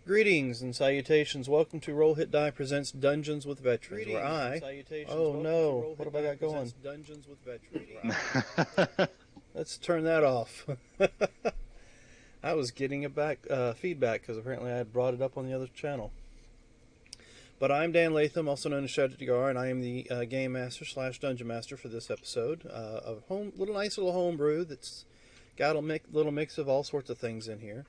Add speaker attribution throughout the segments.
Speaker 1: Greetings and salutations. Welcome to Roll Hit Die presents Dungeons with Veterans. Where I. Oh no! What have I got going? Dungeons with Veterans. Let's turn that off. I was getting a feedback because apparently I had brought it up on the other channel. But I'm Dan Latham, also known as Shadowgar, and I am the game master / dungeon master for this episode of nice little homebrew that's got a little mix of all sorts of things in here.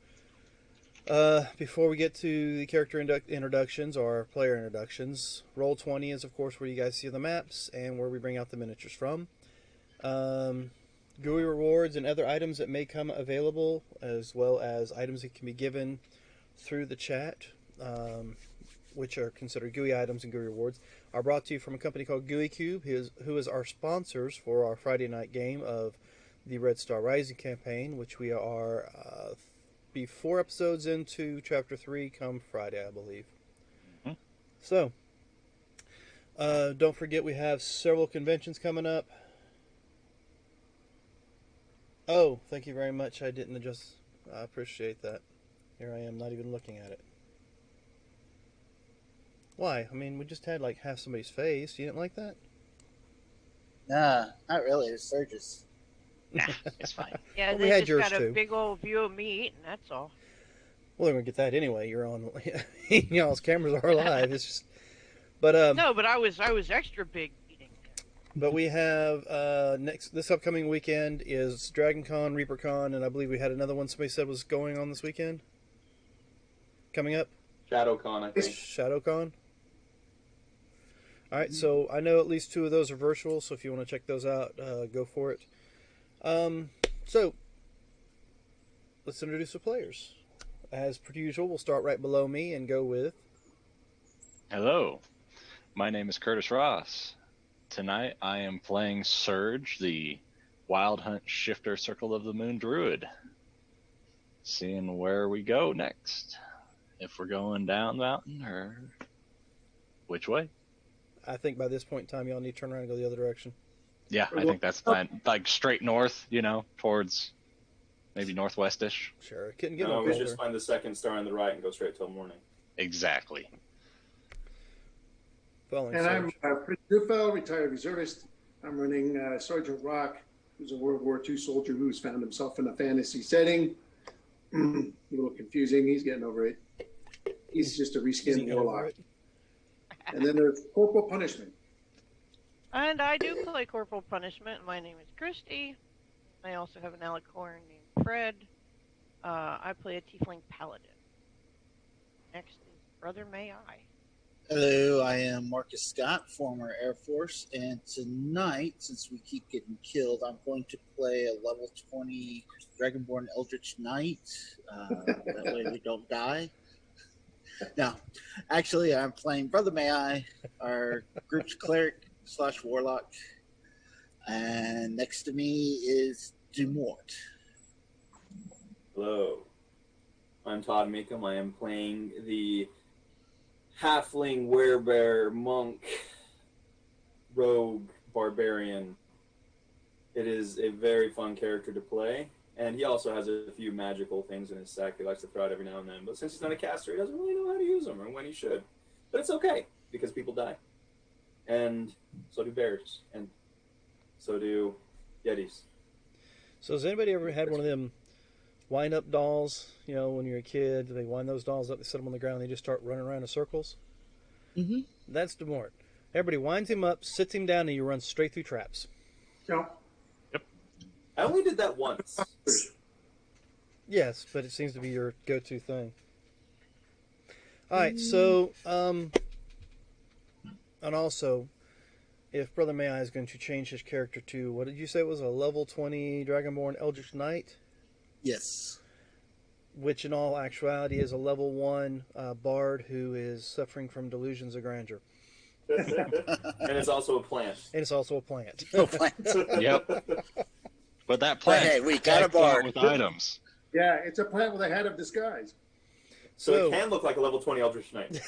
Speaker 1: Before we get to the character introductions or player introductions, Roll20 is of course where you guys see the maps and where we bring out the miniatures from. GUI rewards and other items that may come available, as well as items that can be given through the chat, which are considered GUI items and GUI rewards, are brought to you from a company called GUI Cube, who is our sponsors for our Friday night game of the Red Star Rising campaign, which we are be 4 episodes into Chapter 3 come Friday, I believe. Mm-hmm. So, don't forget we have several conventions coming up. Oh, thank you very much. I didn't adjust. I appreciate that. Here I am, not even looking at it. Why? I mean, we just had like half somebody's face. You didn't like that?
Speaker 2: Nah, not really. It's Surges.
Speaker 3: Nah, it's fine.
Speaker 4: Yeah,
Speaker 1: Well,
Speaker 4: they
Speaker 1: we had
Speaker 4: just
Speaker 1: yours
Speaker 4: got a
Speaker 1: too.
Speaker 4: big old view of me eating, that's all.
Speaker 1: Well, they're gonna get that anyway. You're on. Y'all's cameras are live. It's just, but
Speaker 4: No, but I was extra big eating.
Speaker 1: But we have this upcoming weekend is Dragon Con, Reaper Con, and I believe we had another one somebody said was going on this weekend. Coming up.
Speaker 3: ShadowCon, I think.
Speaker 1: ShadowCon. All right, so I know at least 2 of those are virtual, so if you want to check those out, go for it. So let's introduce the players. As per usual, we'll start right below me and go with...
Speaker 5: Hello, my name is Curtis Ross. Tonight I am playing Surge, the Wild Hunt Shifter Circle of the Moon Druid. Seeing where we go next. If we're going down the mountain or which way.
Speaker 1: I think by this point in time, y'all need to turn around and go the other direction.
Speaker 5: Yeah, I think that's fine. Like straight north, towards maybe northwestish.
Speaker 1: Sure, couldn't get
Speaker 3: No,
Speaker 1: no
Speaker 3: we
Speaker 1: colder.
Speaker 3: just find the second star on the right and go straight till morning.
Speaker 5: Exactly.
Speaker 1: Following
Speaker 6: And I'm
Speaker 1: Surge.
Speaker 6: Prince Dufel, retired reservist. I'm running Sergeant Rock, who's a World War II soldier who's found himself in a fantasy setting. A little confusing. He's getting over it. He's just a reskinned warlock. And then there's Corporal Punishment.
Speaker 4: And I do play Corporal Punishment. My name is Christy. I also have an alicorn named Fred. I play a Tiefling Paladin. Next is Brother May I.
Speaker 2: Hello, I am Marcus Scott, former Air Force, and tonight, since we keep getting killed, I'm going to play a level 20 Dragonborn Eldritch Knight. That way we don't die. No, actually, I'm playing Brother May I, our group's cleric / warlock, and next to me is Dumort.
Speaker 3: Hello, I'm Todd Meekum. I am playing the halfling werebear monk rogue barbarian. It is a very fun character to play, and he also has a few magical things in his sack he likes to throw out every now and then, but since he's not a caster, he doesn't really know how to use them or when he should. But it's okay, because people die, and so do bears, and so do yetis.
Speaker 1: So has anybody ever had one of them wind-up dolls, when you're a kid, they wind those dolls up, they set them on the ground, and they just start running around in circles?
Speaker 2: Mm-hmm.
Speaker 1: That's Demort. Everybody winds him up, sits him down, and you run straight through traps.
Speaker 6: So,
Speaker 3: I only did that once.
Speaker 1: Yes, but it seems to be your go-to thing. Alright, so, and also, if Brother May I is going to change his character to, what did you say it was, a level 20 Dragonborn Eldritch Knight?
Speaker 2: Yes.
Speaker 1: Which in all actuality is a level 1 bard who is suffering from delusions of grandeur.
Speaker 3: And it's also a plant.
Speaker 1: And it's also a plant.
Speaker 2: No plant.
Speaker 5: Yep. But that plant
Speaker 2: Hey, we got a bard
Speaker 5: with items.
Speaker 6: yeah, it's a plant with a hat of disguise.
Speaker 3: So it can look like a level 20 Eldritch Knight.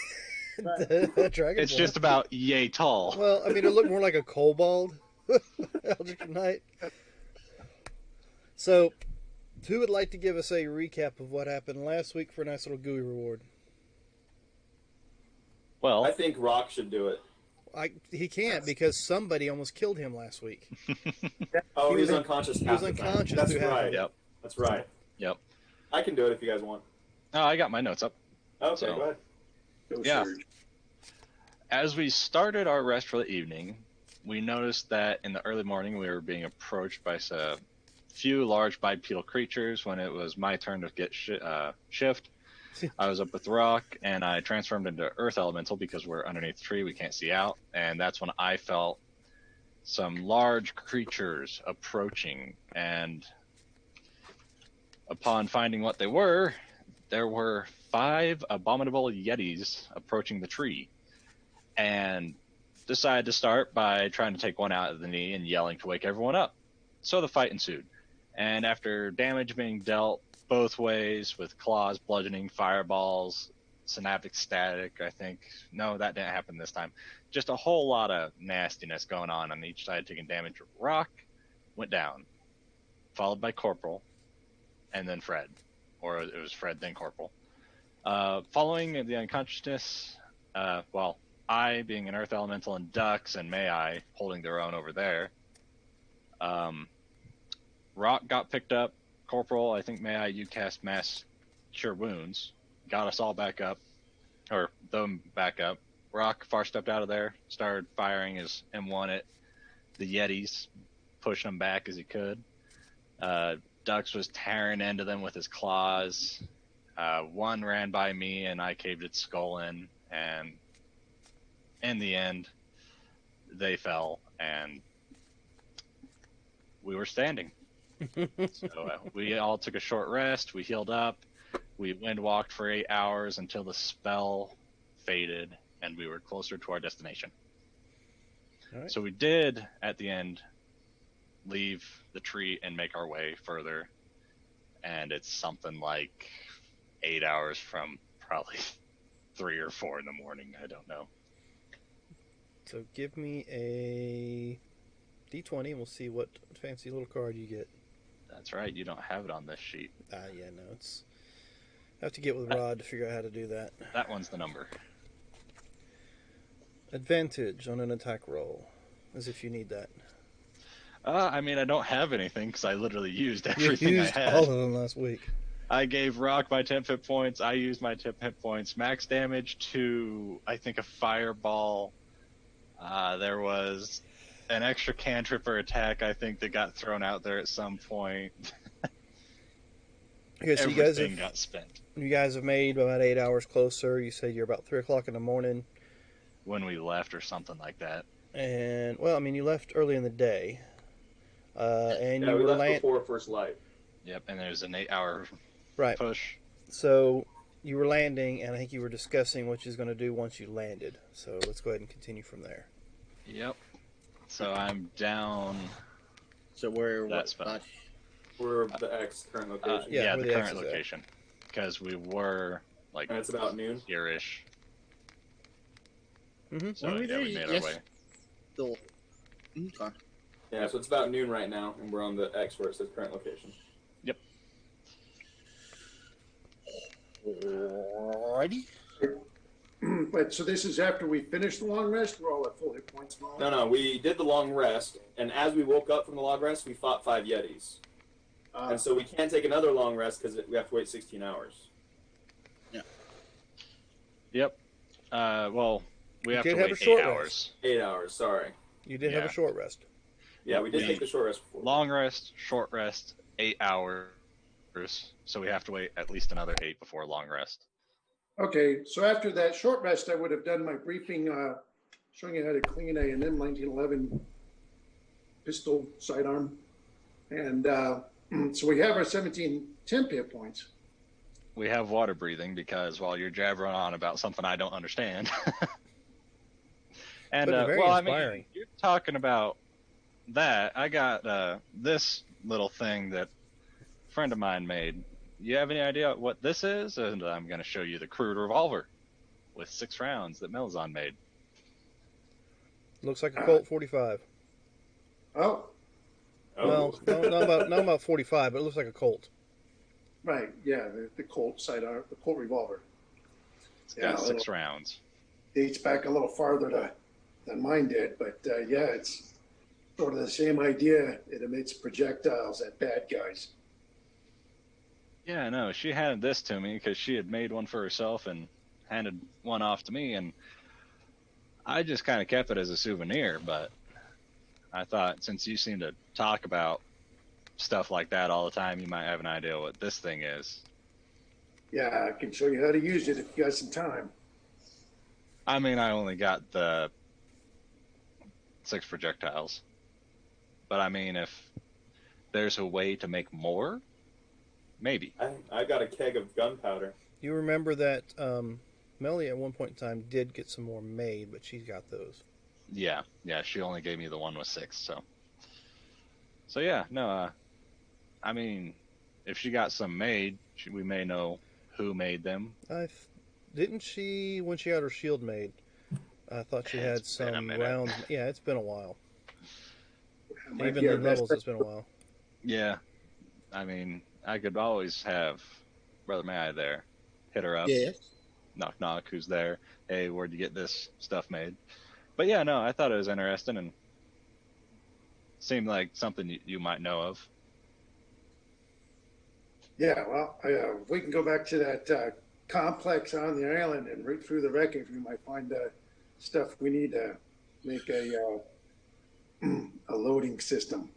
Speaker 1: Dragonborn.
Speaker 5: It's just about yay tall.
Speaker 1: Well, I mean, it looked more like a kobold Eldritch Knight. So, who would like to give us a recap of what happened last week for a nice little GUI reward?
Speaker 5: Well,
Speaker 3: I think Rock should do it.
Speaker 1: He can't because somebody almost killed him last week.
Speaker 3: Oh, he was unconscious.
Speaker 1: He was unconscious.
Speaker 3: That's
Speaker 1: through half of
Speaker 3: right.
Speaker 1: it.
Speaker 5: Yep.
Speaker 3: That's right.
Speaker 5: Yep.
Speaker 3: I can do it if you guys want.
Speaker 5: Oh, I got my notes up.
Speaker 3: Okay,
Speaker 5: So-
Speaker 3: go ahead.
Speaker 6: Go
Speaker 5: Yeah.
Speaker 6: Surge.
Speaker 5: As we started our rest for the evening, we noticed that in the early morning we were being approached by a few large bipedal creatures. When it was my turn to get shift, I was up with Rock, and I transformed into Earth Elemental because we're underneath the tree, we can't see out, and that's when I felt some large creatures approaching, and upon finding what they were, there were 5 abominable yetis approaching the tree, and decided to start by trying to take one out of the knee and yelling to wake everyone up. So the fight ensued, and after damage being dealt both ways with claws, bludgeoning, fireballs, synaptic static, I think. No, that didn't happen this time. Just a whole lot of nastiness going on each side taking damage. Rock went down, followed by Corporal, and then Fred. Or it was Fred, then Corporal. Following the unconsciousness, I, being an Earth Elemental, and Dux and May-I holding their own over there. Rock got picked up. Corporal, I think May-I, you cast Mass Cure Wounds. Got us all back up. Or them back up. Rock far stepped out of there. Started firing his M1 at the Yetis. Pushing them back as he could. Dux was tearing into them with his claws. One ran by me and I caved its skull in. And in the end, they fell and we were standing. So we all took a short rest. We healed up. We wind walked for 8 hours until the spell faded and we were closer to our destination.
Speaker 1: All right.
Speaker 5: So we did, at the end, leave the tree and make our way further. And it's something like 8 hours from probably 3 or 4 in the morning. I don't know.
Speaker 1: So give me a D20 and we'll see what fancy little card you get.
Speaker 5: That's right. You don't have it on this sheet.
Speaker 1: Yeah, no, it's... I have to get with Rod to figure out how to do that.
Speaker 5: That one's the number.
Speaker 1: Advantage on an attack roll, as if you need that.
Speaker 5: I mean, I don't have anything because I literally used
Speaker 1: You
Speaker 5: everything
Speaker 1: used
Speaker 5: I had.
Speaker 1: all of them last week.
Speaker 5: I gave Rock my 10 hit points. I used my 10 hit points. Max damage to, I think, a fireball. There was an extra cantrip or attack, I think, that got thrown out there at some point.
Speaker 1: Okay, so
Speaker 5: Everything got spent.
Speaker 1: you guys have made about 8 hours closer. You said you're about 3 o'clock in the morning.
Speaker 5: When we left or something like that.
Speaker 1: And, well, I mean, you left early in the day. And you
Speaker 3: we
Speaker 1: were
Speaker 3: left before first light.
Speaker 5: Yep, and there's an 8 hour
Speaker 1: right.
Speaker 5: push.
Speaker 1: So you were landing, and I think you were discussing what you're going to do once you landed. So let's go ahead and continue from there.
Speaker 5: Yep. So I'm down.
Speaker 2: So where?
Speaker 5: That spell.
Speaker 3: We're the X current location.
Speaker 1: Yeah,
Speaker 5: the
Speaker 1: where the X
Speaker 5: current
Speaker 1: is at.
Speaker 5: location. Because we were, like,
Speaker 3: And it's about noon.
Speaker 5: here-ish.
Speaker 1: Mm-hmm.
Speaker 5: So,
Speaker 2: Were we
Speaker 5: yeah, we
Speaker 2: there?
Speaker 5: made our
Speaker 2: Yes.
Speaker 5: way.
Speaker 2: Still. Okay.
Speaker 3: Yeah, so it's about noon right now, and we're on the X where it says current location.
Speaker 2: Alrighty.
Speaker 6: But so this is after we finished the long rest. We're all at full hit points. And all that?
Speaker 3: No, we did the long rest, and as we woke up from the long rest, we fought 5 Yetis. And so we can't take another long rest because we have to wait 16 hours.
Speaker 5: Yep. Well, we have
Speaker 1: did
Speaker 5: to
Speaker 1: have
Speaker 5: wait
Speaker 1: a short
Speaker 5: 8
Speaker 1: rest.
Speaker 5: hours.
Speaker 3: 8 hours, sorry.
Speaker 1: You did have
Speaker 5: Yeah.
Speaker 1: a short rest.
Speaker 3: Yeah, we did
Speaker 5: We-
Speaker 3: take the short rest before.
Speaker 5: Long rest, short rest, 8 hours. So we have to wait at least another 8 before long rest.
Speaker 6: Okay, so after that short rest, I would have done my briefing showing you how to clean a an M1911 pistol sidearm. And so we have our 17 temp hit points.
Speaker 5: We have water breathing because while you're jabbering on about something I don't understand. And
Speaker 1: But very
Speaker 5: well,
Speaker 1: inspiring.
Speaker 5: I mean, you're talking about that. I got this little thing that a friend of mine made. You have any idea what this is? And I'm going to show you the crude revolver with 6 rounds that Melzon made.
Speaker 1: Looks like a Colt 45.
Speaker 6: Oh,
Speaker 1: Well, not about 45, but it looks like a Colt.
Speaker 6: right. Yeah, the Colt sidearm, the Colt revolver.
Speaker 5: It's got
Speaker 6: Yeah,
Speaker 5: 6 rounds.
Speaker 6: dates back a little farther than mine did, but yeah, it's sort of the same idea. It emits projectiles at bad guys.
Speaker 5: Yeah, no, she handed this to me because she had made one for herself and handed one off to me, and I just kind of kept it as a souvenir, but I thought since you seem to talk about stuff like that all the time, you might have an idea what this thing is.
Speaker 6: Yeah, I can show you how to use it if you got some time.
Speaker 5: I mean, I only got the 6 projectiles, but I mean, if there's a way to make more, maybe.
Speaker 3: I got a keg of gunpowder.
Speaker 1: You remember that Melly at one point in time did get some more made, but she's got those.
Speaker 5: Yeah, she only gave me the one with 6, so yeah, no, I mean, if she got some made, we may know who made them.
Speaker 1: Didn't she, when she got her shield made, I thought she had some rounds. Yeah, it's been a while. Even the levels, it's been a while.
Speaker 5: Yeah, I mean, I could always have Brother May there, hit her up.
Speaker 2: Yeah.
Speaker 5: Knock, knock, who's there? Hey, where'd you get this stuff made? But yeah, no, I thought it was interesting and seemed like something you might know of.
Speaker 6: Yeah, well, if we can go back to that complex on the island and read through the wreckage, we might find stuff we need to make a loading system.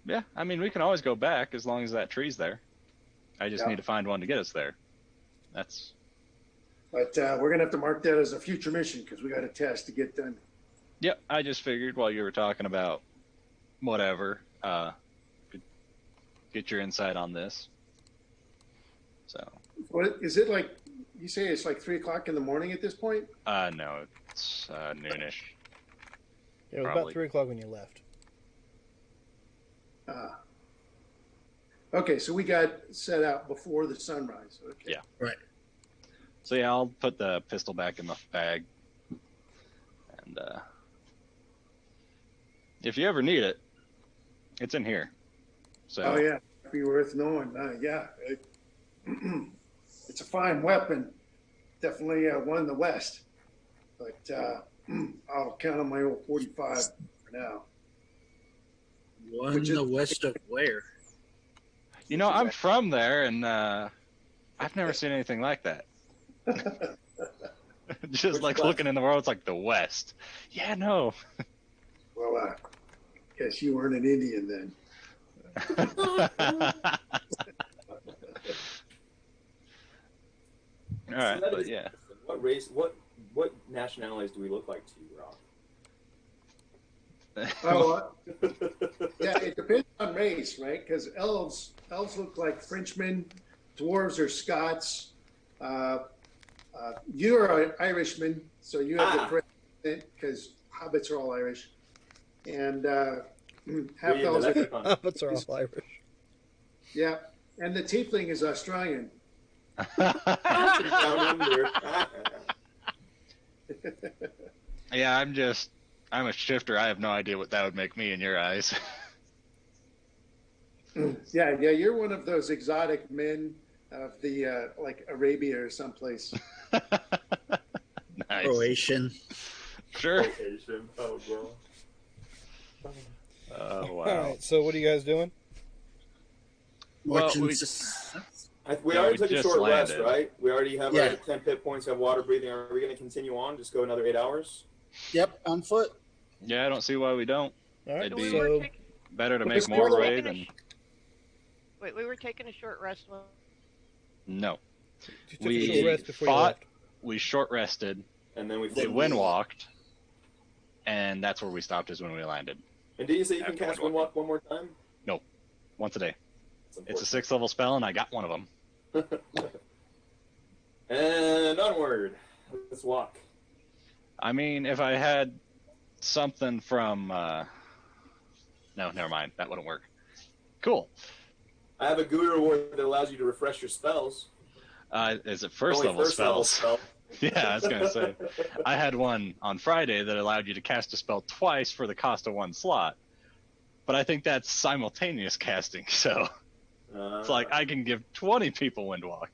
Speaker 5: Yeah, I mean, we can always go back as long as that tree's there. I just need to find one to get us there.
Speaker 6: But we're going to have to mark that as a future mission because we got a task to get done.
Speaker 5: Yep, I just figured while you were talking about whatever, could get your insight on this. So.
Speaker 6: What is it like? You say it's like 3 o'clock in the morning at this point?
Speaker 5: No, it's noonish.
Speaker 1: Yeah, it was about 3 o'clock when you left.
Speaker 6: Okay, so we got set out before the sunrise. Okay.
Speaker 5: Yeah.
Speaker 2: Right.
Speaker 5: So yeah, I'll put the pistol back in my bag, and if you ever need it, it's in here. So.
Speaker 6: Oh yeah, it'd be worth knowing. Yeah, it's a fine weapon. Definitely won the West, but I'll count on my old 45 for now.
Speaker 2: Won the West of where?
Speaker 5: You know, I'm from there, and I've never seen anything like that. Just like looking in the world, it's like the West. Yeah, no.
Speaker 6: Well, guess you weren't an Indian then.
Speaker 5: All right,
Speaker 3: so
Speaker 5: but yeah.
Speaker 3: What race? What nationalities do we look like to you, Rob?
Speaker 6: Yeah, it depends on race, right? Because elves look like Frenchmen, dwarves are Scots. You're an Irishman, so you have the president because hobbits are all Irish, and half elves are
Speaker 1: hobbits are all Irish.
Speaker 6: Yeah, and the tiefling is Australian.
Speaker 5: Yeah, I'm a shifter. I have no idea what that would make me in your eyes.
Speaker 6: Yeah, you're one of those exotic men of the like Arabia or someplace.
Speaker 5: Nice.
Speaker 2: Croatian.
Speaker 5: Sure.
Speaker 3: Croatian. Oh, bro.
Speaker 5: Oh, wow.
Speaker 1: All right, so what are you guys doing?
Speaker 5: Well,
Speaker 3: we already took a short rest, right? We already have
Speaker 2: Yeah.
Speaker 3: 10 hit points, have water breathing. Are we going to continue on? Just go another 8 hours?
Speaker 2: Yep, on foot.
Speaker 5: Yeah, I don't see why we don't.
Speaker 1: All right,
Speaker 5: It'd be
Speaker 1: so
Speaker 5: better to make more way than...
Speaker 4: Wait, we were taking a short rest.
Speaker 5: No.
Speaker 1: you took a short rest before you
Speaker 5: fought,
Speaker 1: left.
Speaker 5: we short rested,
Speaker 3: And then we
Speaker 5: we wind walked, and that's where we stopped is when we landed.
Speaker 3: And did you say you can
Speaker 5: After
Speaker 3: cast
Speaker 5: wind
Speaker 3: wind walk one more time?
Speaker 5: No, once a day.
Speaker 3: It's
Speaker 5: It's a 6th level spell, and I got one of them.
Speaker 3: And onward. Let's walk.
Speaker 5: I mean, if I had something from... No, never mind. That wouldn't work. Cool.
Speaker 3: I have a GUI reward that allows you to refresh your spells.
Speaker 5: Is it first
Speaker 3: Only
Speaker 5: level spells?
Speaker 3: spell.
Speaker 5: Yeah, I was going to say. I had one on Friday that allowed you to cast a spell twice for the cost of 1 slot. But I think that's simultaneous casting, so it's like I can give 20 people Windwalk.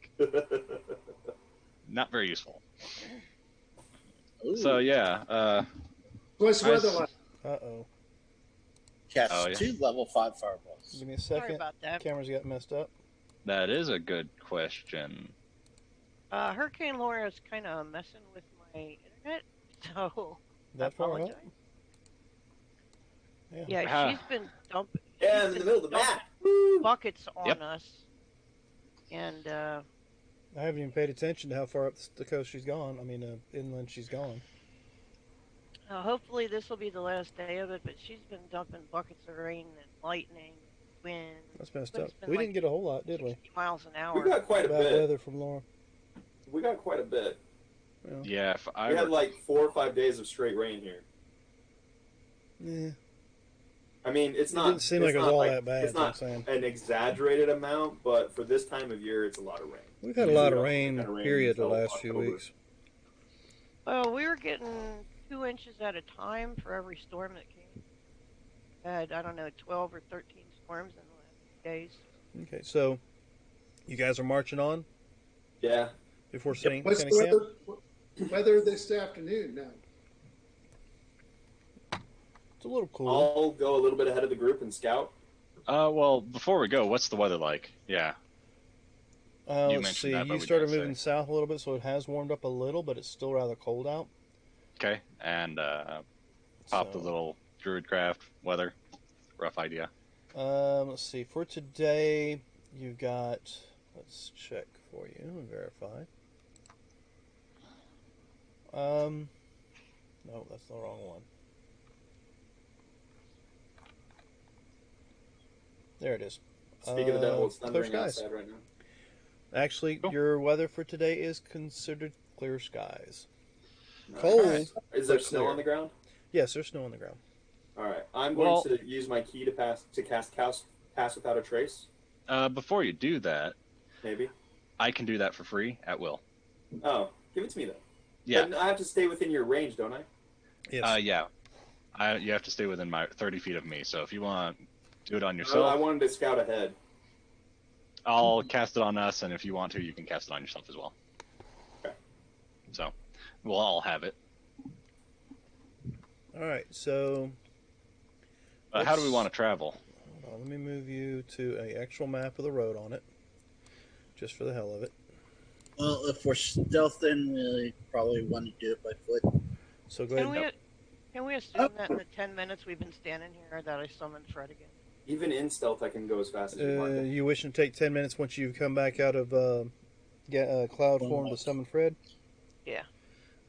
Speaker 5: Not very useful.
Speaker 2: Ooh.
Speaker 5: So yeah,
Speaker 6: What's the weather
Speaker 5: I-
Speaker 6: like?
Speaker 1: Uh-oh.
Speaker 2: Cast
Speaker 5: Oh, yeah.
Speaker 2: 2 level 5 fireballs.
Speaker 1: Give me a
Speaker 4: Sorry
Speaker 1: second.
Speaker 4: about that.
Speaker 1: Camera's got messed up.
Speaker 5: that is a good question.
Speaker 4: Hurricane Laura is kind of messing with my internet, so I
Speaker 1: That far
Speaker 4: apologize.
Speaker 1: up? Yeah.
Speaker 4: Yeah,
Speaker 5: Ah.
Speaker 4: she's been dumping.
Speaker 3: Yeah,
Speaker 4: she's
Speaker 3: in the
Speaker 4: been
Speaker 3: middle of the
Speaker 4: dumping
Speaker 3: map.
Speaker 4: buckets on
Speaker 5: Yep.
Speaker 4: us, and
Speaker 1: I haven't even paid attention to how far up the coast she's gone. I mean, inland she's gone.
Speaker 4: hopefully this will be the last day of it. But she's been dumping buckets of rain and lightning, and wind.
Speaker 1: That's messed
Speaker 4: It's
Speaker 1: up.
Speaker 4: been
Speaker 1: We
Speaker 4: like
Speaker 1: didn't get a whole lot, did we?
Speaker 4: 60 miles an
Speaker 3: We
Speaker 4: hour.
Speaker 3: got quite a
Speaker 1: Bad
Speaker 3: bit.
Speaker 1: weather from Laura.
Speaker 3: We got quite a bit.
Speaker 5: Yeah, if I
Speaker 3: We had
Speaker 5: were,
Speaker 3: like 4 or 5 days of straight rain here.
Speaker 1: Yeah.
Speaker 3: I mean, it's
Speaker 1: It
Speaker 3: not.
Speaker 1: didn't seem
Speaker 3: it's
Speaker 1: like it was
Speaker 3: not
Speaker 1: all
Speaker 3: like-
Speaker 1: that bad,
Speaker 3: It's
Speaker 1: that's what
Speaker 3: not
Speaker 1: I'm saying.
Speaker 3: an exaggerated amount, but for this time of year, it's a lot of rain.
Speaker 1: We've had a
Speaker 3: Usually
Speaker 1: lot of
Speaker 3: we don't
Speaker 1: rain,
Speaker 3: get that kind of rain
Speaker 1: period, the
Speaker 3: until
Speaker 1: last few
Speaker 3: October.
Speaker 1: weeks.
Speaker 4: Well, we were getting 2 inches at a time for every storm that came. Had, I don't know, 12 or 13 storms in the last few days.
Speaker 1: Okay, so you guys are marching on
Speaker 3: Yeah.
Speaker 1: before setting
Speaker 6: What's
Speaker 1: setting camp?
Speaker 6: the weather this afternoon now?
Speaker 1: It's a little cool.
Speaker 3: I'll go a little bit ahead of the group and scout.
Speaker 5: well, before we go, what's the weather like? Yeah. You
Speaker 1: Let's
Speaker 5: mentioned
Speaker 1: see.
Speaker 5: that, but
Speaker 1: You
Speaker 5: we
Speaker 1: started
Speaker 5: didn't
Speaker 1: moving
Speaker 5: say.
Speaker 1: south a little bit, so it has warmed up a little, but it's still rather cold out.
Speaker 5: Okay, and pop the
Speaker 1: So,
Speaker 5: little Druidcraft weather. Rough idea.
Speaker 1: let's see. For today, you got. Let's check for you and verify. No, that's the wrong one. There it is.
Speaker 3: Speaking of the devil, it's
Speaker 1: clear
Speaker 3: thundering
Speaker 1: skies.
Speaker 3: outside right now.
Speaker 1: Actually,
Speaker 5: Cool.
Speaker 1: your weather for today is considered clear skies.
Speaker 3: Nice.
Speaker 1: Cold.
Speaker 3: Is there
Speaker 1: but
Speaker 3: snow
Speaker 1: clear.
Speaker 3: on the ground?
Speaker 1: Yes, there's snow on the ground.
Speaker 3: All right. I'm going
Speaker 5: Well-
Speaker 3: to use my key to cast pass without a trace.
Speaker 5: Before you do that,
Speaker 3: Maybe.
Speaker 5: I can do that for free at will.
Speaker 3: Oh, give it to me then.
Speaker 5: Yeah.
Speaker 3: But I have to stay within your range, don't I?
Speaker 1: Yes.
Speaker 5: Yeah. You have to stay within my 30 feet of me. So if you want to do it on
Speaker 3: I
Speaker 5: yourself,
Speaker 3: wanted to scout ahead.
Speaker 5: I'll cast it on us, and if you want to, you can cast it on yourself as well.
Speaker 3: Okay.
Speaker 5: So we'll all have it.
Speaker 1: All right. So
Speaker 5: How do we want to travel?
Speaker 1: hold on, let me move you to an actual map with a road on it, just for the hell of it.
Speaker 2: Well, if we're stealthing, we probably want to do it by foot.
Speaker 1: So go ahead.
Speaker 4: Can we assume that in the 10 minutes we've been standing here that I summoned Fred again?
Speaker 3: Even in stealth, I can go as fast as you want.
Speaker 1: You wishing to take 10 minutes once you've come back out of cloud form to summon Fred?
Speaker 4: Yeah.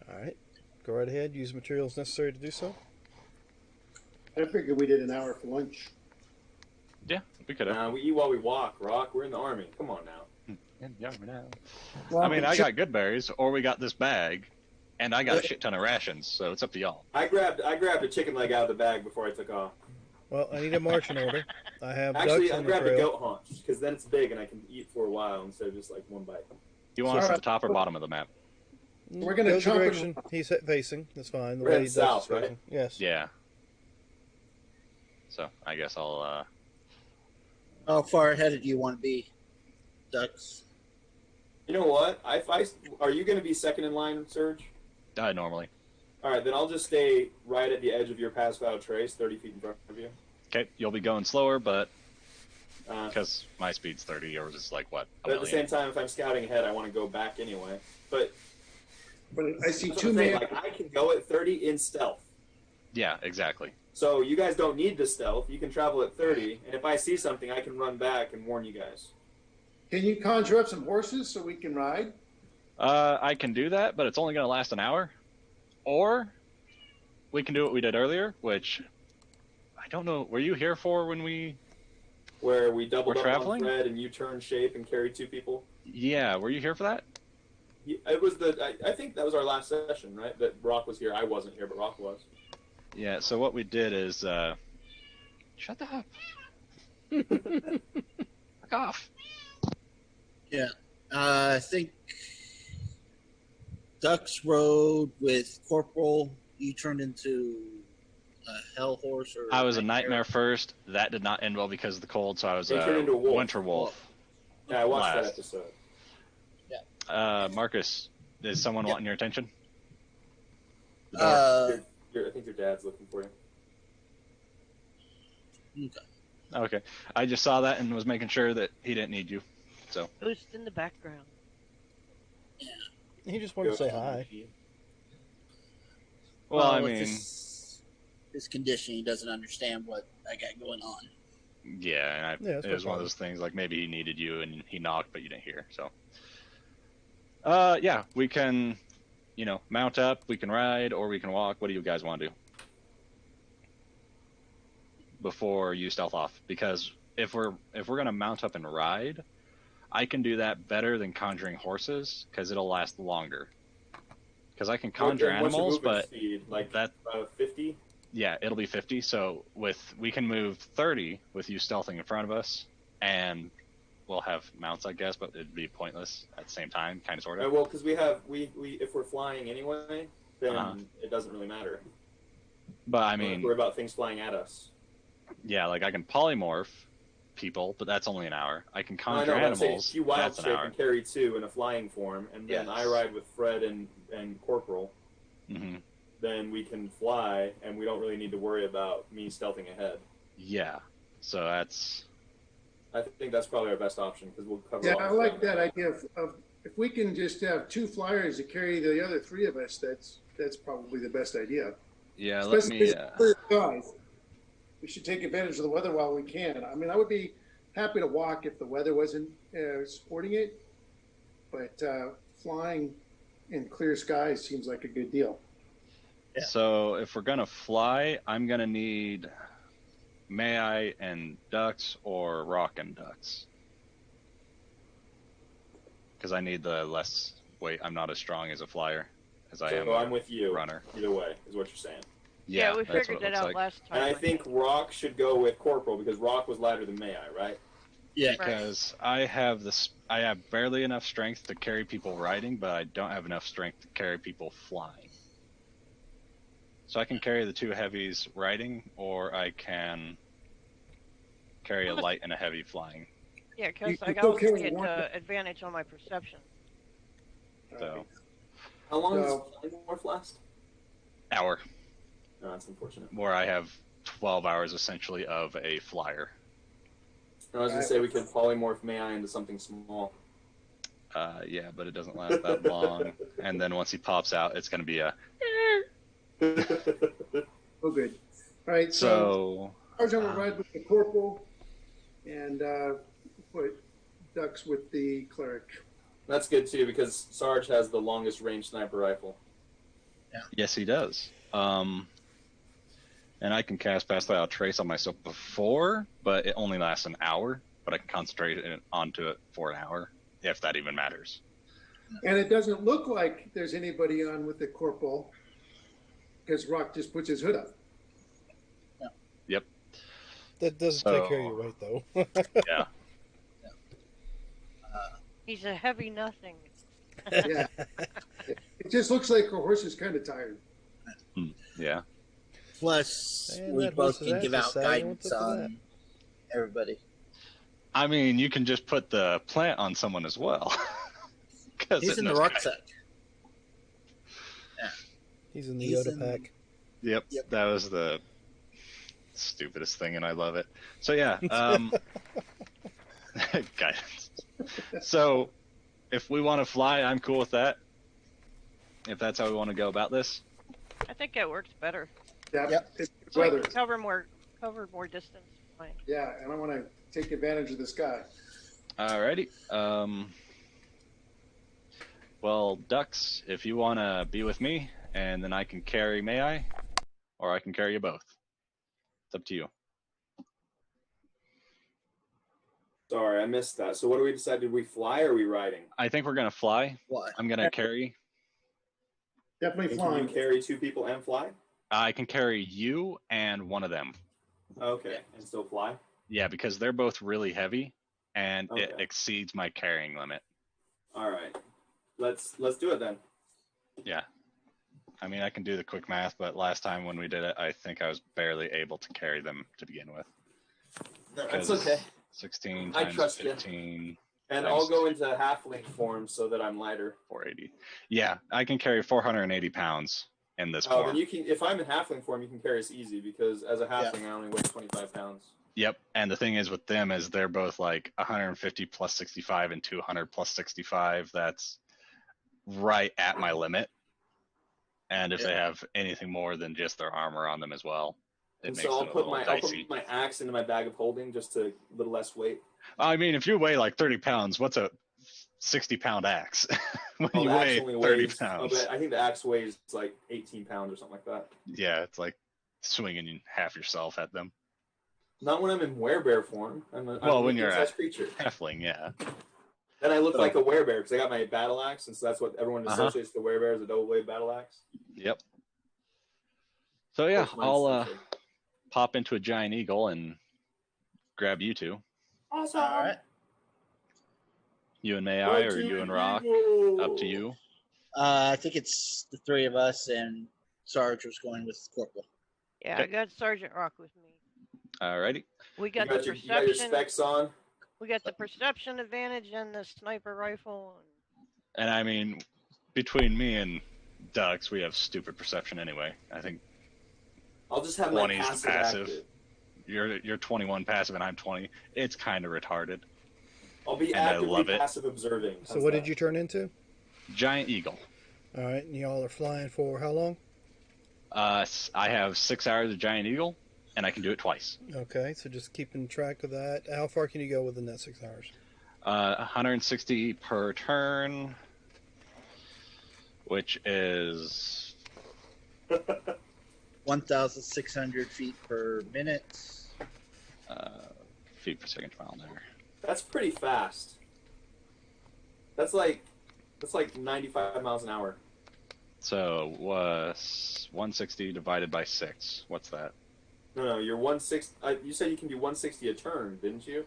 Speaker 1: All right. Go right ahead. Use materials necessary to do so.
Speaker 6: I figured we did an hour for lunch.
Speaker 5: Yeah, we could have.
Speaker 3: We eat while we walk, Rock. We're in the army. Come on now.
Speaker 5: I mean, I got good berries, or we got this bag, and I got a shit ton of rations. So it's up to y'all.
Speaker 3: I grabbed a chicken leg out of the bag before I took off.
Speaker 1: Well, I need a marching order. I have
Speaker 3: Actually,
Speaker 1: ducks
Speaker 3: I
Speaker 1: on the
Speaker 3: grabbed a
Speaker 1: trail.
Speaker 3: goat haunch because then it's big and I can eat for a while instead of just like one bite.
Speaker 5: You want us
Speaker 6: So-
Speaker 5: at the top or bottom of the map?
Speaker 6: We're gonna
Speaker 1: Go the
Speaker 6: chomp it-
Speaker 1: direction he's facing. That's fine. The
Speaker 3: We're
Speaker 1: way
Speaker 3: heading
Speaker 1: he does
Speaker 3: south,
Speaker 1: is facing. Yes.
Speaker 5: Yeah. So I guess I'll.
Speaker 2: How far ahead do you want to be, Ducks?
Speaker 3: You know what? Are you going to be second in line, Surge?
Speaker 5: Normally.
Speaker 3: All right, then I'll just stay right at the edge of your pass without trace, 30 feet in front of you.
Speaker 5: Okay, you'll be going slower, but
Speaker 3: But
Speaker 5: because my speed's 30, yours is like what?
Speaker 3: at the same time, if I'm scouting ahead, I want to go back anyway. But
Speaker 6: But I see
Speaker 3: that's what
Speaker 6: two
Speaker 3: I'm saying,
Speaker 6: men.
Speaker 3: like I can go at 30 in stealth.
Speaker 5: Yeah, exactly.
Speaker 3: So you guys don't need the stealth. You can travel at 30, and if I see something, I can run back and warn you guys.
Speaker 6: Can you conjure up some horses so we can ride?
Speaker 5: I can do that, but it's only going to last an hour. Or we can do what we did earlier, which I don't know. Were you here for when we?
Speaker 3: Where we doubled
Speaker 5: We're
Speaker 3: up
Speaker 5: traveling?
Speaker 3: on Fred and you turn shape and carry two people.
Speaker 5: Yeah, were you here for that?
Speaker 3: It was I think that was our last session, right? That Rock was here. I wasn't here, but Rock was.
Speaker 5: Yeah. So what we did is, shut up. Fuck off.
Speaker 2: Yeah. I think Ducks rode with Corporal. You turned into a hell horse or
Speaker 5: I was a nightmare first. That did not end well because of the cold, so I was
Speaker 3: They turned into a wolf.
Speaker 5: winter wolf.
Speaker 3: Yeah, I watched that
Speaker 5: Last.
Speaker 3: episode.
Speaker 5: Marcus, is someone
Speaker 2: Yep.
Speaker 5: wanting your attention?
Speaker 3: I think your dad's looking for you.
Speaker 5: Okay. I just saw that and was making sure that he didn't need you. So.
Speaker 4: Ghost in the background.
Speaker 1: He just wanted to say hi.
Speaker 5: Well, I mean,
Speaker 2: his condition, he doesn't understand what I got going on.
Speaker 5: Yeah, and it was one of those things like maybe he needed you and he knocked, but you didn't hear. So, yeah, we can, mount up, we can ride, or we can walk. What do you guys want to do before you stealth off? Because if we're gonna mount up and ride, I can do that better than conjuring horses because it'll last longer. Because I can conjure animals, but
Speaker 3: speed? Like that 50.
Speaker 5: Yeah, it'll be 50. So we can move 30 with you stealthing in front of us, and we'll have mounts, I guess, but it'd be pointless at the same time, kind of, sort of.
Speaker 3: Well, because we if we're flying anyway, then it doesn't really matter.
Speaker 5: But I mean,
Speaker 3: we're about things flying at us.
Speaker 5: Yeah, like I can polymorph people, but that's only an hour. I can conjure animals.
Speaker 3: If you wild shape and carry 2 in a flying form, and then I ride with Fred and Corporal.
Speaker 5: Mm-hmm.
Speaker 3: Then we can fly, and we don't really need to worry about me stealthing ahead.
Speaker 5: Yeah, so
Speaker 3: I think that's probably our best option because we'll cover.
Speaker 6: Yeah, I like that idea of if we can just have 2 flyers to carry the other 3 of us. That's probably the best idea.
Speaker 5: Yeah,
Speaker 6: especially guys. We should take advantage of the weather while we can. I mean, I would be happy to walk if the weather wasn't supporting it, but flying in clear skies seems like a good deal.
Speaker 5: Yeah. So if we're gonna fly, I'm gonna need May and Ducks or Rock and Ducks, because I need the less weight. I'm not as strong as a flyer as I am.
Speaker 3: So I'm with you.
Speaker 5: Runner.
Speaker 3: Either way is what you're saying.
Speaker 5: Yeah,
Speaker 4: we figured that out last time.
Speaker 3: And I think Rock should go with Corporal because Rock was lighter than May, right?
Speaker 2: Yeah,
Speaker 5: because I have barely enough strength to carry people riding, but I don't have enough strength to carry people flying. So I can carry the 2 heavies riding, or I can carry a light and a heavy flying.
Speaker 4: Yeah, because I also get advantage on my perception.
Speaker 5: So.
Speaker 3: How long does polymorph last?
Speaker 5: Hour.
Speaker 3: No, that's unfortunate.
Speaker 5: Where I have 12 hours essentially of a flyer.
Speaker 3: I was going to say we could polymorph May into something small.
Speaker 5: Yeah, but it doesn't last that long. And then once he pops out, it's going to be a...
Speaker 6: Oh, good. All right, so Sergeant will ride with the Corporal and put Ducks with the Cleric.
Speaker 3: That's good, too, because Sarge has the longest range sniper rifle.
Speaker 5: Yeah. Yes, he does. And I can cast Pass Without Trace on myself before, but it only lasts an hour. But I can concentrate onto it for an hour, if that even matters.
Speaker 6: And it doesn't look like there's anybody on with the Corporal, because Rock just puts his hood up.
Speaker 5: Yeah. Yep.
Speaker 1: That doesn't take care of your weight, though.
Speaker 5: Yeah.
Speaker 4: He's a heavy nothing.
Speaker 6: Yeah. It just looks like a horse is kind of tired.
Speaker 5: Yeah.
Speaker 2: Plus, we both can give out guidance on everybody.
Speaker 5: I mean, you can just put the plant on someone as well.
Speaker 2: He's in the rucksack.
Speaker 1: Yeah. He's in the Yoda pack.
Speaker 5: Yep, that was the stupidest thing, and I love it. So yeah, guidance. So if we want to fly, I'm cool with that. If that's how we want to go about this.
Speaker 4: I think it works better.
Speaker 6: Yeah.
Speaker 4: It's like cover more distance. Fine.
Speaker 6: Yeah, and I want to take advantage of the sky.
Speaker 5: Alrighty. Well, Ducks, if you want to be with me, and then I can carry May or I can carry you both. It's up to you.
Speaker 3: Sorry, I missed that. So what do we decide? Did we fly or are we riding?
Speaker 5: I think we're going to fly.
Speaker 2: Fly.
Speaker 5: I'm going to carry.
Speaker 6: Definitely flying.
Speaker 3: Can you carry 2 people and fly?
Speaker 5: I can carry you and one of them.
Speaker 3: Okay, and still fly?
Speaker 5: Yeah, because they're both really heavy, and it exceeds my carrying limit.
Speaker 3: All right, let's do it then.
Speaker 5: Yeah, I mean I can do the quick math, but last time when we did it, I think I was barely able to carry them to begin with.
Speaker 3: That's okay.
Speaker 5: 16 times 15.
Speaker 3: And I'll go into halfling form so that I'm lighter.
Speaker 5: 480. Yeah, I can carry 480 pounds in this
Speaker 3: Oh,
Speaker 5: form.
Speaker 3: then you can. If I'm in halfling form, you can carry us easy because as a halfling, I only weigh 25 pounds.
Speaker 5: Yep. And the thing is with them is they're both like 150 plus 65 and 200 plus 65. That's right at my limit. And if they have anything more than just their armor on them as well, it
Speaker 3: And
Speaker 5: makes
Speaker 3: so
Speaker 5: it a little
Speaker 3: I'll
Speaker 5: dicey.
Speaker 3: put my axe into my bag of holding just to a little less weight.
Speaker 5: I mean, if you weigh like 30 pounds, what's a 60-pound axe? When you
Speaker 3: the axe
Speaker 5: weigh
Speaker 3: only
Speaker 5: 30
Speaker 3: weighs,
Speaker 5: pounds.
Speaker 3: but I think the axe weighs like 18 pounds or something like that.
Speaker 5: Yeah, it's like swinging half yourself at them.
Speaker 3: Not when I'm in werebear form. I'm
Speaker 5: when you're a
Speaker 3: creature.
Speaker 5: halfling, yeah.
Speaker 3: Then I look like a werebear because I got my battle axe, and so that's what everyone associates the werebear as, a double blade battle axe.
Speaker 5: Yep. So yeah, I'll pop into a giant eagle and grab you two.
Speaker 3: Awesome.
Speaker 2: All right.
Speaker 5: You and May I, or you and Rock? Up to you.
Speaker 2: I think it's the three of us, and Sarge was going with Corporal.
Speaker 4: Yeah,
Speaker 5: Okay.
Speaker 4: I got Sergeant Rock with me.
Speaker 5: Alrighty.
Speaker 4: We got
Speaker 3: you
Speaker 4: the
Speaker 3: got
Speaker 4: perception.
Speaker 3: your specs on.
Speaker 4: We got the perception advantage and the sniper rifle.
Speaker 5: And I mean, between me and Dux, we have stupid perception anyway. I think
Speaker 3: I'll just have my
Speaker 5: 20 is the
Speaker 3: passive.
Speaker 5: passive. You're 21 passive and I'm 20. It's kind of retarded.
Speaker 3: I'll be
Speaker 5: And I
Speaker 3: actively
Speaker 5: love it.
Speaker 3: passive observing.
Speaker 1: So what did you turn into?
Speaker 5: Giant eagle.
Speaker 1: All right, and y'all are flying for how long?
Speaker 5: I have 6 hours of giant eagle, and I can do it twice.
Speaker 1: Okay, so just keeping track of that. How far can you go within that 6 hours?
Speaker 5: 160 per turn, which is
Speaker 2: 1,600 feet per minute.
Speaker 5: feet per second mile an hour.
Speaker 3: That's pretty fast. That's like 95 miles an hour.
Speaker 5: So was 160 divided by 6. What's that?
Speaker 3: No, you're 160. You said you can do 160 a turn, didn't you?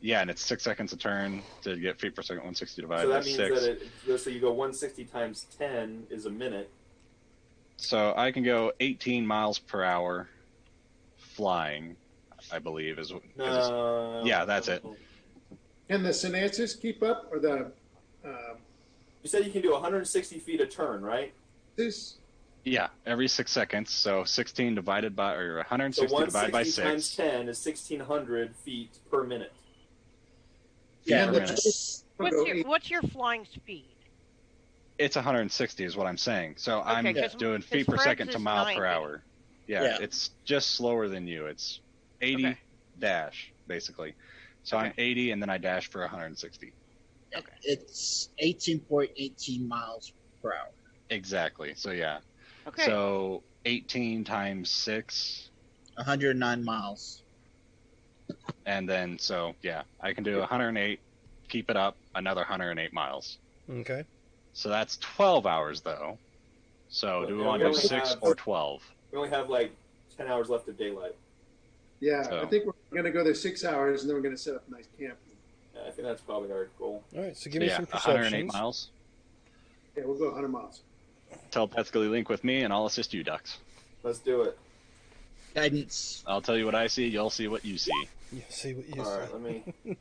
Speaker 5: Yeah, and it's 6 seconds a turn to get feet per second. 160 divided
Speaker 3: So
Speaker 5: by
Speaker 3: that means
Speaker 5: 6.
Speaker 3: so you go 160 times 10 is a minute.
Speaker 5: So I can go 18 miles per hour flying, I believe is.
Speaker 3: No.
Speaker 5: Yeah, that's it.
Speaker 6: Can the Sinances keep up, or the
Speaker 3: You said you can do 160 feet a turn, right?
Speaker 6: this?
Speaker 5: Yeah, every 6 seconds. So 16 divided by, or 160
Speaker 3: So
Speaker 5: divided by
Speaker 3: 160 times
Speaker 5: 6.
Speaker 3: 10 is 1,600 feet per minute.
Speaker 2: Yeah,
Speaker 5: per minute.
Speaker 4: What's your flying speed?
Speaker 5: It's 160 is what I'm saying. So I'm
Speaker 4: 'cause-
Speaker 5: doing
Speaker 4: 'cause
Speaker 5: feet per
Speaker 4: Fred's
Speaker 5: second to
Speaker 4: is
Speaker 5: mile
Speaker 4: 90.
Speaker 5: per hour. Yeah, it's just slower than you. It's 80
Speaker 4: Okay.
Speaker 5: dash, basically. So I'm 80 and then I dash for 160.
Speaker 4: Okay.
Speaker 2: It's 18.18 miles per hour.
Speaker 5: Exactly. So yeah.
Speaker 4: Okay.
Speaker 5: So 18 times 6.
Speaker 2: 109 miles.
Speaker 5: And then, so yeah, I can do 108, keep it up, another 108 miles.
Speaker 1: Okay.
Speaker 5: So that's 12 hours though. So do we
Speaker 3: Yeah,
Speaker 5: want
Speaker 3: we
Speaker 5: to do
Speaker 3: only
Speaker 5: 6
Speaker 3: have-
Speaker 5: or 12?
Speaker 3: We only have like 10 hours left of daylight.
Speaker 6: Yeah,
Speaker 5: So-
Speaker 6: I think we're going to go there 6 hours, and then we're going to set up a nice camp.
Speaker 3: Yeah, I think that's probably our goal.
Speaker 1: All right, so
Speaker 5: So
Speaker 1: give me
Speaker 5: yeah,
Speaker 1: some
Speaker 5: 108
Speaker 1: perceptions.
Speaker 5: miles.
Speaker 6: Yeah, we'll go 100 miles.
Speaker 5: Telepathically link with me and I'll assist you, Dux.
Speaker 3: Let's do it.
Speaker 2: Guidance.
Speaker 5: I'll tell you what I see, you'll see what you see.
Speaker 1: You see what you
Speaker 3: All
Speaker 1: see.
Speaker 3: right, let me.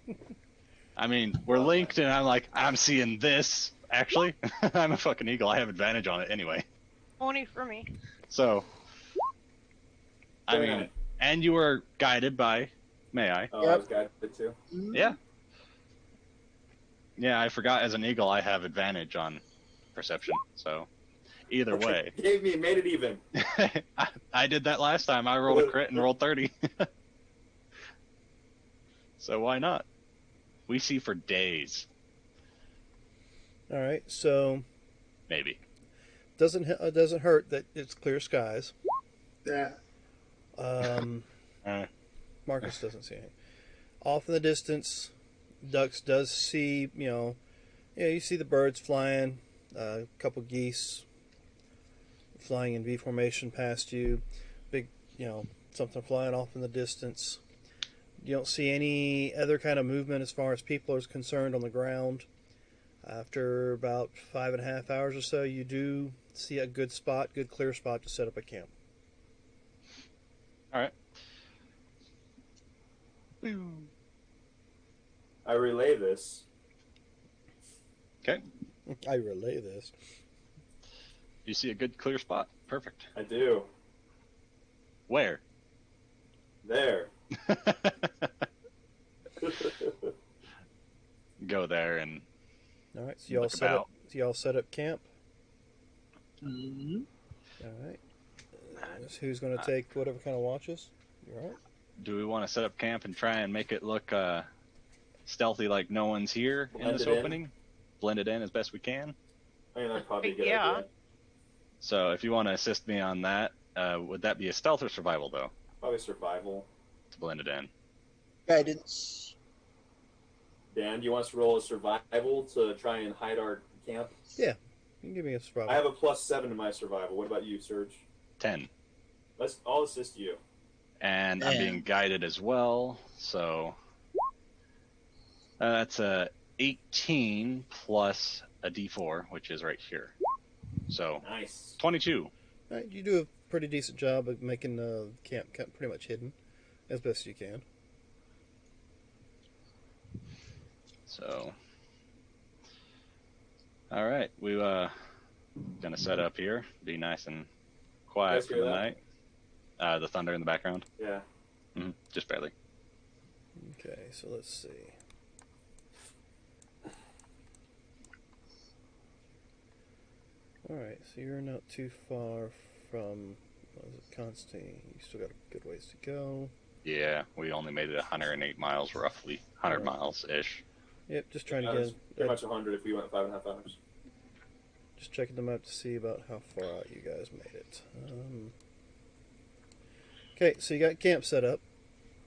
Speaker 5: I mean, we're linked and I'm like, I'm seeing this. Actually, I'm a fucking eagle. I have advantage on it anyway.
Speaker 4: 20 for me.
Speaker 5: So, I
Speaker 3: Very
Speaker 5: mean,
Speaker 3: nice.
Speaker 5: and you were guided by, may I?
Speaker 3: Oh, I was guided too.
Speaker 5: Yeah. Yeah, I forgot as an eagle I have advantage on perception. So, either way.
Speaker 3: Made it even.
Speaker 5: I did that last time. I rolled a crit and rolled 30. So why not? We see for days.
Speaker 1: All right, so
Speaker 5: Maybe.
Speaker 1: doesn't hurt that it's clear skies.
Speaker 6: Yeah.
Speaker 1: Marcus doesn't see anything. Off in the distance, Dux does see, you see the birds flying, a couple geese flying in V formation past you, big, something flying off in the distance. You don't see any other kind of movement as far as people are concerned on the ground. After about 5.5 hours or so, you do see a good clear spot to set up a camp.
Speaker 5: All right.
Speaker 3: I relay this.
Speaker 5: Okay.
Speaker 1: I relay this.
Speaker 5: You see a good clear spot? Perfect.
Speaker 3: I do.
Speaker 5: Where?
Speaker 3: There.
Speaker 5: Go there and
Speaker 1: All right, so y'all set up camp.
Speaker 2: Mm-hmm.
Speaker 1: All right. Who's going to take whatever kind of watches? You all right?
Speaker 5: do we want to set up camp and try and make it look stealthy, like no one's here in this
Speaker 3: Blend it
Speaker 5: opening? Blend it in as best we can.
Speaker 3: I mean, that'd probably be a good
Speaker 4: Yeah.
Speaker 3: idea.
Speaker 5: So if you want to assist me on that, would that be a stealth or survival, though,
Speaker 3: Probably survival.
Speaker 5: to blend it in?
Speaker 2: Guidance.
Speaker 3: Dan, do you want us to roll a survival to try and hide our camp?
Speaker 1: You can give me a survival.
Speaker 3: I have a +7 to my survival. What about you, Serge?
Speaker 5: 10.
Speaker 3: I'll assist you.
Speaker 5: And I'm being guided as well, so that's a 18 plus a d4, which is right here. So
Speaker 3: Nice.
Speaker 5: 22.
Speaker 1: All right, you do a pretty decent job of making the camp pretty much hidden as best you can.
Speaker 5: So, all right, we gonna set up here, be nice and quiet
Speaker 3: Guys
Speaker 5: for
Speaker 3: hear
Speaker 5: the
Speaker 3: that?
Speaker 5: night. The thunder in the background,
Speaker 3: Yeah.
Speaker 5: just barely.
Speaker 1: Okay, so let's see. All right, so you're not too far from Constantine. You still got a good ways to go.
Speaker 5: Yeah, we only made it 108 miles, roughly 100 miles ish.
Speaker 1: Yep, just trying to
Speaker 3: It's
Speaker 1: get
Speaker 3: pretty much 100 if we went 5.5 hours.
Speaker 1: just checking them out to see about how far out you guys made it. Okay, so you got camp set up,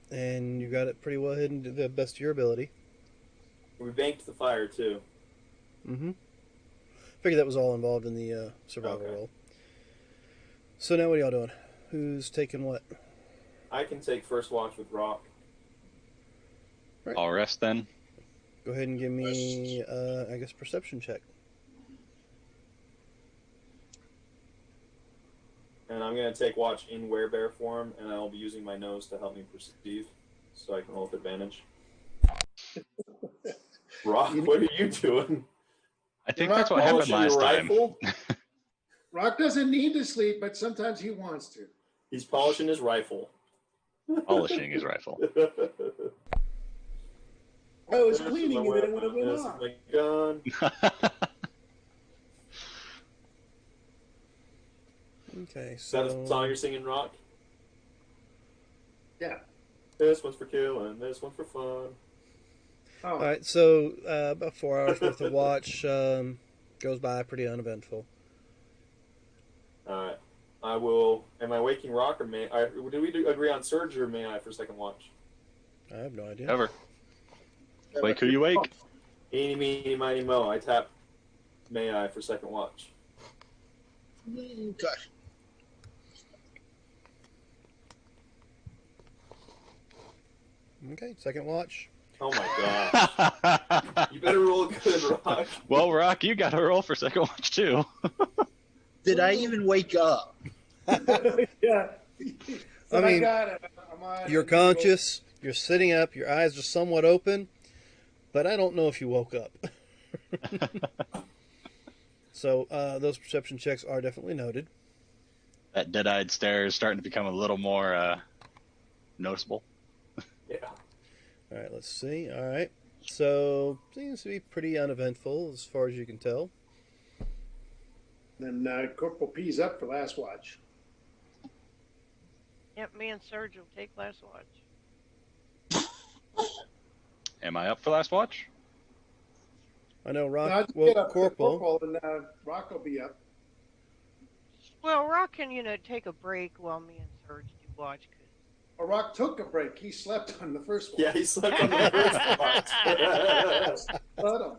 Speaker 1: and you got it pretty well hidden to the best of your ability.
Speaker 3: We banked the fire too.
Speaker 1: Mm-hmm. Figured that was all involved in the survival roll. So now what are y'all doing? Who's taking what?
Speaker 3: I can take first watch with Rock.
Speaker 1: Right.
Speaker 5: I'll rest then.
Speaker 1: Go ahead and give me, I guess, perception check.
Speaker 3: And I'm going to take watch in werebear form, and I'll be using my nose to help me perceive, so I can roll with advantage. Rock, what are you doing?
Speaker 5: I think that's what happened last time.
Speaker 3: Rifle?
Speaker 6: Rock doesn't need to sleep, but sometimes he wants to.
Speaker 3: He's polishing his rifle.
Speaker 5: Polishing his rifle.
Speaker 6: I was cleaning it and when it went
Speaker 3: This is
Speaker 6: off.
Speaker 3: my gun.
Speaker 1: Okay,
Speaker 3: Is that
Speaker 1: so
Speaker 3: the song you're singing, Rock?
Speaker 6: Yeah.
Speaker 3: This one's for killing, this one's for fun.
Speaker 6: Oh,
Speaker 1: all right, so about 4 hours worth of watch goes by pretty uneventful.
Speaker 3: Alright. I will. Am I waking Rock or may I? Do we agree on Surge or may I for second watch?
Speaker 1: I have no idea.
Speaker 5: Ever. Wake who you wake.
Speaker 3: Eeny, meeny, miny, mo. I tap may I for second watch.
Speaker 2: Okay.
Speaker 1: Okay, second watch.
Speaker 3: Oh my gosh. You better roll good, Rock.
Speaker 5: Well, Rock, you got to roll for second watch too.
Speaker 2: Did I even wake up?
Speaker 6: yeah.
Speaker 1: I mean,
Speaker 6: got it. I'm on.
Speaker 1: You're conscious, you're sitting up, your eyes are somewhat open, but I don't know if you woke up. So those perception checks are definitely noted.
Speaker 5: That dead-eyed stare is starting to become a little more noticeable.
Speaker 3: Yeah.
Speaker 1: All right, let's see. All right. So, seems to be pretty uneventful as far as you can tell.
Speaker 6: Then Corporal P's up for last watch.
Speaker 4: Yep, me and Serge will take last watch.
Speaker 5: Am I up for last watch?
Speaker 1: I know Rock,
Speaker 6: I'll
Speaker 1: well,
Speaker 6: get up to
Speaker 1: Corporal.
Speaker 6: and Rock will be up.
Speaker 4: Well, Rock can, take a break while me and Serge do watch.
Speaker 6: Well, Rock took a break. He slept on the first one.
Speaker 3: Yeah, he slept on the first watch.
Speaker 6: Let him.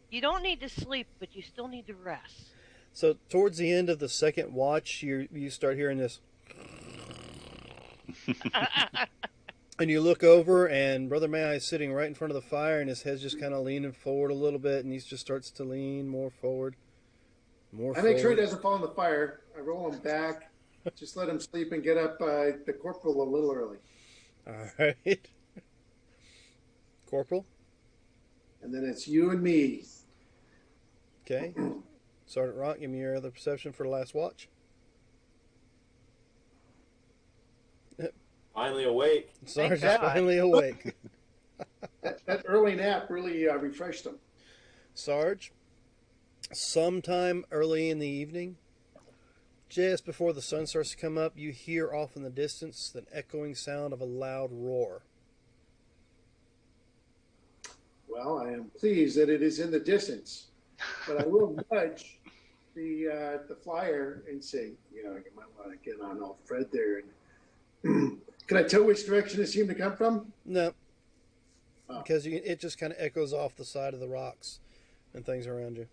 Speaker 4: You don't need to sleep, but you still need to rest.
Speaker 1: So, towards the end of the second watch, you start hearing this. And you look over, and Brother May is sitting right in front of the fire, and his head's just kind of leaning forward a little bit, and he just starts to lean more forward.
Speaker 6: I make sure he doesn't fall in the fire. I roll him back. Just let him sleep and get up the corporal a little early.
Speaker 1: All right. Corporal?
Speaker 6: And then it's you and me.
Speaker 1: Okay. Sergeant Rock, give me your other perception for the last watch.
Speaker 3: Finally awake.
Speaker 1: Sergeant's finally awake.
Speaker 6: That early nap really refreshed him.
Speaker 1: Sarge, sometime early in the evening, just before the sun starts to come up, you hear off in the distance the echoing sound of a loud roar.
Speaker 6: Well, I am pleased that it is in the distance, but I will nudge the flyer and say, you might want to get on old Fred there. And can I tell which direction it seemed to come from?
Speaker 1: No, because it just kind of echoes off the side of the rocks and things around you.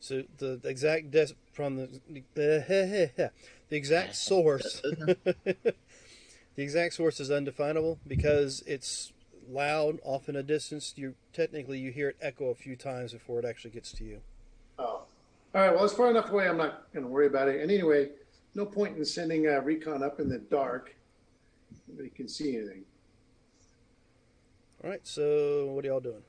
Speaker 1: So the exact from the exact source, the exact source is undefinable because it's loud off in a distance. You hear it echo a few times before it actually gets to you.
Speaker 6: Oh, all right. Well, it's far enough away. I'm not going to worry about it. And anyway, no point in sending recon up in the dark. Nobody can see anything.
Speaker 1: All right. So what are y'all doing?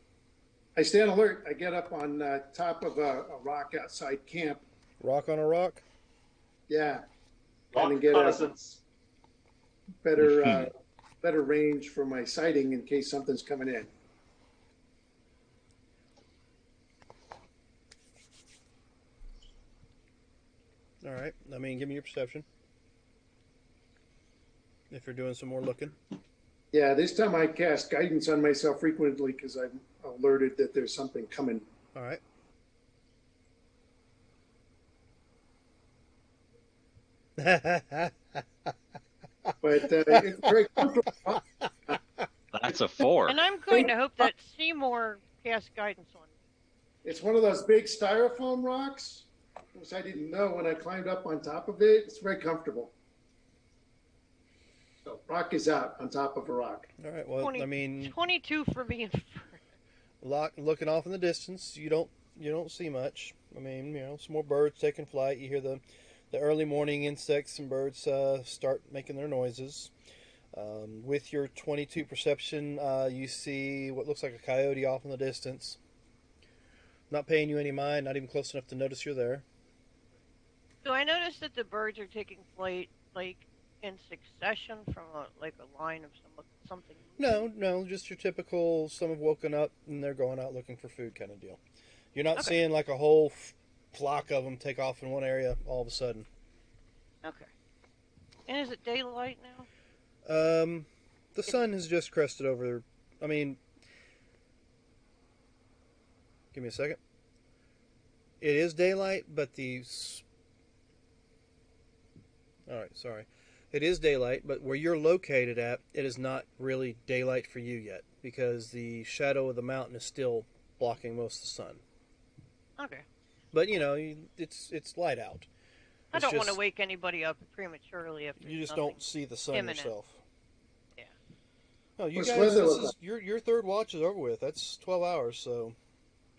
Speaker 6: I stay on alert. I get up on top of a rock outside camp.
Speaker 1: Rock on a rock?
Speaker 6: Yeah.
Speaker 3: Rock
Speaker 6: and get a better range for my sighting in case something's coming in.
Speaker 1: All right. Give me your perception. If you're doing some more looking.
Speaker 6: Yeah, this time I cast guidance on myself frequently because I'm alerted that there's something coming.
Speaker 1: All right.
Speaker 6: But it's very comfortable.
Speaker 5: That's a 4.
Speaker 4: And I'm going to hope that Seymour cast guidance on me.
Speaker 6: It's one of those big styrofoam rocks, which I didn't know when I climbed up on top of it. It's very comfortable. So rock is out on top of a rock.
Speaker 1: All right. Well,
Speaker 4: 22 for being.
Speaker 1: Looking off in the distance, you don't see much. Some more birds taking flight. You hear the early morning insects and birds start making their noises. With your 22 perception, you see what looks like a coyote off in the distance. Not paying you any mind, not even close enough to notice you're there.
Speaker 4: So I noticed that the birds are taking flight like in succession from a line of something.
Speaker 1: No, just your typical. Some have woken up and they're going out looking for food kind of deal. You're not seeing like a whole flock of them take off in one area all of a sudden.
Speaker 4: Okay. And is it daylight now?
Speaker 1: The sun has just crested over. Give me a second. It is daylight, but Alright, sorry. It is daylight, but where you're located at, it is not really daylight for you yet, because the shadow of the mountain is still blocking most of the sun.
Speaker 4: Okay.
Speaker 1: But, it's light out.
Speaker 4: I don't want to wake anybody up prematurely if
Speaker 1: you just don't see the sun yourself.
Speaker 4: Yeah.
Speaker 1: No, you guys, your third watch is over with. That's 12 hours, so...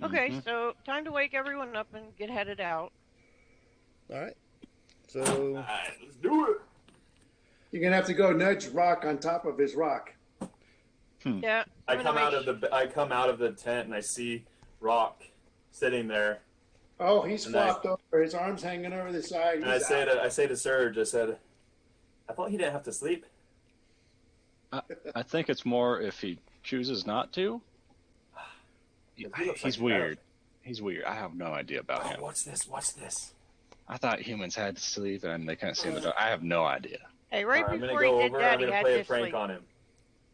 Speaker 4: Okay, so time to wake everyone up and get headed out.
Speaker 1: All right. So
Speaker 3: let's do it.
Speaker 6: You're gonna have to go nudge Rock on top of his rock.
Speaker 4: Yeah.
Speaker 3: I come out of the tent and I see Rock sitting there.
Speaker 6: Oh, he's flopped over. His arms hanging over the side.
Speaker 3: And I say to Serge, I thought he didn't have to sleep.
Speaker 5: I think it's more if he chooses not to. He's weird. He's weird. I have no idea about him.
Speaker 3: Watch this.
Speaker 5: I thought humans had to sleep and they couldn't see in the dark. I have no idea.
Speaker 4: Hey, before he did that, he had
Speaker 3: play
Speaker 4: this
Speaker 3: a prank on him.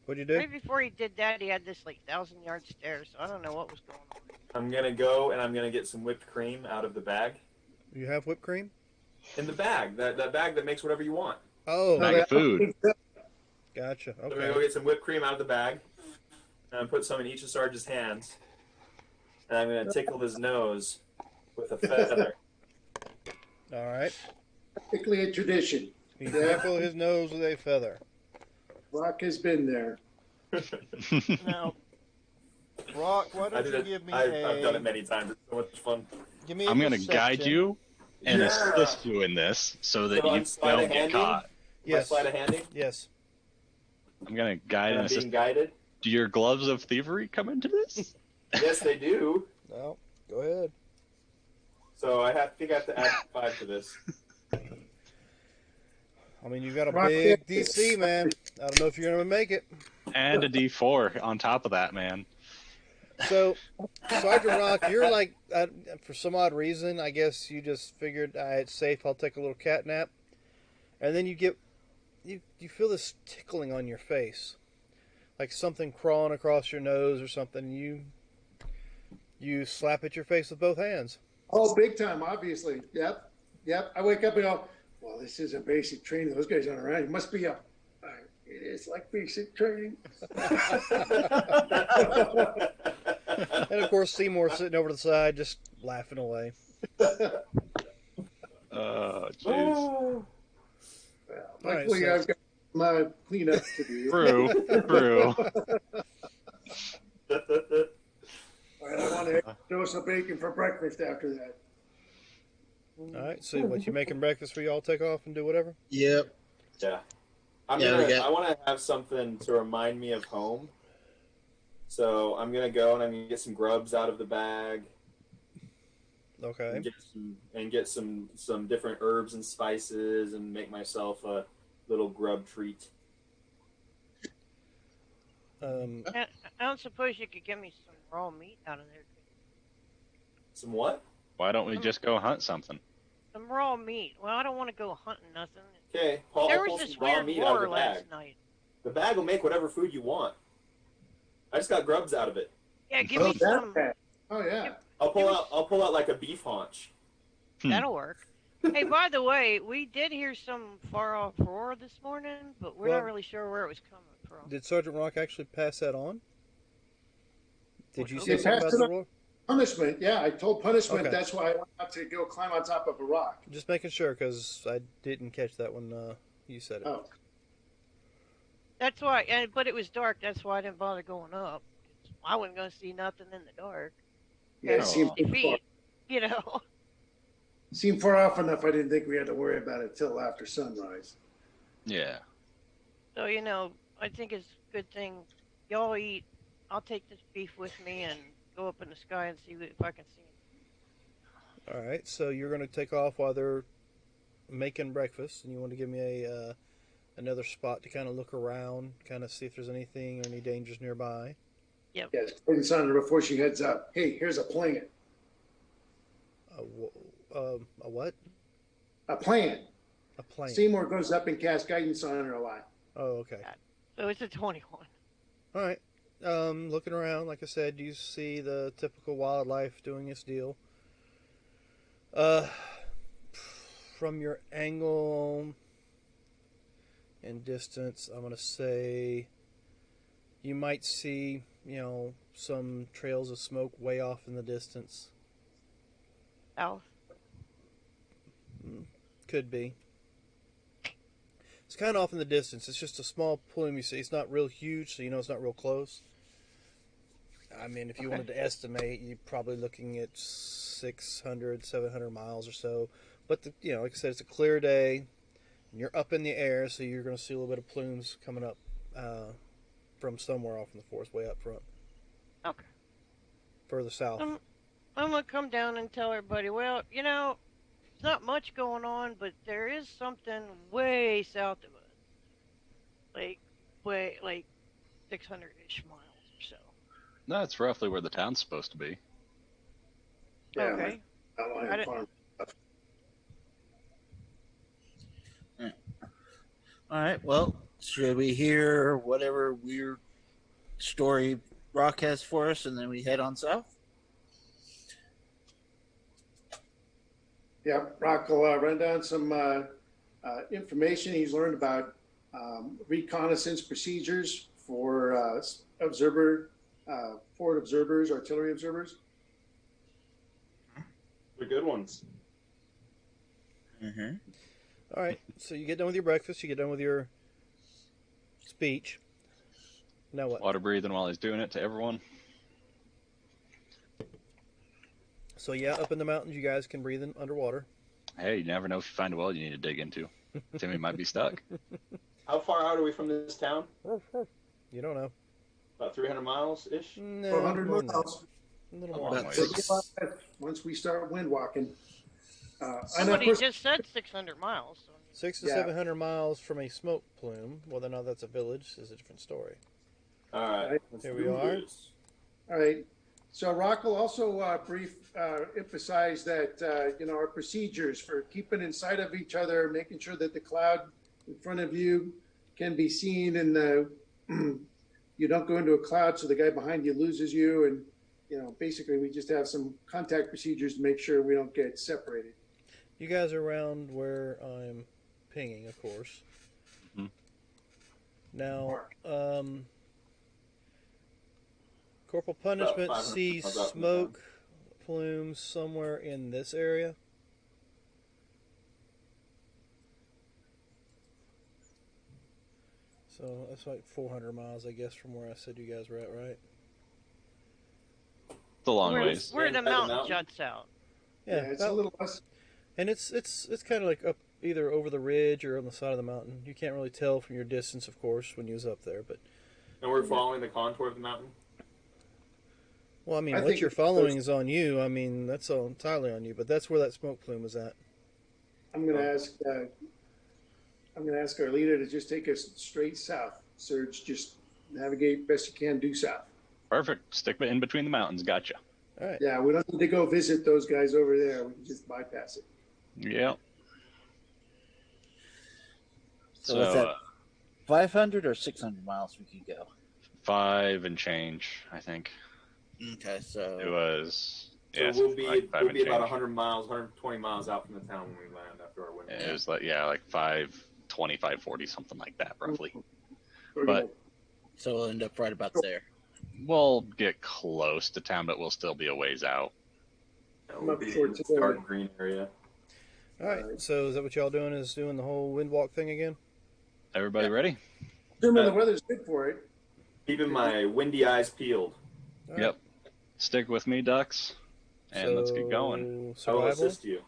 Speaker 1: What'd you do?
Speaker 4: Right before he did that, he had this 1,000-yard stare. So I don't know what was going on.
Speaker 3: I'm gonna go and I'm gonna get some whipped cream out of the bag.
Speaker 1: You have whipped cream?
Speaker 3: In the bag, that bag that makes whatever you want.
Speaker 1: Oh,
Speaker 5: Bag of food.
Speaker 1: Gotcha. Okay.
Speaker 3: I'm gonna go get some whipped cream out of the bag, and put some in each of Sarge's hands, and I'm gonna tickle his nose with a feather.
Speaker 1: All right.
Speaker 6: Practically a tradition.
Speaker 1: You tickle his nose with a feather.
Speaker 6: Rock has been there.
Speaker 4: No.
Speaker 1: Rock, why don't you give me
Speaker 3: I've done it many times. It's so much fun.
Speaker 1: Give me
Speaker 5: I'm going to guide you and assist you in this so that you don't get caught.
Speaker 1: Yes.
Speaker 3: Sleight of handing?
Speaker 1: Yes.
Speaker 5: I'm going to guide and assist.
Speaker 3: Being guided?
Speaker 5: Do your gloves of thievery come into this?
Speaker 3: Yes, they do.
Speaker 1: No. Go ahead.
Speaker 3: So I think I have to add 5 to this.
Speaker 1: I mean, you've got a big DC, man. I don't know if you're going to make it.
Speaker 5: And a D4 on top of that, man.
Speaker 1: So, Sergeant Rock, you're like, for some odd reason, I guess you just figured, it's safe, I'll take a little cat nap. And then you feel this tickling on your face. Like something crawling across your nose or something. You slap at your face with both hands.
Speaker 6: Oh, big time, obviously. Yep. I wake up and go, well, this isn't basic training. Those guys aren't around. It must be up. It is like basic training.
Speaker 1: And of course, Seymour sitting over to the side, just laughing away.
Speaker 5: Oh, jeez.
Speaker 6: Well, luckily, I've got my cleanup to do.
Speaker 5: True.
Speaker 6: All right, I want a dose of bacon for breakfast after that.
Speaker 1: All right, so what, you making breakfast for you all take off and do whatever?
Speaker 2: Yep.
Speaker 3: Yeah. I want to have something to remind me of home. So I'm going to go and I'm going to get some grubs out of the bag.
Speaker 1: Okay.
Speaker 3: And get some different herbs and spices and make myself a little grub treat.
Speaker 4: I don't suppose you could give me some raw meat out of there.
Speaker 3: Some what?
Speaker 5: Why don't we just go hunt something?
Speaker 4: Some raw meat. Well, I don't want to go hunting nothing.
Speaker 3: Okay, Paul,
Speaker 4: There
Speaker 3: pull
Speaker 4: was this
Speaker 3: some raw
Speaker 4: weird
Speaker 3: meat out of
Speaker 4: war
Speaker 3: the bag.
Speaker 4: last night.
Speaker 3: The bag will make whatever food you want. I just got grubs out of it.
Speaker 4: Yeah, give me some.
Speaker 6: Oh, yeah.
Speaker 3: I'll pull out like a beef haunch.
Speaker 4: That'll work. Hey, by the way, we did hear some far off roar this morning, but we're not really sure where it was coming from.
Speaker 1: Did Sergeant Rock actually pass that on? Did you
Speaker 6: He
Speaker 1: say something
Speaker 6: passed
Speaker 1: about
Speaker 6: it
Speaker 1: the roar?
Speaker 6: Punishment, yeah. I told punishment.
Speaker 1: Okay.
Speaker 6: That's why I went out to go climb on top of a rock.
Speaker 1: Just making sure, because I didn't catch that when you said it.
Speaker 6: Oh,
Speaker 4: That's why, but it was dark. That's why I didn't bother going up. I wasn't going to see nothing in the dark.
Speaker 6: yeah. It seemed
Speaker 4: 50 feet, you know.
Speaker 6: seemed far off enough. I didn't think we had to worry about it till after sunrise.
Speaker 5: Yeah.
Speaker 4: So, I think it's a good thing. Y'all eat. I'll take this beef with me and go up in the sky and see if I can see it.
Speaker 1: All right, so you're going to take off while they're making breakfast, and you want to give me another spot to kind of look around, kind of see if there's anything or any dangers nearby.
Speaker 4: Yep.
Speaker 6: Yes, putting Sandra before she heads up. Hey, here's a plan.
Speaker 1: A what?
Speaker 6: A plan.
Speaker 1: A plane.
Speaker 6: Seymour goes up and casts guidance on her a lot.
Speaker 1: Oh, okay.
Speaker 4: So it's a 21.
Speaker 1: All right. Looking around, like I said, you see the typical wildlife doing its deal. From your angle and distance, I'm gonna say you might see, some trails of smoke way off in the distance.
Speaker 4: South.
Speaker 1: Could be. It's kind of off in the distance. It's just a small plume you see. It's not real huge, so it's not real close. I mean, if you wanted to estimate, you're probably looking at 600, 700 miles or so. But, like I said, it's a clear day, and you're up in the air, so you're going to see a little bit of plumes coming up from somewhere off in the forest, way up front.
Speaker 4: Okay.
Speaker 1: Further south.
Speaker 4: I'm going to come down and tell everybody, well, there's not much going on, but there is something way south of us. Like 600-ish miles or so.
Speaker 5: That's roughly where the town's supposed to be.
Speaker 6: Yeah,
Speaker 4: Okay.
Speaker 6: Outlying farm.
Speaker 2: All right. Well, should we hear whatever weird story Rock has for us, and then we head on south?
Speaker 6: Yeah, Rock will run down some information he's learned about reconnaissance procedures for forward observers, artillery observers.
Speaker 3: The good ones.
Speaker 2: Mm-hmm.
Speaker 1: All right, so you get done with your breakfast, you get done with your speech. Now what?
Speaker 5: Water breathing while he's doing it to everyone.
Speaker 1: So yeah, up in the mountains, you guys can breathe in underwater.
Speaker 5: Hey, you never know if you find a well you need to dig into. Timmy might be stuck.
Speaker 3: How far out are we from this town?
Speaker 1: You don't know.
Speaker 3: About 300 miles-ish?
Speaker 1: No,
Speaker 6: 400
Speaker 1: more than
Speaker 6: miles.
Speaker 1: that. A little
Speaker 5: A
Speaker 1: more.
Speaker 5: long
Speaker 2: About
Speaker 5: ways.
Speaker 2: 6.
Speaker 6: Once we start wind walking. I know
Speaker 4: Somebody just said 600 miles. So.
Speaker 1: 600 to
Speaker 6: Yeah.
Speaker 1: 700 miles from a smoke plume. Whether or not that's a village is a different story.
Speaker 3: All right. let's
Speaker 1: Here we
Speaker 3: do
Speaker 1: are.
Speaker 3: this.
Speaker 6: All right. So Rock will also emphasize that, our procedures for keeping in sight of each other, making sure that the cloud in front of you can be seen and you don't go into a cloud so the guy behind you loses you. And, basically we just have some contact procedures to make sure we don't get separated.
Speaker 1: You guys are around where I'm pinging, of course.
Speaker 5: Mhm.
Speaker 1: Now, Corporal Punishment
Speaker 3: About 500
Speaker 1: sees
Speaker 3: miles out from the
Speaker 1: smoke plumes somewhere in this area. So that's like 400 miles, I guess, from where I said you guys were at, right?
Speaker 5: It's a long
Speaker 4: Where,
Speaker 5: ways.
Speaker 4: where the
Speaker 3: Inside the
Speaker 4: mountain
Speaker 3: mountain?
Speaker 4: juts out.
Speaker 1: Yeah,
Speaker 6: It's
Speaker 1: about-
Speaker 6: a little less.
Speaker 1: and it's kind of like up either over the ridge or on the side of the mountain. You can't really tell from your distance, of course, when you was up there. But
Speaker 3: And we're following the contour of the mountain.
Speaker 1: well, I mean,
Speaker 6: I
Speaker 1: what
Speaker 6: think
Speaker 1: you're
Speaker 6: it's
Speaker 1: following
Speaker 6: close.
Speaker 1: is on you. I mean, that's all entirely on you. But that's where that smoke plume was at.
Speaker 6: I'm going to ask. I'm going to ask our leader to just take us straight south. Surge, just navigate best you can due south.
Speaker 5: Perfect. Stick in between the mountains. Gotcha.
Speaker 1: All right.
Speaker 6: Yeah, we don't need to go visit those guys over there. We can just bypass it.
Speaker 5: Yep.
Speaker 2: So what's that? 500 or 600 miles we could go.
Speaker 5: 5 and change, I think.
Speaker 2: Okay, so
Speaker 5: It was.
Speaker 3: So
Speaker 5: Yeah,
Speaker 3: we'll be
Speaker 5: like 5
Speaker 3: we'll
Speaker 5: and
Speaker 3: be about
Speaker 5: change.
Speaker 3: 100 miles, 120 miles out from the town when we land after our wind.
Speaker 5: It was like, like 520, 540, something like that, roughly.
Speaker 6: Pretty
Speaker 5: But-
Speaker 6: much.
Speaker 2: so we'll end up right about there.
Speaker 5: We'll get close to town, but we'll still be a ways out.
Speaker 3: We'll be
Speaker 6: Sure,
Speaker 3: in the
Speaker 6: today.
Speaker 3: dark green area.
Speaker 1: All right. So is that what y'all doing? Is doing the whole wind walk thing again?
Speaker 5: Everybody ready?
Speaker 6: Assuming the weather's good for it.
Speaker 3: Keeping my windy eyes peeled.
Speaker 1: All right.
Speaker 5: Yep. Stick with me, ducks, and let's get going.
Speaker 3: I will
Speaker 1: Survival.
Speaker 3: assist you.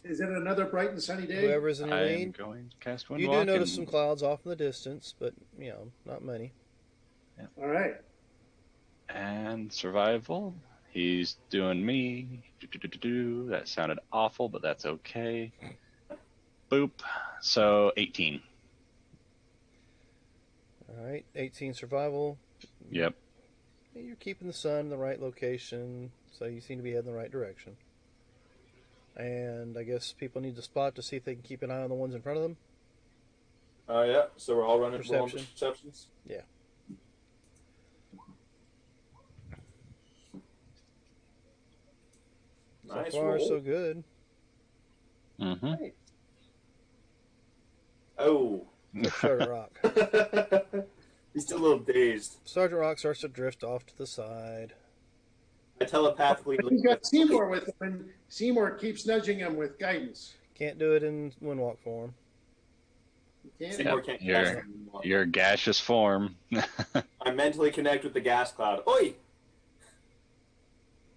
Speaker 6: Is it another bright and sunny day?
Speaker 1: Whoever's in the
Speaker 5: I am
Speaker 1: lead.
Speaker 5: going to cast wind
Speaker 1: You
Speaker 5: walk
Speaker 1: do notice
Speaker 5: and-
Speaker 1: some clouds off in the distance, but not many.
Speaker 6: All right.
Speaker 5: And survival. He's doing me. Do. That sounded awful, but that's okay. Boop. So 18.
Speaker 1: All right. 18 survival.
Speaker 5: Yep.
Speaker 1: You're keeping the sun in the right location, so you seem to be heading the right direction. And I guess people need to spot to see if they can keep an eye on the ones in front of them.
Speaker 3: Yeah. So we're all rolling
Speaker 1: Perception.
Speaker 3: perceptions.
Speaker 1: Yeah.
Speaker 3: Nice
Speaker 1: so far,
Speaker 3: roll.
Speaker 1: so good.
Speaker 5: Mm-hmm.
Speaker 3: Oh.
Speaker 1: Sergeant Rock.
Speaker 3: He's still a little dazed.
Speaker 1: Sergeant Rock starts to drift off to the side.
Speaker 3: I telepathically.
Speaker 6: He's got Seymour with him, and Seymour keeps nudging him with guidance.
Speaker 1: Can't do it in windwalk form.
Speaker 6: You can't?
Speaker 3: Seymour
Speaker 5: Yep,
Speaker 3: can't
Speaker 5: you're-
Speaker 3: cast him.
Speaker 5: Your gaseous form.
Speaker 3: I mentally connect with the gas cloud. Oi!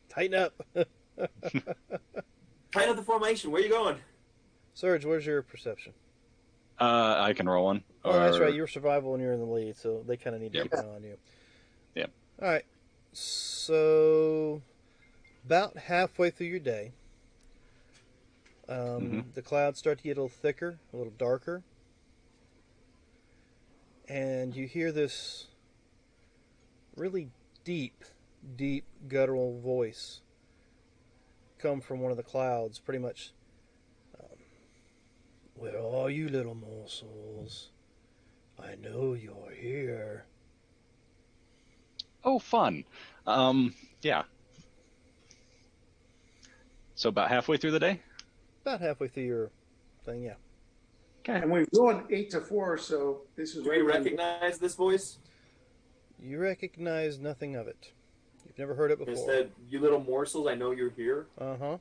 Speaker 1: Tighten up.
Speaker 3: Tighten up the formation. Where you going?
Speaker 1: Surge, where's your perception?
Speaker 5: I can roll one.
Speaker 1: Oh, that's
Speaker 5: Or-
Speaker 1: right. You're survival and you're in the lead, so they kind of need to
Speaker 5: Yep.
Speaker 1: keep an eye on you.
Speaker 5: Yep.
Speaker 1: All right. So, about halfway through your day, the clouds start to get a little thicker, a little darker, and you hear this really deep guttural voice come from one of the clouds, pretty much. Where are you, little morsels? I know you're here.
Speaker 5: Oh, fun. Yeah. So about halfway through the day?
Speaker 1: About halfway through your thing, yeah.
Speaker 5: Okay.
Speaker 6: And we're going 8 to 4, so this is
Speaker 3: Do we
Speaker 6: right around-
Speaker 3: recognize this voice?
Speaker 1: You recognize nothing of it. You've never heard it
Speaker 3: It
Speaker 1: before.
Speaker 3: said, "You little morsels, I know you're here."
Speaker 1: Uh-huh.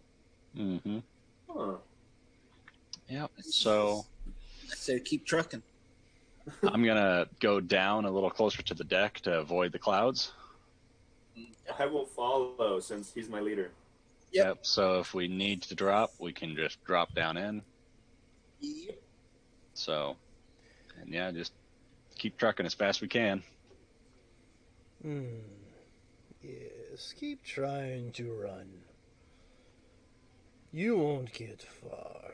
Speaker 5: Mm-hmm.
Speaker 3: Huh.
Speaker 5: Yep. So
Speaker 2: I say keep trucking.
Speaker 5: I'm gonna go down a little closer to the deck to avoid the clouds.
Speaker 3: I will follow since he's my leader.
Speaker 2: Yep.
Speaker 5: So if we need to drop, we can just drop down in.
Speaker 2: Yep.
Speaker 5: So, and yeah, just keep trucking as fast as we can.
Speaker 1: Yes. this. Keep trying to run. You won't get far.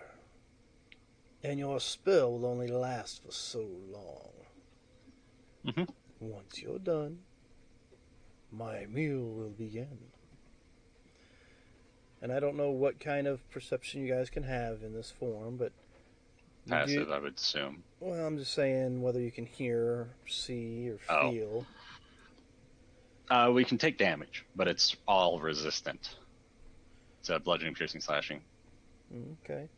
Speaker 1: And your spell will only last for so long.
Speaker 5: Mm-hmm.
Speaker 1: Once you're done, my meal will begin. And I don't know what kind of perception you guys can have in this form, but...
Speaker 5: Passive, I would assume.
Speaker 1: Well, I'm just saying whether you can hear, see, or feel.
Speaker 5: We can take damage, but it's all resistant. So bludgeoning, piercing, slashing.
Speaker 1: Okay.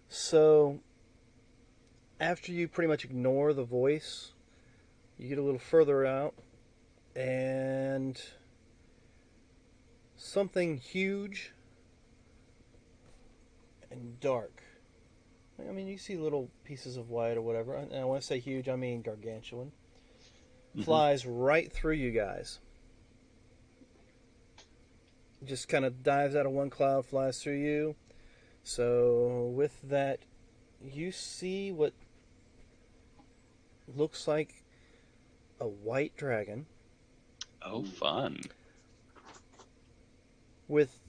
Speaker 1: So, after you pretty much ignore the voice, you get a little further out, and something huge and dark. I mean, you see little pieces of white or whatever, and when I say huge, I mean gargantuan. Flies right through you guys. Just kind of dives out of one cloud, flies through you. So with that, you see what looks like a white dragon.
Speaker 5: Oh, fun.
Speaker 1: With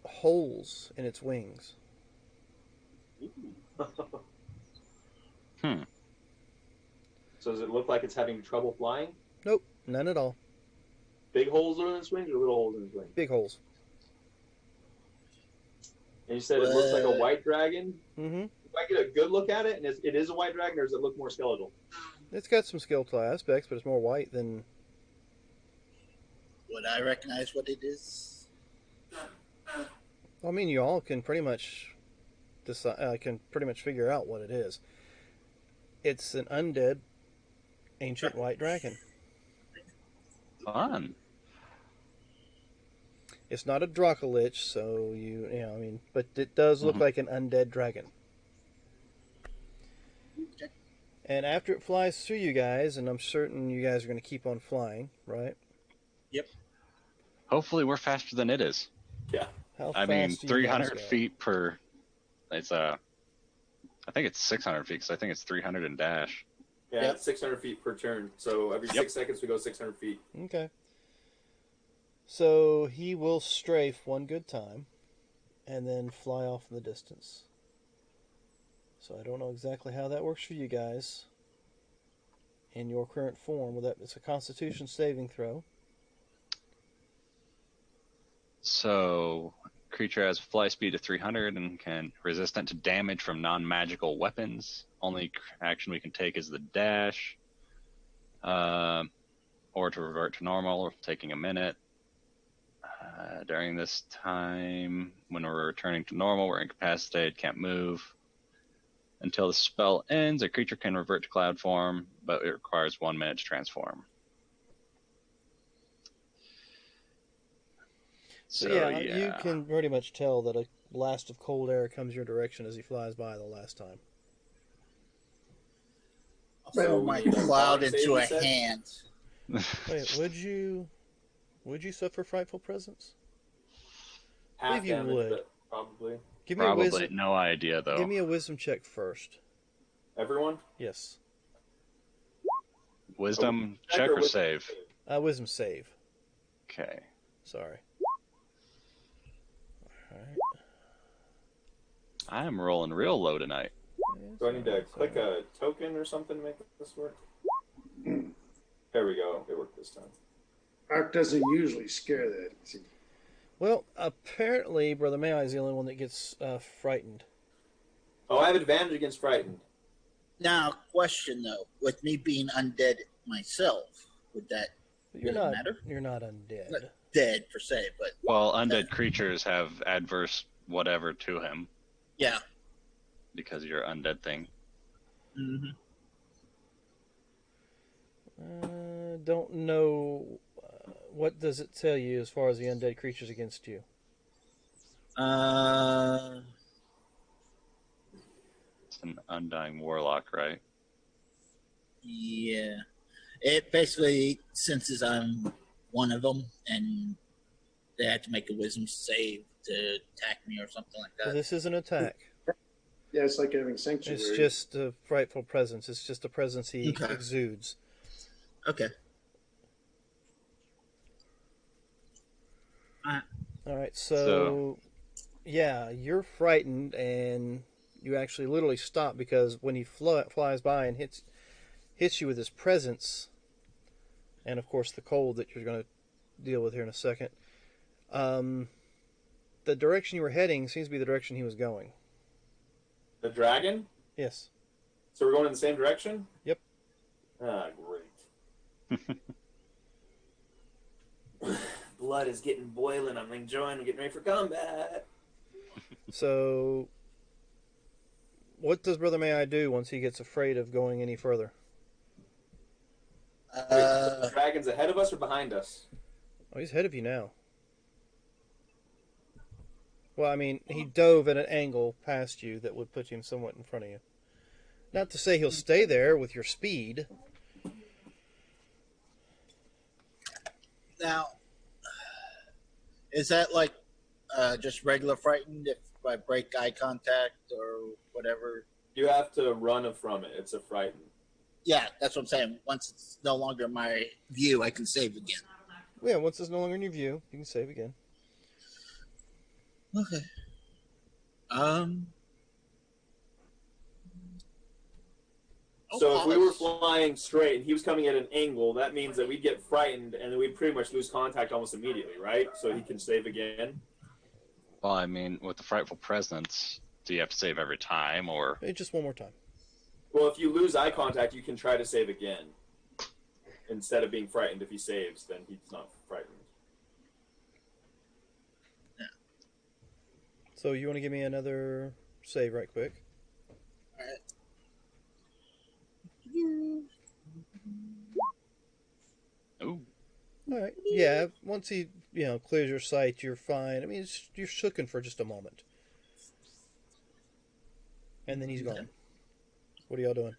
Speaker 1: holes in its wings.
Speaker 3: So does it look like it's having trouble flying?
Speaker 1: Nope, none at all.
Speaker 3: Big holes in its wings or little holes in its wings?
Speaker 1: Big holes.
Speaker 3: And you said it looks like a white dragon?
Speaker 1: Mm-hmm.
Speaker 3: If I get a good look at it, and it is a white dragon, or does it look more skeletal?
Speaker 1: It's got some skeletal aspects, but it's more white than...
Speaker 2: Would I recognize what it is?
Speaker 1: I mean, you all can pretty much decide, can pretty much figure out what it is. It's an undead ancient white dragon.
Speaker 5: Fun.
Speaker 1: It's not a Dracolich, so but it does look like an undead dragon.
Speaker 2: Okay.
Speaker 1: And after it flies through you guys, and I'm certain you guys are going to keep on flying, right?
Speaker 2: Yep.
Speaker 5: Hopefully we're faster than it is.
Speaker 3: Yeah.
Speaker 1: How
Speaker 5: I
Speaker 1: fast
Speaker 5: mean,
Speaker 1: do you
Speaker 5: 300
Speaker 1: guys go?
Speaker 5: feet per... It's I think it's 600 feet, because I think it's 300 in dash.
Speaker 3: Yeah,
Speaker 2: Yep.
Speaker 3: it's 600 feet per turn. So every 6 seconds we go 600 feet.
Speaker 1: Okay. So he will strafe one good time, and then fly off in the distance. So I don't know exactly how that works for you guys in your current form. It's a Constitution saving throw.
Speaker 5: So, creature has fly speed of 300 and can resistant to damage from non-magical weapons. Only action we can take is the dash, or to revert to normal, taking a minute. During this time, when we're returning to normal, we're incapacitated, can't move. Until the spell ends, a creature can revert to cloud form, but it requires 1 minute to transform.
Speaker 1: So yeah, you can pretty much tell that a blast of cold air comes your direction as he flies by the last time.
Speaker 2: I'll throw my cloud into a
Speaker 3: saving set?
Speaker 2: hand.
Speaker 1: Wait, would you suffer frightful presence?
Speaker 3: Half
Speaker 1: Believe you
Speaker 3: damage,
Speaker 1: would.
Speaker 3: but probably.
Speaker 1: Give me
Speaker 5: Probably
Speaker 1: a wisdom.
Speaker 5: no idea, though.
Speaker 1: Give me a wisdom check first.
Speaker 3: Everyone?
Speaker 1: Yes.
Speaker 5: Wisdom check or save?
Speaker 1: Wisdom save.
Speaker 5: Okay.
Speaker 1: Sorry. All right.
Speaker 5: I am rolling real low tonight.
Speaker 3: Do I need to click a token or something to make this work? There we go. It worked this time.
Speaker 6: Ark doesn't usually scare that easy.
Speaker 1: Well, apparently, Brother May is the only one that gets frightened.
Speaker 3: Oh, I have advantage against frightened.
Speaker 2: Now, question though, with me being undead myself, would that
Speaker 1: You're
Speaker 2: really
Speaker 1: not.
Speaker 2: matter?
Speaker 1: You're not undead.
Speaker 2: Not dead per se, but
Speaker 5: Well, undead creatures have adverse whatever to him
Speaker 2: yeah.
Speaker 5: because of your undead thing.
Speaker 2: Mm-hmm.
Speaker 1: Don't know. What does it tell you as far as the undead creatures against you?
Speaker 5: It's an undying warlock, right?
Speaker 2: Yeah. It basically senses I'm one of them, and they had to make a wisdom save to attack me or something like
Speaker 1: So
Speaker 2: that.
Speaker 1: this is an attack.
Speaker 6: Yeah, it's like having sanctuary.
Speaker 1: It's just a frightful presence. It's just a presence he
Speaker 2: Okay.
Speaker 1: exudes.
Speaker 2: Okay.
Speaker 1: All right, so yeah, you're frightened, and you actually literally stop because when he flies by and hits you with his presence, and of course the cold that you're going to deal with here in a second, the direction you were heading seems to be the direction he was going.
Speaker 3: The dragon?
Speaker 1: Yes.
Speaker 3: So we're going in the same direction?
Speaker 1: Yep.
Speaker 3: Ah, great. Blood is getting boiling. I'm enjoying getting ready for combat.
Speaker 1: So, what does Brother May I do once he gets afraid of going any further?
Speaker 3: The dragon's ahead of us or behind us?
Speaker 1: Oh, he's ahead of you now. Well, I mean, he dove at an angle past you that would put him somewhat in front of you. Not to say he'll stay there with your speed.
Speaker 2: Now, is that like just regular frightened if I break eye contact or whatever?
Speaker 3: You have to run from it. It's a frightened.
Speaker 2: Yeah, that's what I'm saying. Once it's no longer in my view, I can save again.
Speaker 1: Yeah, once it's no longer in your view, you can save again.
Speaker 2: Okay.
Speaker 3: So if we were flying straight and he was coming at an angle, that means that we'd get frightened and then we'd pretty much lose contact almost immediately, right? So he can save again.
Speaker 5: Well, I mean, with the frightful presence, do you have to save every time, or
Speaker 1: Just one more time.
Speaker 3: Well, if you lose eye contact, you can try to save again. Instead of being frightened, if he saves, then he's not frightened.
Speaker 1: So you want to give me another save right quick?
Speaker 2: All right.
Speaker 5: Ooh.
Speaker 1: All right. Yeah, once he, clears your sight, you're fine. I mean, you're shooken for just a moment. And then he's gone. What are y'all doing?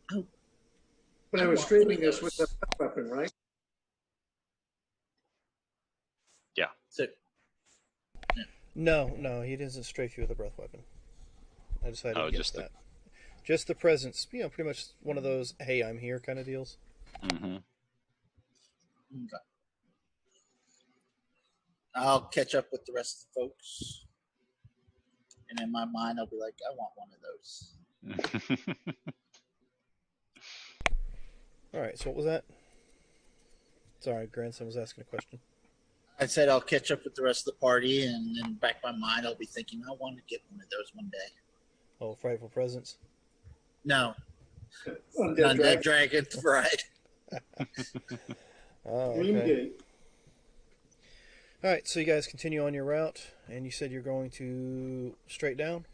Speaker 6: But I was streaming this with the weapon, right?
Speaker 5: Yeah.
Speaker 2: So,
Speaker 1: No, he doesn't strafe you with a breath weapon. I decided against that. Just the presence, pretty much one of those, hey, I'm here kind of deals.
Speaker 5: Mm-hmm.
Speaker 2: okay. I'll catch up with the rest of the folks. And in my mind, I'll be like, I want one of those.
Speaker 1: All right, so what was that? Sorry, grandson was asking a question.
Speaker 2: I said I'll catch up with the rest of the party, and in the back of my mind, I'll be thinking, I want to get one of those one day.
Speaker 1: Oh, frightful presence?
Speaker 2: No.
Speaker 6: Undead
Speaker 2: Dragon Bride.
Speaker 1: Oh, okay. All right, so you guys continue on your route, and you said you're going to straight down?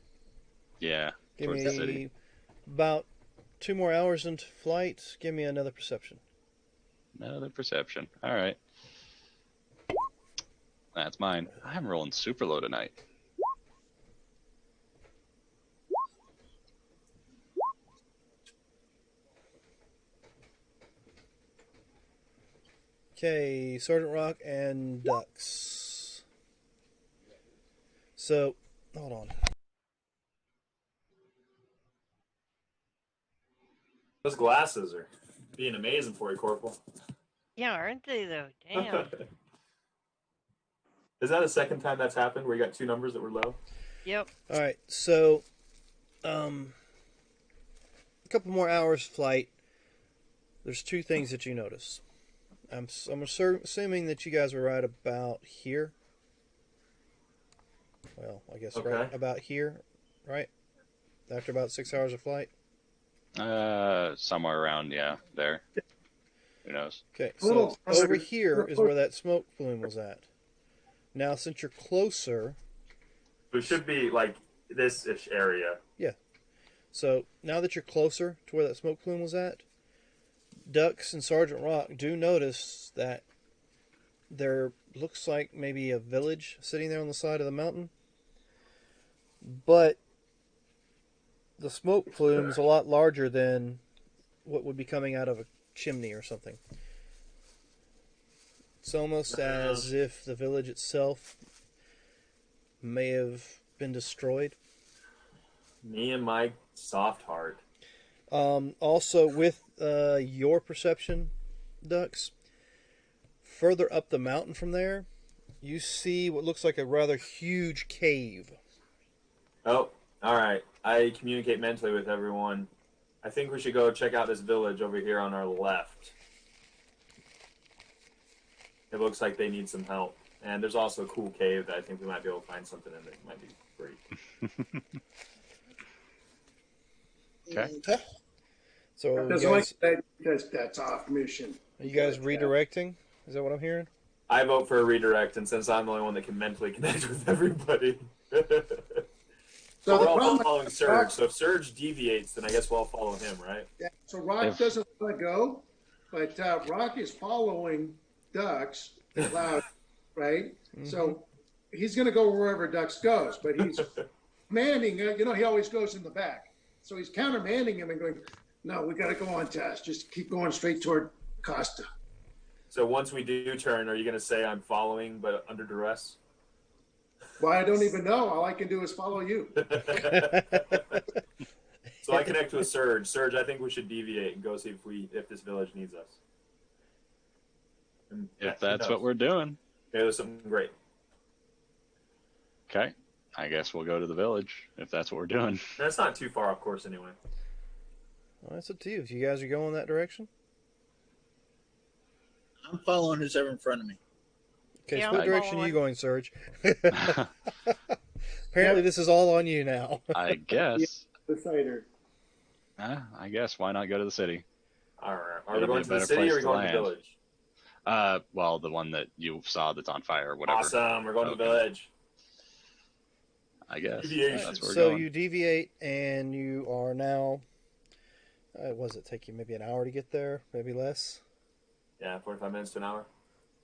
Speaker 5: Yeah.
Speaker 1: Give
Speaker 5: towards
Speaker 1: me
Speaker 5: the city.
Speaker 1: about 2 more hours into flight. Give me another perception.
Speaker 5: Another perception. All right. That's mine. I'm rolling super low tonight.
Speaker 1: Okay, Sergeant Rock and Ducks. So, hold on.
Speaker 3: Those glasses are being amazing for you, Corporal.
Speaker 4: Yeah, aren't they though? Damn.
Speaker 3: Is that the second time that's happened where you got two numbers that were low?
Speaker 4: Yep.
Speaker 1: All right, so a couple more hours flight. There's two things that you notice. I'm assuming that you guys were right about here. Well, I guess right about here, right? After about 6 hours of flight.
Speaker 5: Somewhere around, there. Who knows?
Speaker 1: Okay, so over here is where that smoke plume was at. Now, since you're closer...
Speaker 3: So it should be like this-ish area.
Speaker 1: Yeah. So, now that you're closer to where that smoke plume was at, Ducks and Sergeant Rock do notice that there looks like maybe a village sitting there on the side of the mountain. But the smoke plume is a lot larger than what would be coming out of a chimney or something. It's almost as if the village itself may have been destroyed.
Speaker 3: Me and my soft heart.
Speaker 1: Also, with your perception, Ducks, further up the mountain from there, You see what looks like a rather huge cave.
Speaker 3: Oh, all right. I communicate mentally with everyone. I think we should go check out this village over here on our left. It looks like they need some help. And there's also a cool cave that I think we might be able to find something in that might be great.
Speaker 5: Okay.
Speaker 1: So
Speaker 6: Doesn't
Speaker 1: you
Speaker 6: like
Speaker 1: guys,
Speaker 6: that because that's off mission.
Speaker 1: are you guys redirecting? Is that what I'm hearing?
Speaker 3: I vote for a redirect, and since I'm the only one that can mentally connect with everybody. So we're all following Surge. So if Surge deviates, then I guess we'll all follow him, right?
Speaker 6: Yeah. So Rock doesn't want to go, but Rock is following Dux, Cloud, right? Mm-hmm. So he's going to go wherever Dux goes, but he's manning. He always goes in the back, so he's countermanding him and going, "No, we got to go on task. Just keep going straight toward Costa."
Speaker 3: So once we do turn, are you going to say I'm following but under duress?
Speaker 6: Well, I don't even know. All I can do is follow you.
Speaker 3: So I connect with Surge. Surge, I think we should deviate and go see if this village needs us. And
Speaker 5: if that's what we're doing.
Speaker 3: Yeah, there's something great.
Speaker 5: Okay. I guess we'll go to the village if that's what we're doing.
Speaker 3: That's not too far off course anyway.
Speaker 1: Well, that's up to you. If you guys are going that direction.
Speaker 2: I'm following who's ever in front of me.
Speaker 1: Okay, so what direction are you going, Surge? Apparently this is all on you now.
Speaker 5: I guess.
Speaker 6: Decider.
Speaker 5: I guess. Why not go to the city?
Speaker 3: All right. Are we going to the city or are we going to the village?
Speaker 5: Well, the one that you saw that's on fire or whatever.
Speaker 3: Awesome. We're going to the village.
Speaker 5: I guess.
Speaker 3: Deviation.
Speaker 5: That's where we're
Speaker 1: So
Speaker 5: going.
Speaker 1: you deviate and you are now... what does it take you? Maybe an hour to get there? Maybe less?
Speaker 3: Yeah, 45 minutes to an hour.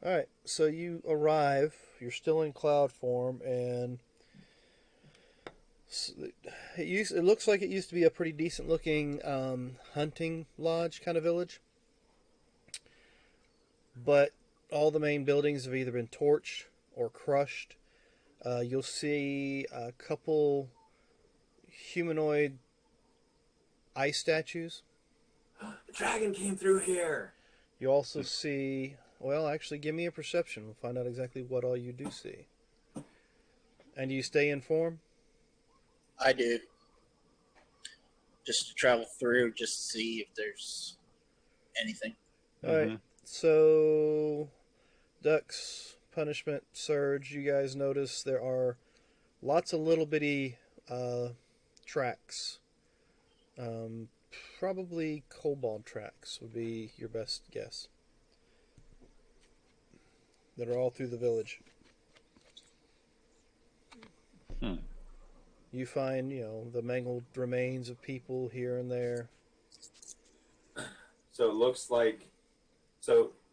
Speaker 1: All right, so you arrive. You're still in cloud form, and it looks like it used to be a pretty decent-looking hunting lodge kind of village. But all the main buildings have either been torched or crushed. You'll see a couple humanoid ice statues.
Speaker 3: The dragon came through here.
Speaker 1: You also see... Well, actually, give me a perception. We'll find out exactly what all you do see. And you stay in form?
Speaker 2: I do. Just to travel through, just to see if there's anything.
Speaker 1: All right. So, Dux, Punishment, Surge, you guys notice there are lots of little bitty tracks. Probably kobold tracks would be your best guess. That are all through the village. You find, the mangled remains of people here and there.
Speaker 3: So it looks like...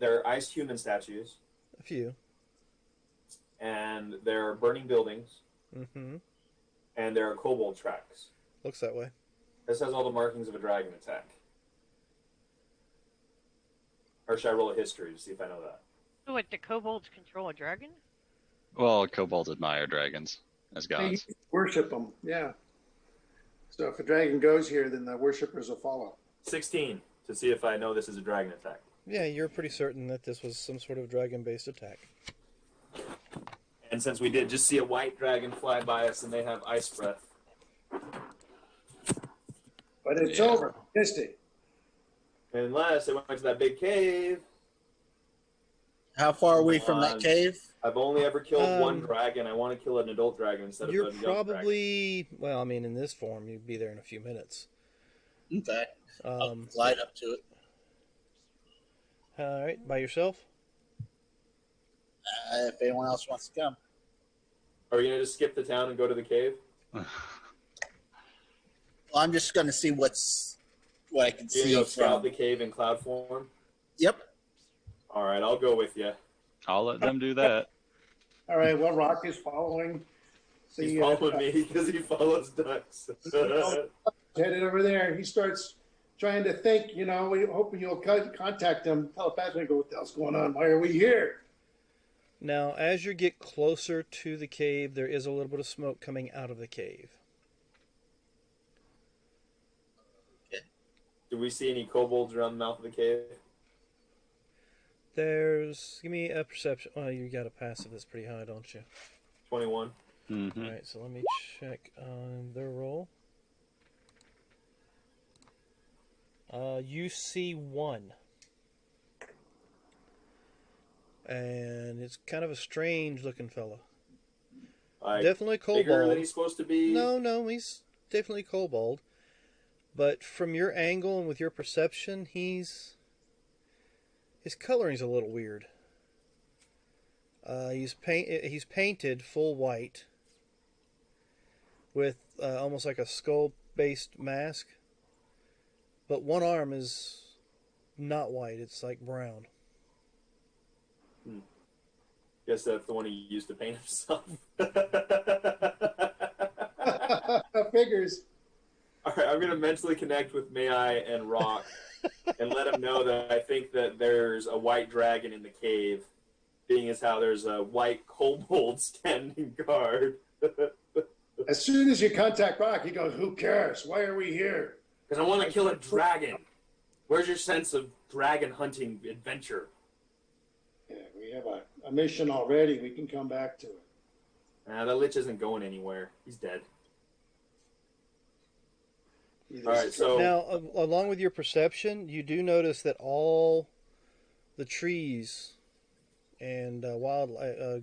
Speaker 3: there are ice human statues.
Speaker 1: A few.
Speaker 3: And there are burning buildings.
Speaker 1: Mm-hmm.
Speaker 3: And there are kobold tracks.
Speaker 1: Looks that way.
Speaker 3: This has all the markings of a dragon attack. Or should I roll a history to see if I know that?
Speaker 4: So what, the kobolds control a dragon?
Speaker 5: Well, kobolds admire dragons as gods.
Speaker 6: They worship them, yeah. So if a dragon goes here, then the worshippers will follow.
Speaker 3: 16 to see if I know this is a dragon attack.
Speaker 1: Yeah, you're pretty certain that this was some sort of dragon-based attack.
Speaker 3: And since we did just see a white dragon fly by us and they have ice breath.
Speaker 6: But it's over. Missed it.
Speaker 3: Unless they went to that big cave.
Speaker 2: How far are we from that cave?
Speaker 3: I've only ever killed one dragon. I want to kill an adult dragon instead of a young dragon.
Speaker 1: You're probably, well, I mean, in this form, you'd be there in a few minutes.
Speaker 2: Okay. I'll glide up to it.
Speaker 1: All right, by yourself?
Speaker 2: If anyone else wants to come.
Speaker 3: Are we going to just skip the town and go to the cave?
Speaker 2: Well, I'm just going to see what I can see.
Speaker 3: Go scout the cave in cloud form?
Speaker 2: Yep.
Speaker 3: All right, I'll go with you.
Speaker 5: I'll let them do that.
Speaker 6: All right, well, Rock is following.
Speaker 3: He's following me because he follows Dux.
Speaker 6: Headed over there. He starts trying to think, hoping you'll contact him telepathically and go, what the hell's going on? Why are we here?
Speaker 1: Now, as you get closer to the cave, there is a little bit of smoke coming out of the cave.
Speaker 3: Do we see any kobolds around the mouth of the cave?
Speaker 1: Give me a perception. Oh, you got a passive that's pretty high, don't you?
Speaker 3: 21.
Speaker 5: Mm-hmm.
Speaker 1: All right, so let me check on their roll. You see one. And it's kind of a strange looking fella. Definitely
Speaker 3: bigger
Speaker 1: kobold.
Speaker 3: than he's supposed to be?
Speaker 1: No, he's definitely kobold. But from your angle and with your perception, his coloring's a little weird. He's painted full white with almost like a skull-based mask. But one arm is not white; it's like brown.
Speaker 3: Guess that's the one he used to paint himself.
Speaker 6: Figures.
Speaker 3: All right, I'm going to mentally connect with Mai and Rock and let them know that I think that there's a white dragon in the cave, being as how there's a white kobold standing guard.
Speaker 6: As soon as you contact Rock, he goes, "Who cares? Why are we here?"
Speaker 3: Because I want to kill a dragon. Where's your sense of dragon hunting adventure?
Speaker 6: Yeah, we have a mission already. We can come back to it.
Speaker 3: That lich isn't going anywhere. He's dead. All right, so
Speaker 1: now, along with your perception, you do notice that all the trees and wild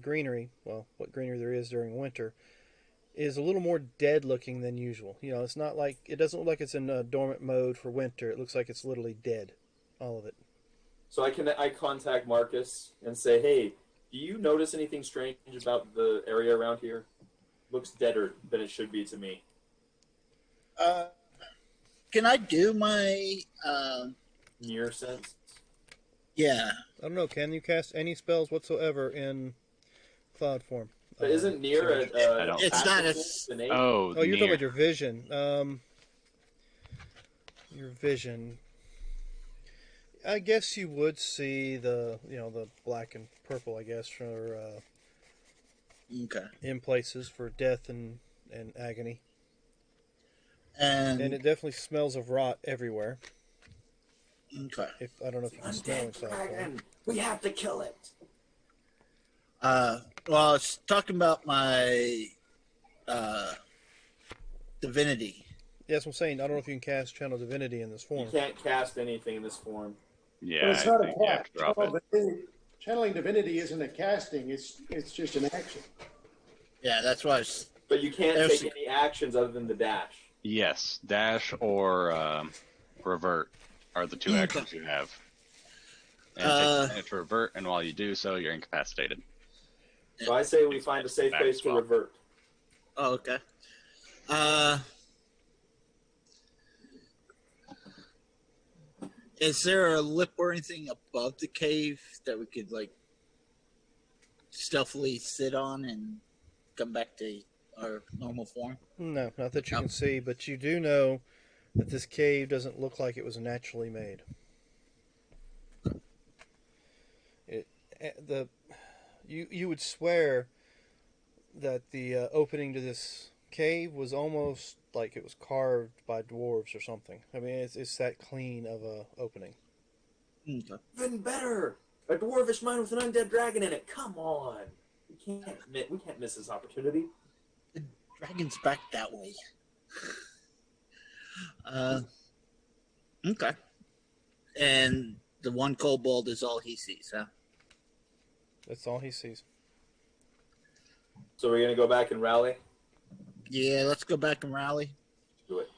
Speaker 1: greenery, well, what greenery there is during winter, is a little more dead looking than usual. You know, it's not like, it doesn't look like it's in dormant mode for winter. It looks like it's literally dead, all of it.
Speaker 3: So I contact Marcus and say, hey, do you notice anything strange about the area around here? Looks deader than it should be to me.
Speaker 2: Can I do my
Speaker 3: Near sense?
Speaker 2: Yeah.
Speaker 1: I don't know. Can you cast any spells whatsoever in cloud form?
Speaker 3: But isn't near
Speaker 2: it's not a.
Speaker 1: Oh, you're talking about your vision. Your vision. I guess you would see the black and purple. I guess for
Speaker 2: Okay.
Speaker 1: in places for death and agony.
Speaker 2: And
Speaker 1: it definitely smells of rot everywhere.
Speaker 2: Okay.
Speaker 1: I don't know if you can smell it.
Speaker 3: Dragon. We have to kill it.
Speaker 2: Well, I was talking about my divinity.
Speaker 1: Yes, I'm saying I don't know if you can cast channel divinity in this form.
Speaker 3: You can't cast anything in this form.
Speaker 5: Yeah,
Speaker 6: But it's not a
Speaker 5: think you have
Speaker 6: cast.
Speaker 5: to drop it.
Speaker 6: Channeling divinity isn't a casting. It's just an action.
Speaker 2: Yeah, that's why.
Speaker 3: But you can't take any actions other than the dash.
Speaker 5: Yes, dash or revert are the two actions you have. And take a minute to revert, and while you do so, you're incapacitated.
Speaker 3: So I say we find a safe place to revert.
Speaker 2: Oh, okay. Is there a lip or anything above the cave that we could stealthily sit on and come back to our normal form?
Speaker 1: No, not that you can see, but you do know that this cave doesn't look like it was naturally made. You would swear that the opening to this cave was almost like it was carved by dwarves or something. I mean, it's that clean of a opening.
Speaker 2: Okay.
Speaker 3: Even better, a dwarvish mine with an undead dragon in it. Come on, we can't miss this opportunity.
Speaker 2: The dragon's back that way. Okay. And the one kobold is all he sees, huh?
Speaker 1: That's all he sees.
Speaker 3: So we're gonna go back and rally.
Speaker 2: Yeah, let's go back and rally.
Speaker 3: Do it.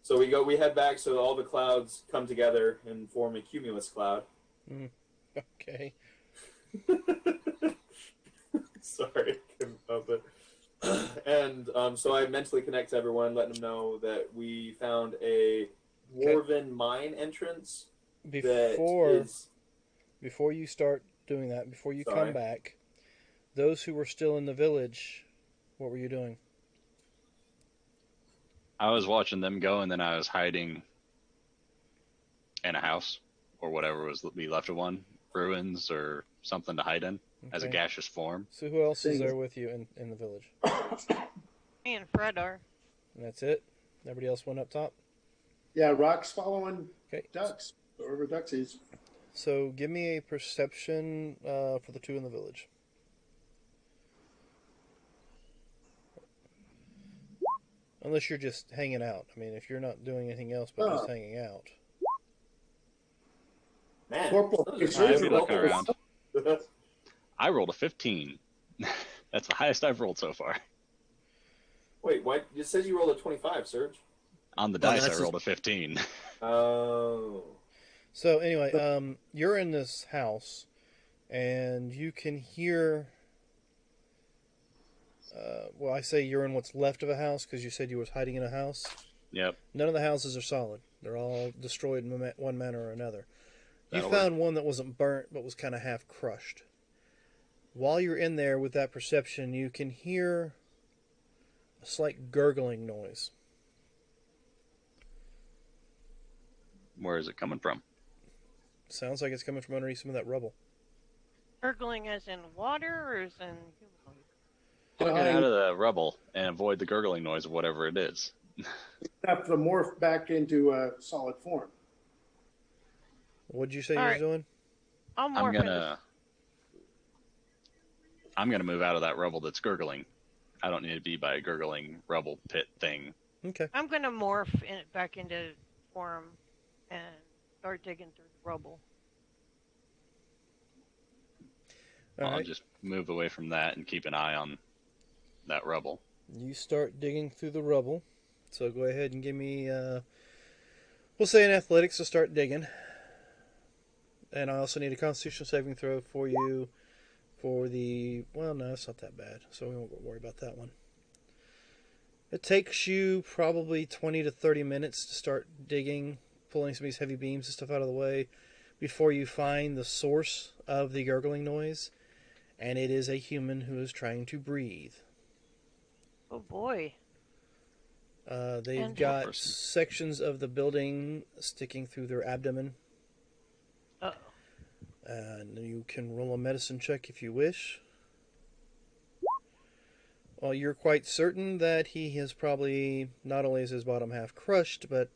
Speaker 3: So we head back. So all the clouds come together and form a cumulus cloud.
Speaker 1: Okay.
Speaker 3: Sorry, couldn't help it. And so I mentally connect to everyone, letting them know that we found a dwarven mine entrance.
Speaker 1: Before you start doing that, before you come back, those who were still in the village, what were you doing?
Speaker 5: I was watching them go, and then I was hiding in a house or whatever was be left of one, ruins or something to hide in as a gaseous form.
Speaker 1: So who else is there with you in the village?
Speaker 4: Me and Fred are.
Speaker 1: And that's it? Everybody else went up top?
Speaker 6: Yeah, Rock's following Ducks, wherever Ducks is.
Speaker 1: So give me a perception for the two in the village. Unless you're just hanging out. I mean, if you're not doing anything else but just hanging out.
Speaker 3: Man,
Speaker 6: Corporal,
Speaker 3: those
Speaker 5: I
Speaker 3: are
Speaker 5: be looking
Speaker 3: rolls.
Speaker 5: around. I rolled a 15. That's the highest I've rolled so far.
Speaker 3: Wait, why? It says you rolled a 25, Serge.
Speaker 5: On the
Speaker 2: Well,
Speaker 5: dice,
Speaker 2: that's
Speaker 5: I rolled a 15.
Speaker 3: Oh.
Speaker 1: So anyway, you're in this house, and you can hear. Well, I say you're in what's left of a house because you said you was hiding in a house.
Speaker 5: Yep.
Speaker 1: None of the houses are solid. They're all destroyed in one manner or another. You
Speaker 5: That'll
Speaker 1: found one that wasn't burnt but was kind of half crushed. While you're in there with that perception, you can hear a slight gurgling noise.
Speaker 5: Where is it coming from?
Speaker 1: Sounds like it's coming from underneath some of that rubble.
Speaker 4: Gurgling as in water or as in humanoid?
Speaker 5: I'll get out of the rubble and avoid the gurgling noise of whatever it is.
Speaker 6: Have to morph back into a solid form.
Speaker 1: What'd you say
Speaker 4: All
Speaker 1: you
Speaker 4: right.
Speaker 1: was doing?
Speaker 4: I'll morph
Speaker 5: I'm gonna move out of that rubble that's gurgling. I don't need to be by a gurgling rubble pit thing.
Speaker 1: Okay.
Speaker 4: I'm gonna morph back into form and start digging through the rubble.
Speaker 1: All
Speaker 5: I'll
Speaker 1: right.
Speaker 5: just move away from that and keep an eye on that rubble.
Speaker 1: You start digging through the rubble. So go ahead and give me, we'll say an athletics to start digging. And I also need a constitution saving throw for you for the, well, no, it's not that bad. So we won't worry about that one. It takes you probably 20 to 30 minutes to start digging, pulling some of these heavy beams and stuff out of the way before you find the source of the gurgling noise. And it is a human who is trying to breathe.
Speaker 4: Oh boy.
Speaker 1: They've
Speaker 4: And-
Speaker 1: got sections of the building sticking through their abdomen.
Speaker 4: Uh-oh.
Speaker 1: And you can roll a medicine check if you wish. Well, you're quite certain that he has probably, not only is his bottom half crushed, but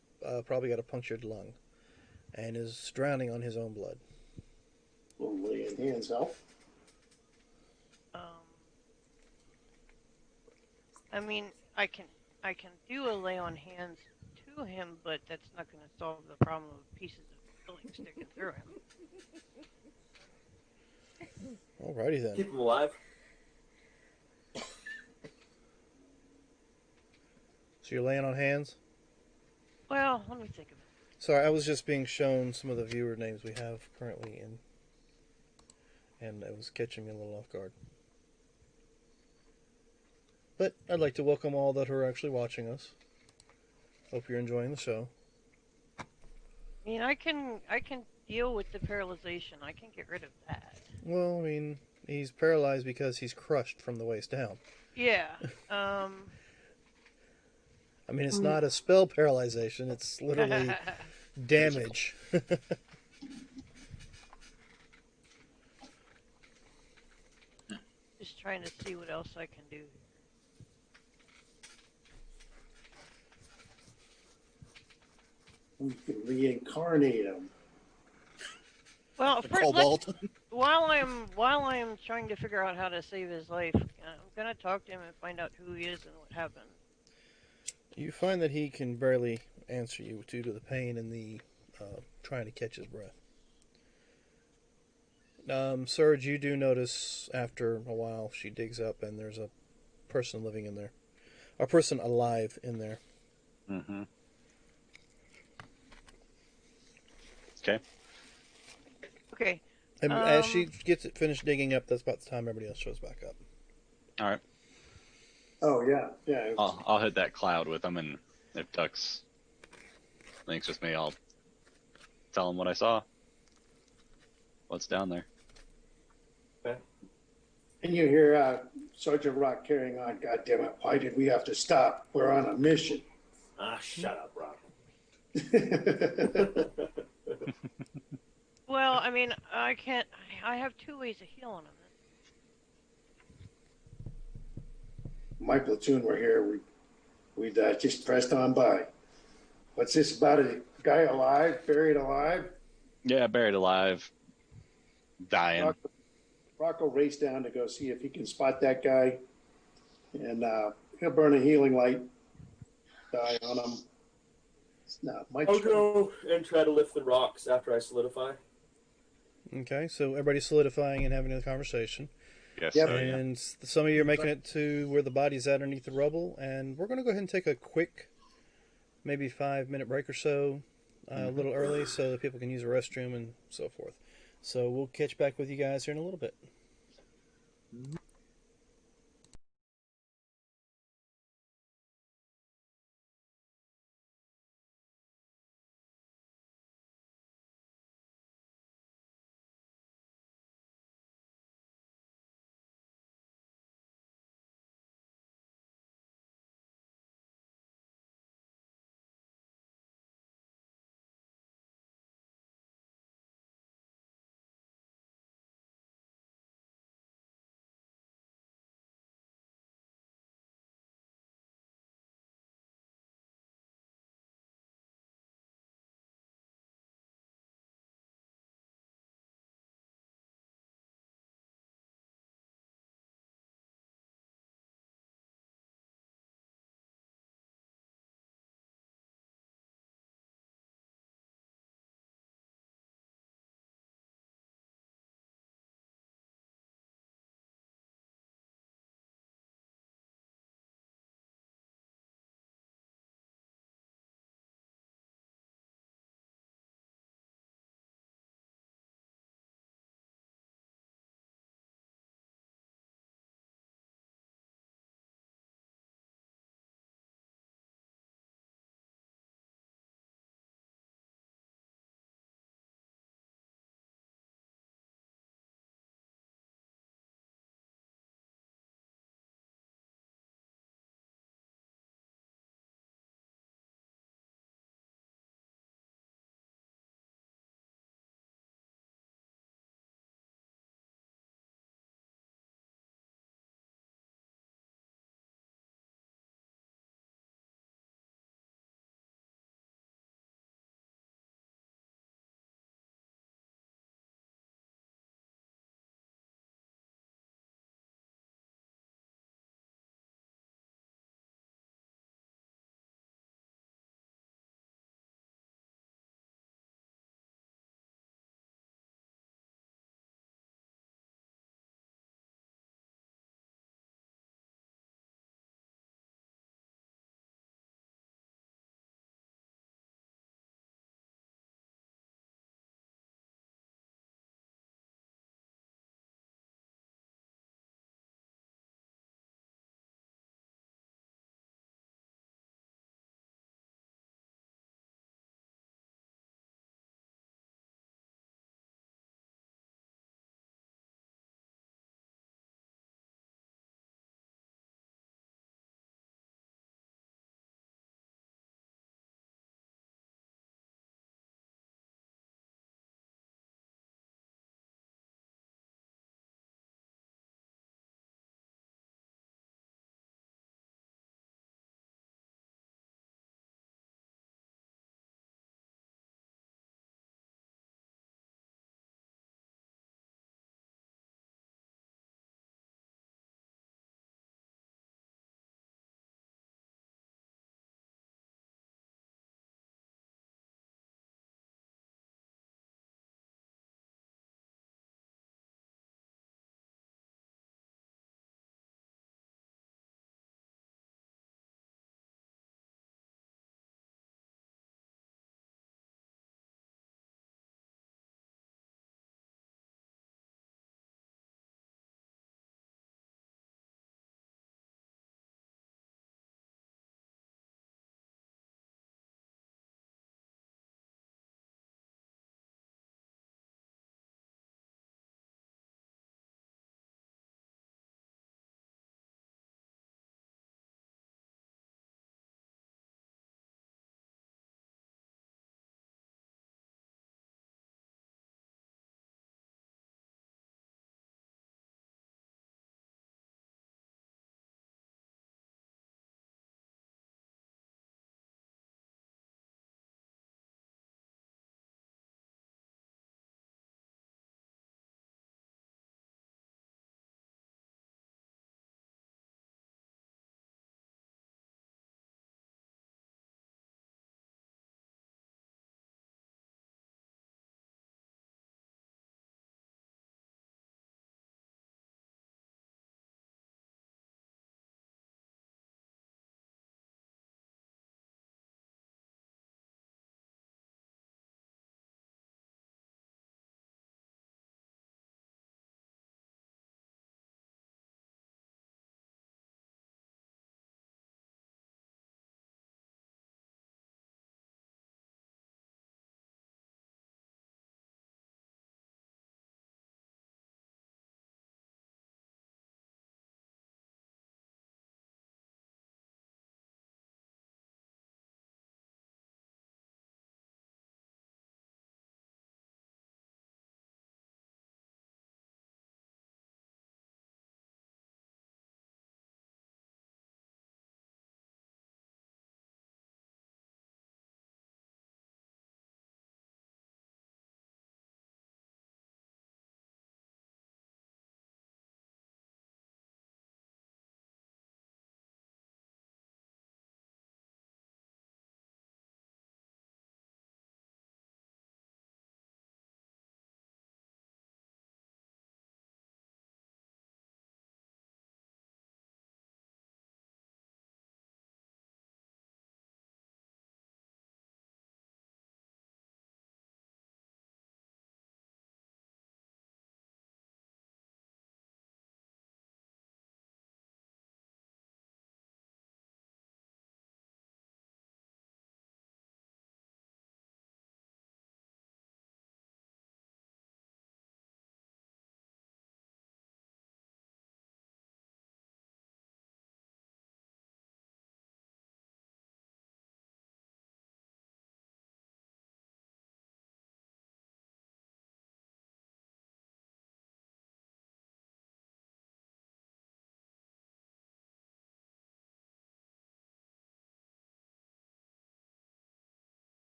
Speaker 1: probably got a punctured lung. And is drowning on his own blood.
Speaker 6: Will laying hands help?
Speaker 4: I mean, I can do a lay on hands to him, but that's not going to solve the problem of pieces of building sticking through him.
Speaker 1: Alrighty then.
Speaker 3: Keep him alive.
Speaker 1: So you're laying on hands?
Speaker 4: Well, let me think of it.
Speaker 1: Sorry, I was just being shown some of the viewer names we have currently in, and it was catching me a little off guard. But I'd like to welcome all that are actually watching us. Hope you're enjoying the show.
Speaker 4: I mean, I can deal with the paralyzation. I can get rid of that.
Speaker 1: Well, I mean, he's paralyzed because he's crushed from the waist down.
Speaker 4: Yeah.
Speaker 1: I mean, it's not a spell paralyzation. It's literally damage.
Speaker 4: Just trying to see what else I can do.
Speaker 6: We can reincarnate him.
Speaker 4: Well,
Speaker 2: The
Speaker 4: first,
Speaker 2: cobalt.
Speaker 4: while I'm trying to figure out how to save his life, I'm gonna talk to him and find out who he is and what happened.
Speaker 1: You find that he can barely answer you due to the pain and the trying to catch his breath. Serge, you do notice after a while she digs up and there's a person living in there. A person alive in there.
Speaker 5: Mm-hmm. Okay.
Speaker 4: Okay.
Speaker 1: And as she gets it finished digging up, that's about the time everybody else shows back up.
Speaker 5: All right.
Speaker 6: Oh, yeah. Yeah.
Speaker 5: I'll hit that cloud with him, and if Tux links with me, I'll tell him what I saw. What's down there?
Speaker 3: Okay.
Speaker 6: And you hear Sergeant Rock carrying on. God damn it. Why did we have to stop? We're on a mission.
Speaker 3: Ah, shut up, Rock.
Speaker 4: Well, I mean, I can't. I have two ways of healing him.
Speaker 6: My platoon were here. We'd just pressed on by. What's this about a guy alive, buried alive?
Speaker 5: Yeah, buried alive, dying.
Speaker 6: Rocco raced down to go see if he can spot that guy, and he'll burn a healing light die on him.
Speaker 3: I'll go and try to lift the rocks after I solidify.
Speaker 1: Okay, so everybody's solidifying and having a conversation.
Speaker 5: Yes,
Speaker 6: Yep.
Speaker 1: And some of you are making it to where the body's at underneath the rubble, and we're going to go ahead and take a quick, maybe 5-minute break or so, a little early, so that people can use a restroom and so forth. So we'll catch back with you guys here in a little bit.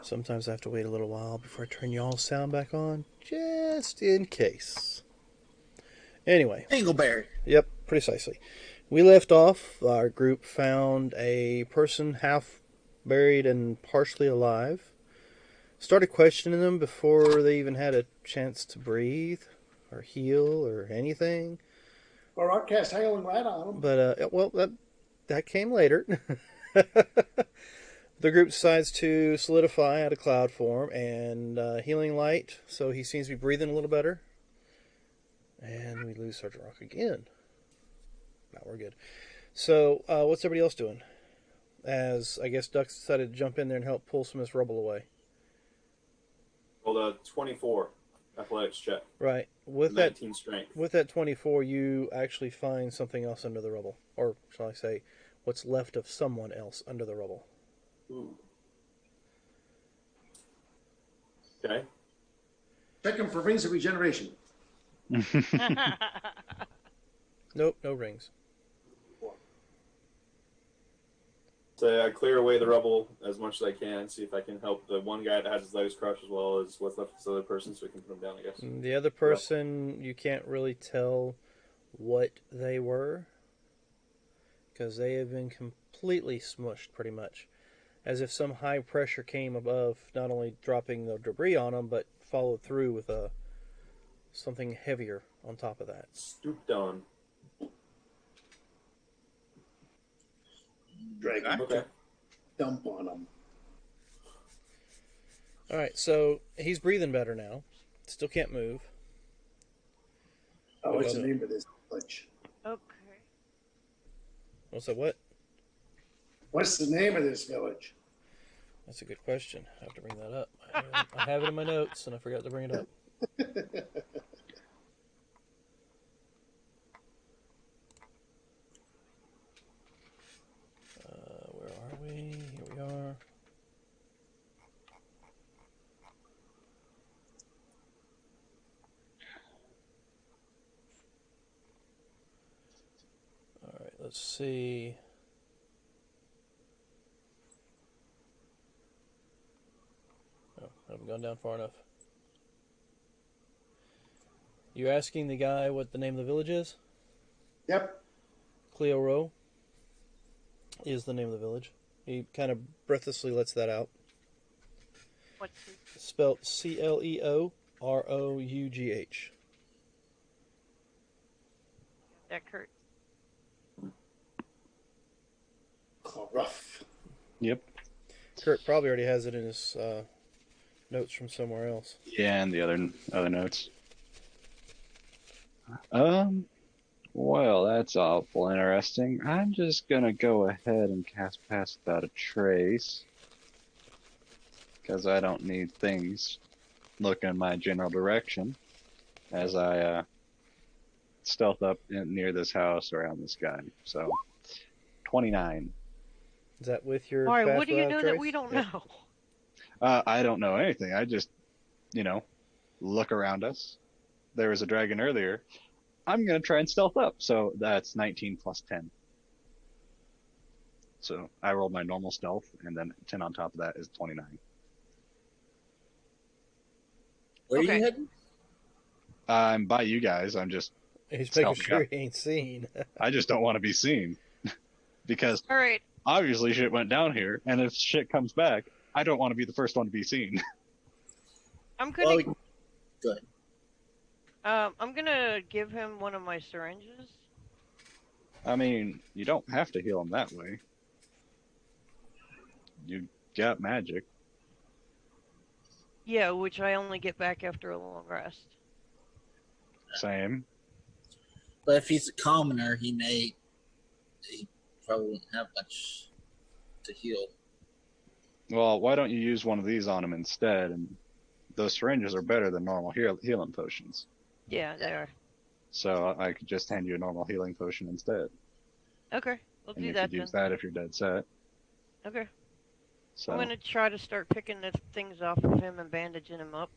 Speaker 1: Sometimes I have to wait a little while before I turn y'all's sound back on, just in case. Anyway.
Speaker 2: Angleberry.
Speaker 1: Yep, precisely. We left off, our group found a person half buried and partially alive. Started questioning them before they even had a chance to breathe or heal or anything.
Speaker 6: Or I'll cast Hailing Light on them.
Speaker 1: But, that came later. The group decides to solidify out of cloud form and Healing Light, so he seems to be breathing a little better. And we lose Sergeant Rock again. No, we're good. So, what's everybody else doing? As, I guess, Duck decided to jump in there and help pull some of this rubble away.
Speaker 3: Well, 24 athletics check.
Speaker 1: Right. With
Speaker 3: 19 strength.
Speaker 1: With that 24, you actually find something else under the rubble. Or, shall I say, what's left of someone else under the rubble.
Speaker 3: Ooh. Okay.
Speaker 6: Check them for rings of regeneration.
Speaker 1: Nope, no rings.
Speaker 3: So I clear away the rubble as much as I can, see if I can help the one guy that has his legs crushed as well as what's left of this other person so we can put him down, I guess.
Speaker 1: The other person, you can't really tell what they were because they have been completely smushed pretty much. As if some high pressure came above, not only dropping the debris on them, but followed through with something heavier on top of that.
Speaker 3: Stooped on.
Speaker 6: Drag
Speaker 3: Okay.
Speaker 6: dump on them.
Speaker 1: Alright, so he's breathing better now. Still can't move.
Speaker 6: Oh, what's the name of this village?
Speaker 4: Okay.
Speaker 1: What's that, what?
Speaker 6: What's the name of this village?
Speaker 1: That's a good question. I have to bring that up. I have it in my notes, and I forgot to bring it up. Where are we? Here we are. All right, let's see. Oh, I haven't gone down far enough. You asking the guy what the name of the village is?
Speaker 6: Yep.
Speaker 1: Cleo Row is the name of the village. He kind of breathlessly lets that out.
Speaker 4: What's it?
Speaker 1: Spelled Cleorough.
Speaker 4: That Kurt.
Speaker 6: Oh, rough.
Speaker 5: Yep.
Speaker 1: Kurt probably already has it in his notes from somewhere else.
Speaker 5: Yeah, and the other notes. Well, that's awful interesting. I'm just gonna go ahead and cast Pass Without a Trace. Because I don't need things looking in my general direction as I stealth up near this house around this guy. So, 29.
Speaker 1: Is that with your
Speaker 4: Why?
Speaker 1: Pass
Speaker 4: What do you
Speaker 1: Without a
Speaker 4: know that
Speaker 1: Trace?
Speaker 4: we don't
Speaker 1: Yeah.
Speaker 4: know?
Speaker 5: I don't know anything. I just, look around us. There was a dragon earlier. I'm going to try and stealth up. So that's 19 plus 10. So I rolled my normal stealth, and then 10 on top of that is 29.
Speaker 2: Where are
Speaker 4: Okay.
Speaker 2: you heading?
Speaker 5: I'm by you guys. I'm just,
Speaker 1: He's making
Speaker 5: Stealth,
Speaker 1: sure
Speaker 5: yeah.
Speaker 1: he ain't seen.
Speaker 5: I just don't want to be seen. Because
Speaker 4: All right.
Speaker 5: obviously shit went down here, and if shit comes back, I don't want to be the first one to be seen.
Speaker 4: I'm
Speaker 2: Well,
Speaker 4: gonna.
Speaker 2: good.
Speaker 4: I'm gonna give him one of my syringes.
Speaker 5: I mean, you don't have to heal him that way. You got magic.
Speaker 4: Yeah, which I only get back after a long rest.
Speaker 5: Same.
Speaker 2: But if he's a commoner, he probably wouldn't have much to heal.
Speaker 5: Well, why don't you use one of these on him instead? And those syringes are better than normal healing potions.
Speaker 4: Yeah, they are.
Speaker 5: So I could just hand you a normal healing potion instead.
Speaker 4: Okay, we'll
Speaker 5: And
Speaker 4: do
Speaker 5: you
Speaker 4: that
Speaker 5: could
Speaker 4: then.
Speaker 5: use that if you're dead set.
Speaker 4: Okay.
Speaker 5: So
Speaker 4: I'm gonna try to start picking the things off of him and bandaging him up.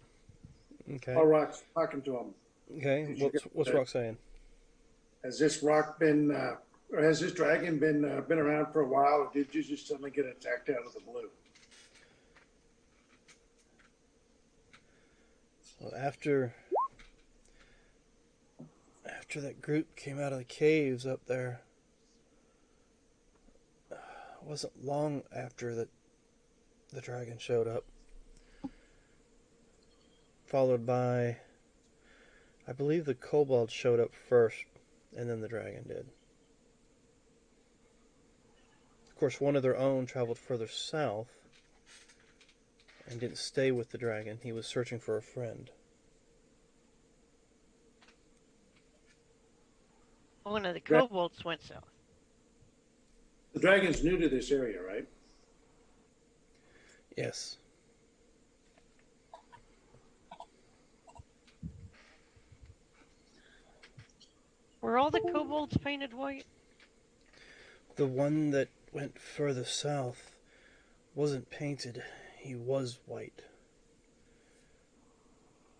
Speaker 1: Okay.
Speaker 6: All Rock's talking to him.
Speaker 1: Okay. What's Rock saying?
Speaker 6: Has this rock been, or has this dragon been around for a while, or did you just suddenly get attacked out of the blue?
Speaker 1: Well, after that group came out of the caves up there, it wasn't long after that the dragon showed up, followed by, I believe the kobolds showed up first, and then the dragon did. Of course, one of their own traveled further south and didn't stay with the dragon. He was searching for a friend.
Speaker 4: One of the kobolds went south.
Speaker 6: The dragon's new to this area, right?
Speaker 1: Yes.
Speaker 4: Were all the kobolds painted white?
Speaker 1: The one that went further south wasn't painted. He was white.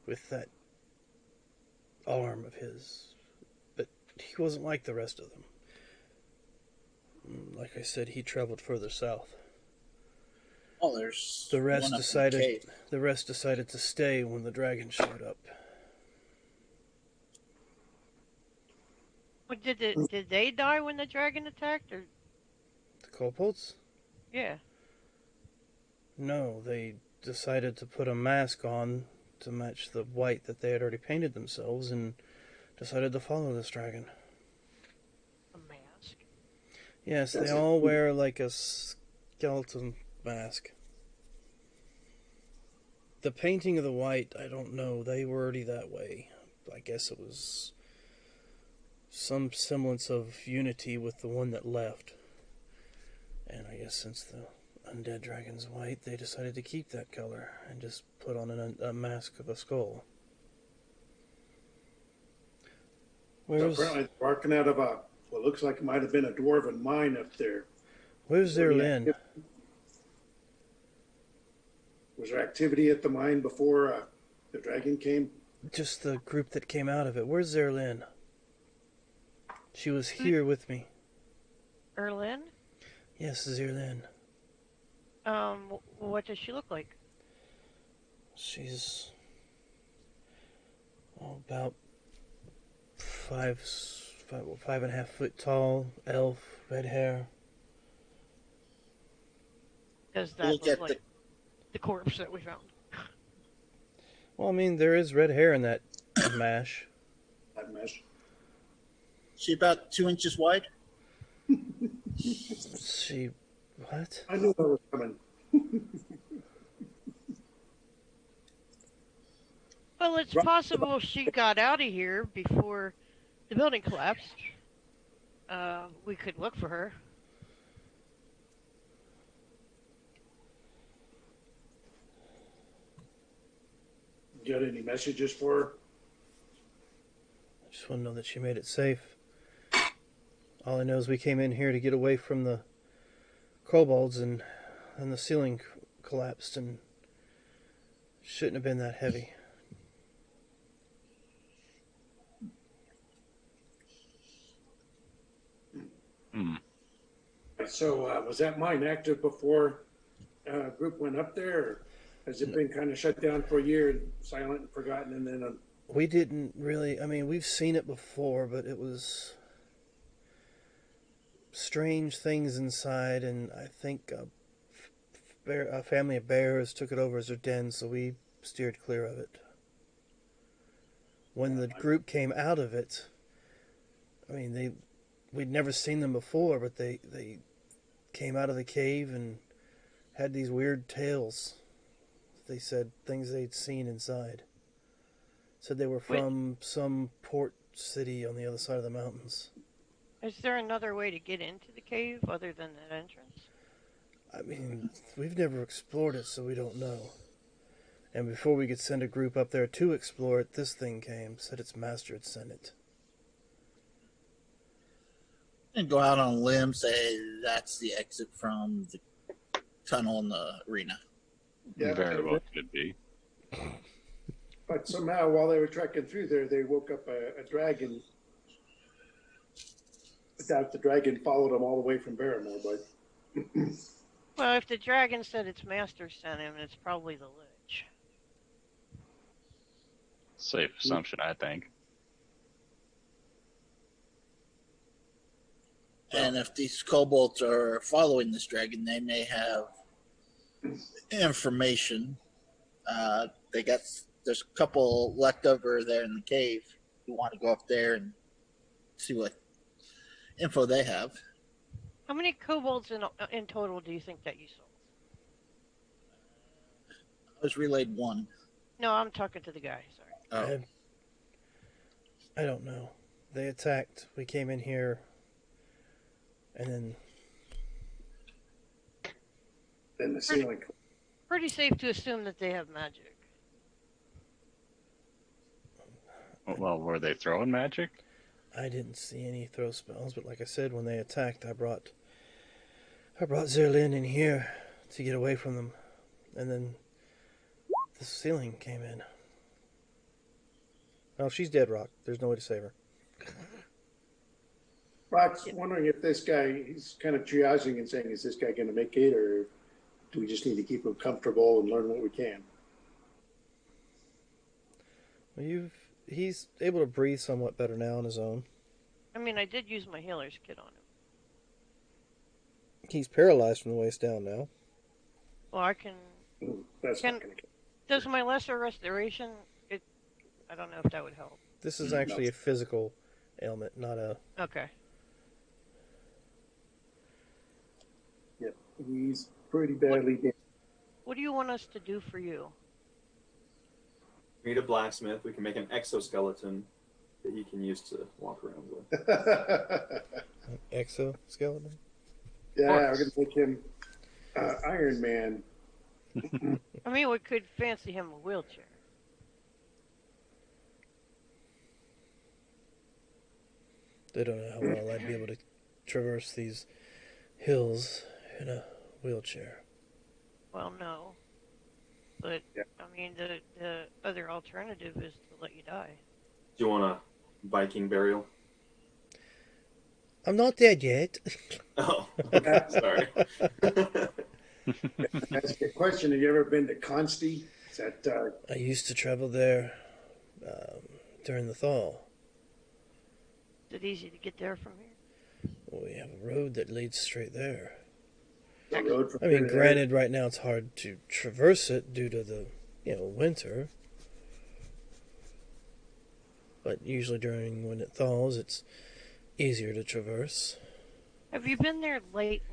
Speaker 1: With that arm of his. But he wasn't like the rest of them. Like I said, he traveled further south.
Speaker 2: Oh, there's
Speaker 1: The rest
Speaker 2: one up in the
Speaker 1: decided
Speaker 2: cave.
Speaker 1: to stay when the dragon showed up.
Speaker 4: What, did they die when the dragon attacked, or?
Speaker 1: The kobolds?
Speaker 4: Yeah.
Speaker 1: No, they decided to put a mask on to match the white that they had already painted themselves and decided to follow this dragon.
Speaker 4: A mask?
Speaker 1: Yes, they all wear like a skeleton mask. The painting of the white, I don't know. They were already that way. I guess it was some semblance of unity with the one that left. And I guess since the undead dragon's white, they decided to keep that color and just put on a mask of a skull.
Speaker 6: So apparently it's barking out of what looks like it might have been a dwarven mine up there.
Speaker 1: Where's Zerlin?
Speaker 6: Was there activity at the mine before the dragon came?
Speaker 1: Just the group that came out of it. Where's Zerlin? She was here with me.
Speaker 4: Erlin?
Speaker 1: Yes, Zerlin.
Speaker 4: What does she look like?
Speaker 1: She's about 5.5 foot tall, elf, red hair.
Speaker 4: Does that look like the corpse that we found?
Speaker 1: Well, I mean, there is red hair in that mash.
Speaker 6: That mesh.
Speaker 2: She about 2 inches wide?
Speaker 1: She... what?
Speaker 6: I knew that was coming.
Speaker 4: Well, it's possible she got out of here before the building collapsed. We could look for her.
Speaker 6: Got any messages for her?
Speaker 1: I just want to know that she made it safe. All I know is we came in here to get away from the kobolds, and the ceiling collapsed, and shouldn't have been that heavy.
Speaker 6: So was that mine active before group went up there? Or has it been kind of shut down for a year and silent and forgotten, and then
Speaker 1: We didn't really... I mean, we've seen it before, but it was strange things inside, and I think a family of bears took it over as their den, so we steered clear of it. When the group came out of it, I mean, we'd never seen them before, but they came out of the cave and had these weird tales. They said things they'd seen inside. Said they were from some port city on the other side of the mountains.
Speaker 4: Is there another way to get into the cave other than that entrance?
Speaker 1: I mean, we've never explored it, so we don't know. And before we could send a group up there to explore it, this thing came, said its master had sent it.
Speaker 2: And go out on a limb, say that's the exit from the tunnel in the arena.
Speaker 6: Yeah,
Speaker 5: Very well could be.
Speaker 6: but somehow while they were trekking through there, they woke up a dragon. I doubt the dragon followed them all the way from Barrymore, but
Speaker 4: Well, if the dragon said its master sent him, it's probably the Lich.
Speaker 5: Safe assumption, I think.
Speaker 2: And if these kobolds are following this dragon, they may have information. There's a couple left over there in the cave. You want to go up there and see what info they have.
Speaker 4: How many kobolds in total do you think that you sold?
Speaker 2: I was relayed one.
Speaker 4: No, I'm talking to the guy. Sorry.
Speaker 2: Oh.
Speaker 1: I don't know. They attacked. We came in here, and
Speaker 6: Then the ceiling.
Speaker 4: Pretty safe to assume that they have magic.
Speaker 5: Well, were they throwing magic?
Speaker 1: I didn't see any throw spells, but like I said, when they attacked, I brought Zerlin in here to get away from them, and then the ceiling came in. Oh, she's dead, Rock. There's no way to save her.
Speaker 6: Rock's wondering if this guy, he's kind of triaging and saying, is this guy going to make it, or do we just need to keep him comfortable and learn what we can?
Speaker 1: Well, he's able to breathe somewhat better now on his own.
Speaker 4: I mean, I did use my healer's kit on him.
Speaker 1: He's paralyzed from the waist down now.
Speaker 4: Well, I can...
Speaker 6: That's not going to
Speaker 4: Does my lesser restoration... I don't know if that would help.
Speaker 1: This is actually a physical ailment, not a...
Speaker 4: Okay.
Speaker 6: Yep, he's pretty badly damaged.
Speaker 4: What do you want us to do for you?
Speaker 3: We need a blacksmith. We can make an exoskeleton that he can use to walk around with.
Speaker 1: An exoskeleton?
Speaker 6: Yeah, we're going to make him Iron Man.
Speaker 4: I mean, we could fancy him a wheelchair.
Speaker 1: They don't know how well I'd be able to traverse these hills in a wheelchair.
Speaker 4: Well, no. But, yeah. I mean, the other alternative is to let you die.
Speaker 3: Do you want a Viking burial?
Speaker 1: I'm not dead yet.
Speaker 3: Oh, sorry.
Speaker 6: Ask you a question. Have you ever been to Consti? Is that,
Speaker 1: I used to travel there during the thaw.
Speaker 4: Is it easy to get there from here?
Speaker 1: Well, we have a road that leads straight there.
Speaker 6: the road from
Speaker 1: I mean,
Speaker 6: here to
Speaker 1: granted, right now it's hard to traverse it due to the, winter. But usually when it thaws, it's easier to traverse.
Speaker 4: Have you been there lately?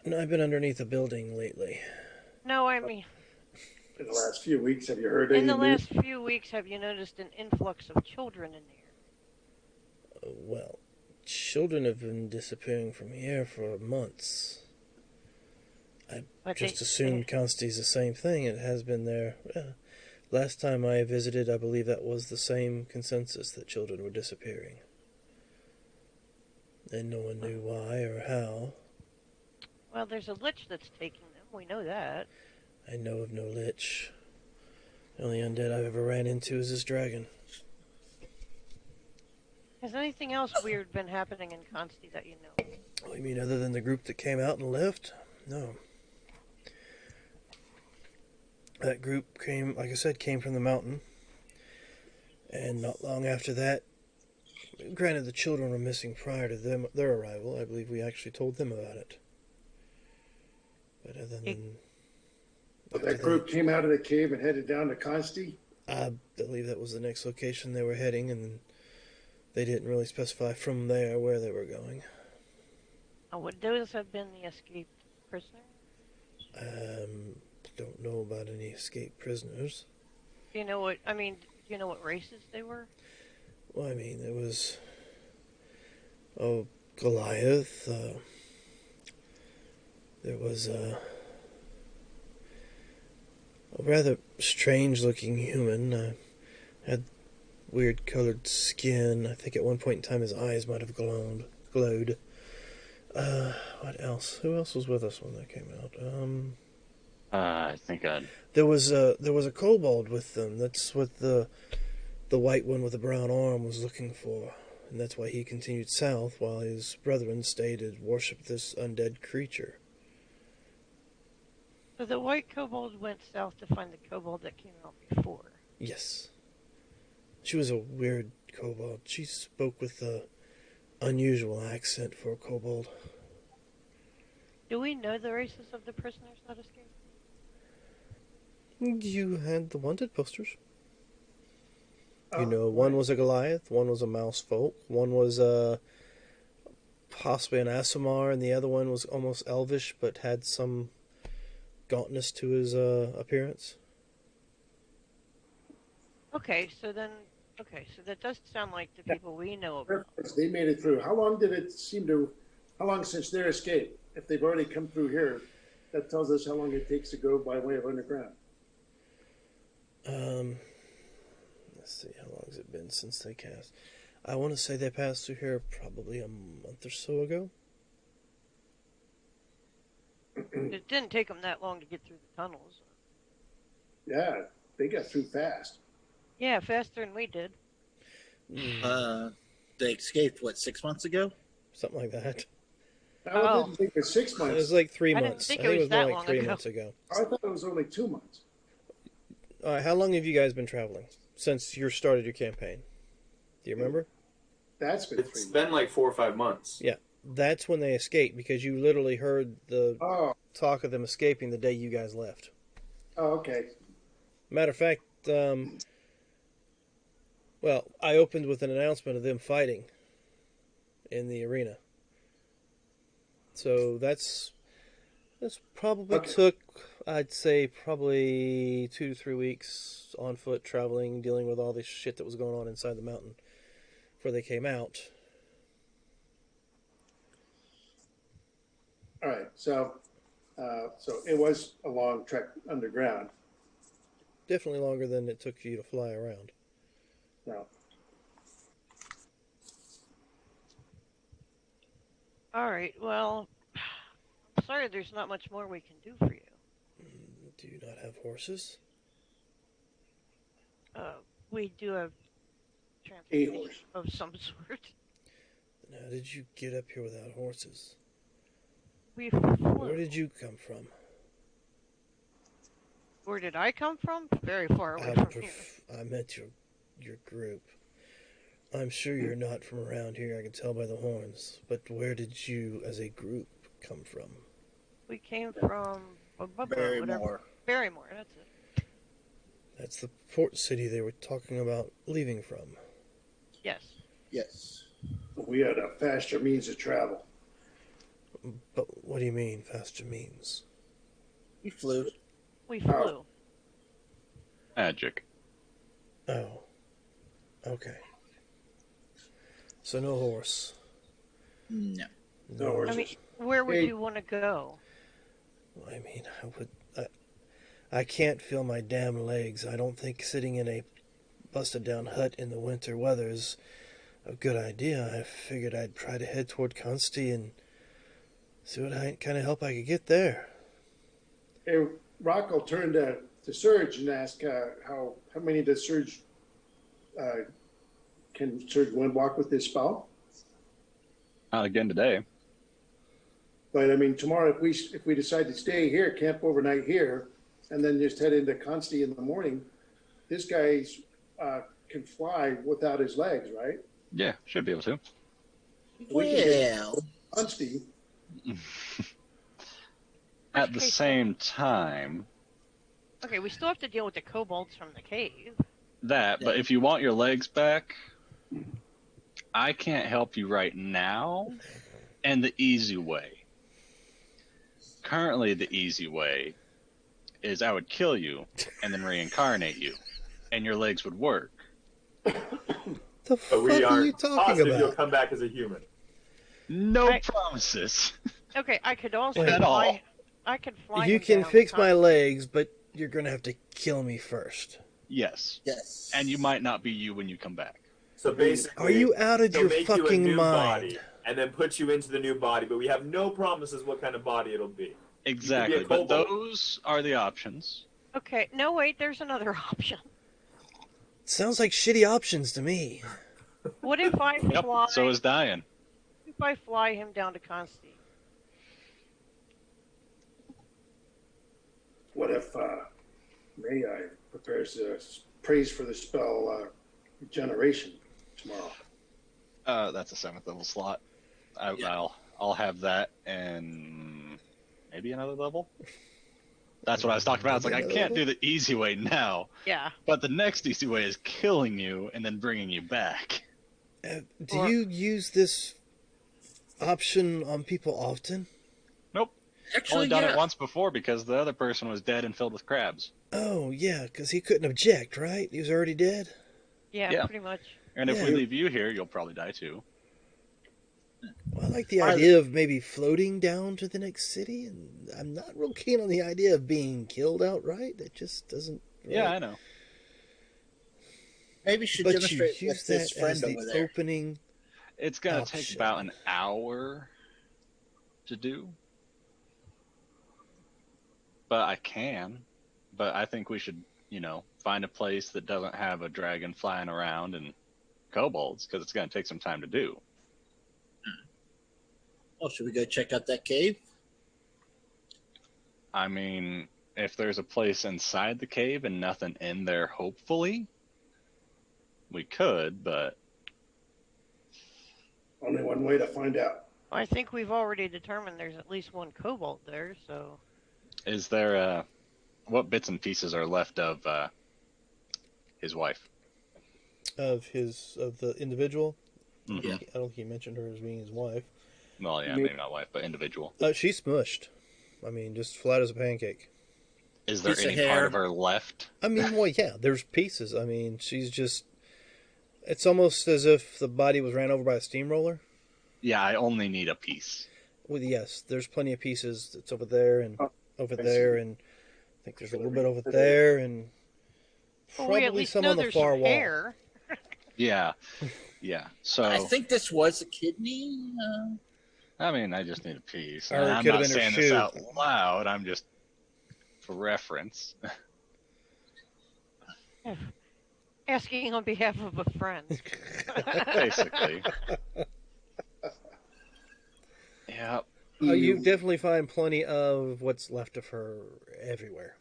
Speaker 1: No, I've been underneath a building lately.
Speaker 4: No, I mean...
Speaker 6: in the last few weeks, have you heard any
Speaker 4: In the
Speaker 6: news?
Speaker 4: last few weeks, have you noticed an influx of children in there?
Speaker 1: Well, children have been disappearing from here for months. I
Speaker 4: But
Speaker 1: just assumed Consti's the same thing. It has been there. Last time I visited, I believe that was the same consensus, that children were disappearing. And no one knew why or how.
Speaker 4: Well, there's a lich that's taking them. We know that.
Speaker 1: I know of no lich. The only undead I've ever ran into is this dragon.
Speaker 4: Has anything else weird been happening in Consti that you know?
Speaker 1: Oh, you mean other than the group that came out and left? No. That group came, like I said, came from the mountain. And not long after that, granted the children were missing prior to their arrival. I believe we actually told them about it. But other than...
Speaker 6: But that group came out of the cave and headed down to Consti?
Speaker 1: I believe that was the next location they were heading, and they didn't really specify from there where they were going.
Speaker 4: Would those have been the escaped prisoners?
Speaker 1: Don't know about any escaped prisoners.
Speaker 4: Do you know what races they were?
Speaker 1: Well, I mean, there was Goliath. There was a rather strange-looking human. Had weird-colored skin. I think at one point in time his eyes might have glowed. What else? Who else was with us when that came out?
Speaker 5: I think
Speaker 1: there was a kobold with them. That's what the white one with the brown arm was looking for, and that's why he continued south while his brethren stayed to worship this undead creature.
Speaker 4: So the white kobold went south to find the kobold that came out before.
Speaker 1: Yes. She was a weird kobold. She spoke with a unusual accent for a kobold.
Speaker 4: Do we know the races of the prisoners that escaped?
Speaker 1: You had the wanted posters. You
Speaker 6: Oh,
Speaker 1: know, one
Speaker 6: right.
Speaker 1: was a Goliath, one was a mouse folk, one was possibly an Aasimar, and the other one was almost elvish but had some gauntness to his appearance.
Speaker 4: Okay, so that does sound like the people we know about.
Speaker 6: They made it through. How long since their escape? If they've already come through here, that tells us how long it takes to go by way of underground.
Speaker 1: Let's see, how long has it been since they cast? I want to say they passed through here probably a month or so ago.
Speaker 4: It didn't take them that long to get through the tunnels.
Speaker 6: Yeah, they got through fast.
Speaker 4: Yeah, faster than we did.
Speaker 2: They escaped, what, 6 months ago?
Speaker 1: Something like that.
Speaker 6: I didn't think it was 6
Speaker 1: It
Speaker 6: months.
Speaker 1: was like 3
Speaker 4: I didn't
Speaker 1: months.
Speaker 4: think
Speaker 1: I
Speaker 4: it
Speaker 1: think
Speaker 4: was
Speaker 1: it was more
Speaker 4: that
Speaker 1: like
Speaker 4: long
Speaker 1: 3
Speaker 4: ago.
Speaker 1: months ago.
Speaker 6: I thought it was only 2 months.
Speaker 1: All right, how long have you guys been traveling since you started your campaign? Do you remember?
Speaker 6: That's been 3
Speaker 3: It's
Speaker 6: months.
Speaker 3: been like 4 or 5 months.
Speaker 1: Yeah, that's when they escaped because you literally heard the
Speaker 6: Oh,
Speaker 1: talk of them escaping the day you guys left.
Speaker 6: okay.
Speaker 1: Matter of fact, well, I opened with an announcement of them fighting in the arena. So that's probably
Speaker 6: Okay.
Speaker 1: took, I'd say, probably 2 to 3 weeks on foot traveling, dealing with all this shit that was going on inside the mountain before they came out.
Speaker 6: All right. So it was a long trek underground.
Speaker 1: Definitely longer than it took you to fly around.
Speaker 6: No.
Speaker 4: All right, well, I'm sorry there's not much more we can do for you.
Speaker 1: Do you not have horses?
Speaker 4: We do have
Speaker 6: A
Speaker 4: transportation
Speaker 6: horse.
Speaker 4: of some sort.
Speaker 1: Then how did you get up here without horses?
Speaker 4: We
Speaker 1: Where
Speaker 4: flew.
Speaker 1: did you come from?
Speaker 4: Where did I come from? Very far away from here.
Speaker 1: I meant your group. I'm sure you're not from around here, I can tell by the horns. But where did you, as a group, come from?
Speaker 4: We came from
Speaker 2: Barrymore.
Speaker 4: Barrymore, that's it.
Speaker 1: That's the port city they were talking about leaving from.
Speaker 4: Yes.
Speaker 2: Yes.
Speaker 6: We had a faster means of travel.
Speaker 1: But what do you mean, faster means?
Speaker 2: We flew.
Speaker 4: We flew.
Speaker 5: Magic.
Speaker 1: Oh. Okay. So no horse.
Speaker 2: No.
Speaker 6: No horses.
Speaker 4: I mean, where would
Speaker 6: Hey.
Speaker 4: you want to go?
Speaker 1: I mean, I can't feel my damn legs. I don't think sitting in a busted down hut in the winter weather is a good idea. I figured I'd try to head toward Consti and see what kind of help I could get there.
Speaker 6: Hey, Rocco turned to Surge and asked how many does Surge can Surge walk with this spell?
Speaker 5: Not again today.
Speaker 6: But I mean, tomorrow if we decide to stay here, camp overnight here, and then just head into Consti in the morning, this guy can fly without his legs, right?
Speaker 5: Yeah, should be able to.
Speaker 2: Well,
Speaker 6: Consti.
Speaker 5: At the
Speaker 4: case,
Speaker 5: same time,
Speaker 4: Okay, we still have to deal with the kobolds from the cave.
Speaker 5: but if you want your legs back, I can't help you right now. And the easy way. Currently, the easy way is I would kill you and then reincarnate you, and your legs would work.
Speaker 1: The
Speaker 3: But
Speaker 1: fuck
Speaker 3: we
Speaker 1: are
Speaker 3: are
Speaker 1: you talking
Speaker 3: positive you'll
Speaker 1: about?
Speaker 3: come back as a human.
Speaker 5: No promises.
Speaker 4: Okay, I could also
Speaker 5: At all.
Speaker 4: fly. I could fly.
Speaker 1: You
Speaker 4: him
Speaker 1: can
Speaker 4: down
Speaker 1: fix
Speaker 4: to
Speaker 1: my
Speaker 4: Consti.
Speaker 1: legs, but you're gonna have to kill me first.
Speaker 5: Yes.
Speaker 2: yes.
Speaker 5: And you might not be you when you come back.
Speaker 3: So basically,
Speaker 1: Are you out of
Speaker 3: they'll
Speaker 1: your
Speaker 3: make you a
Speaker 1: fucking
Speaker 3: new
Speaker 1: mind?
Speaker 3: body and then put you into the new body, but we have no promises what kind of body it'll be.
Speaker 5: Exactly. But those are the options.
Speaker 4: Okay, no wait, there's another option.
Speaker 1: Sounds like shitty options to me.
Speaker 4: What if I
Speaker 5: Yep.
Speaker 4: fly?
Speaker 5: So is dying.
Speaker 4: If I fly him down to Consti?
Speaker 6: What if May I prepares praise for the spell Regeneration tomorrow.
Speaker 5: That's a 7th level slot. I'll have that and maybe another level. That's what I was talking about. It's like I can't do the easy way now.
Speaker 4: Yeah.
Speaker 5: But the next easy way is killing you and then bringing you back.
Speaker 1: Do you use this option on people often?
Speaker 5: Nope.
Speaker 2: Actually,
Speaker 5: Only done it once before because the other person was dead and filled with crabs.
Speaker 1: Oh, yeah, because he couldn't object, right? He was already dead?
Speaker 4: Yeah, pretty much.
Speaker 5: And if we leave you here, you'll probably die too.
Speaker 1: Well, I like the idea of maybe floating down to the next city, and I'm not real keen on the idea of being killed outright. It just doesn't... Really...
Speaker 5: Yeah, I know.
Speaker 2: Maybe you should demonstrate with this friend over there.
Speaker 1: Opening.
Speaker 5: It's going to take about an hour to do. But I can. But I think we should, find a place that doesn't have a dragon flying around and kobolds, because it's going to take some time to do.
Speaker 2: Well, should we go check out that cave?
Speaker 5: I mean, if there's a place inside the cave and nothing in there, hopefully, we could, but...
Speaker 6: Only one way to find out.
Speaker 4: I think we've already determined there's at least one kobold there, so...
Speaker 5: Is there, what bits and pieces are left of, his wife?
Speaker 1: Of the individual?
Speaker 5: Mm-hmm.
Speaker 1: Yeah. I don't think he mentioned her as being his wife.
Speaker 5: Well, yeah, maybe not wife, but individual.
Speaker 1: She's smushed. I mean, just flat as a pancake.
Speaker 5: Is there any part of her left?
Speaker 1: I mean, well, yeah, there's pieces. I mean, she's just... It's almost as if the body was ran over by a steamroller.
Speaker 5: Yeah, I only need a piece.
Speaker 1: Well, yes, there's plenty of pieces. It's over there and over there, and I think there's a little bit over there, and probably some on the far wall.
Speaker 4: Hair.
Speaker 5: Yeah. So
Speaker 2: I think this was a kidney.
Speaker 5: I mean, I just need a piece.
Speaker 1: Or
Speaker 5: And
Speaker 1: it
Speaker 5: I'm
Speaker 1: could have
Speaker 5: not
Speaker 1: been her
Speaker 5: saying
Speaker 1: shoe.
Speaker 5: this out loud. I'm just for reference.
Speaker 4: Asking on behalf of a friend.
Speaker 5: Basically. Yeah.
Speaker 1: You definitely find plenty of what's left of her everywhere.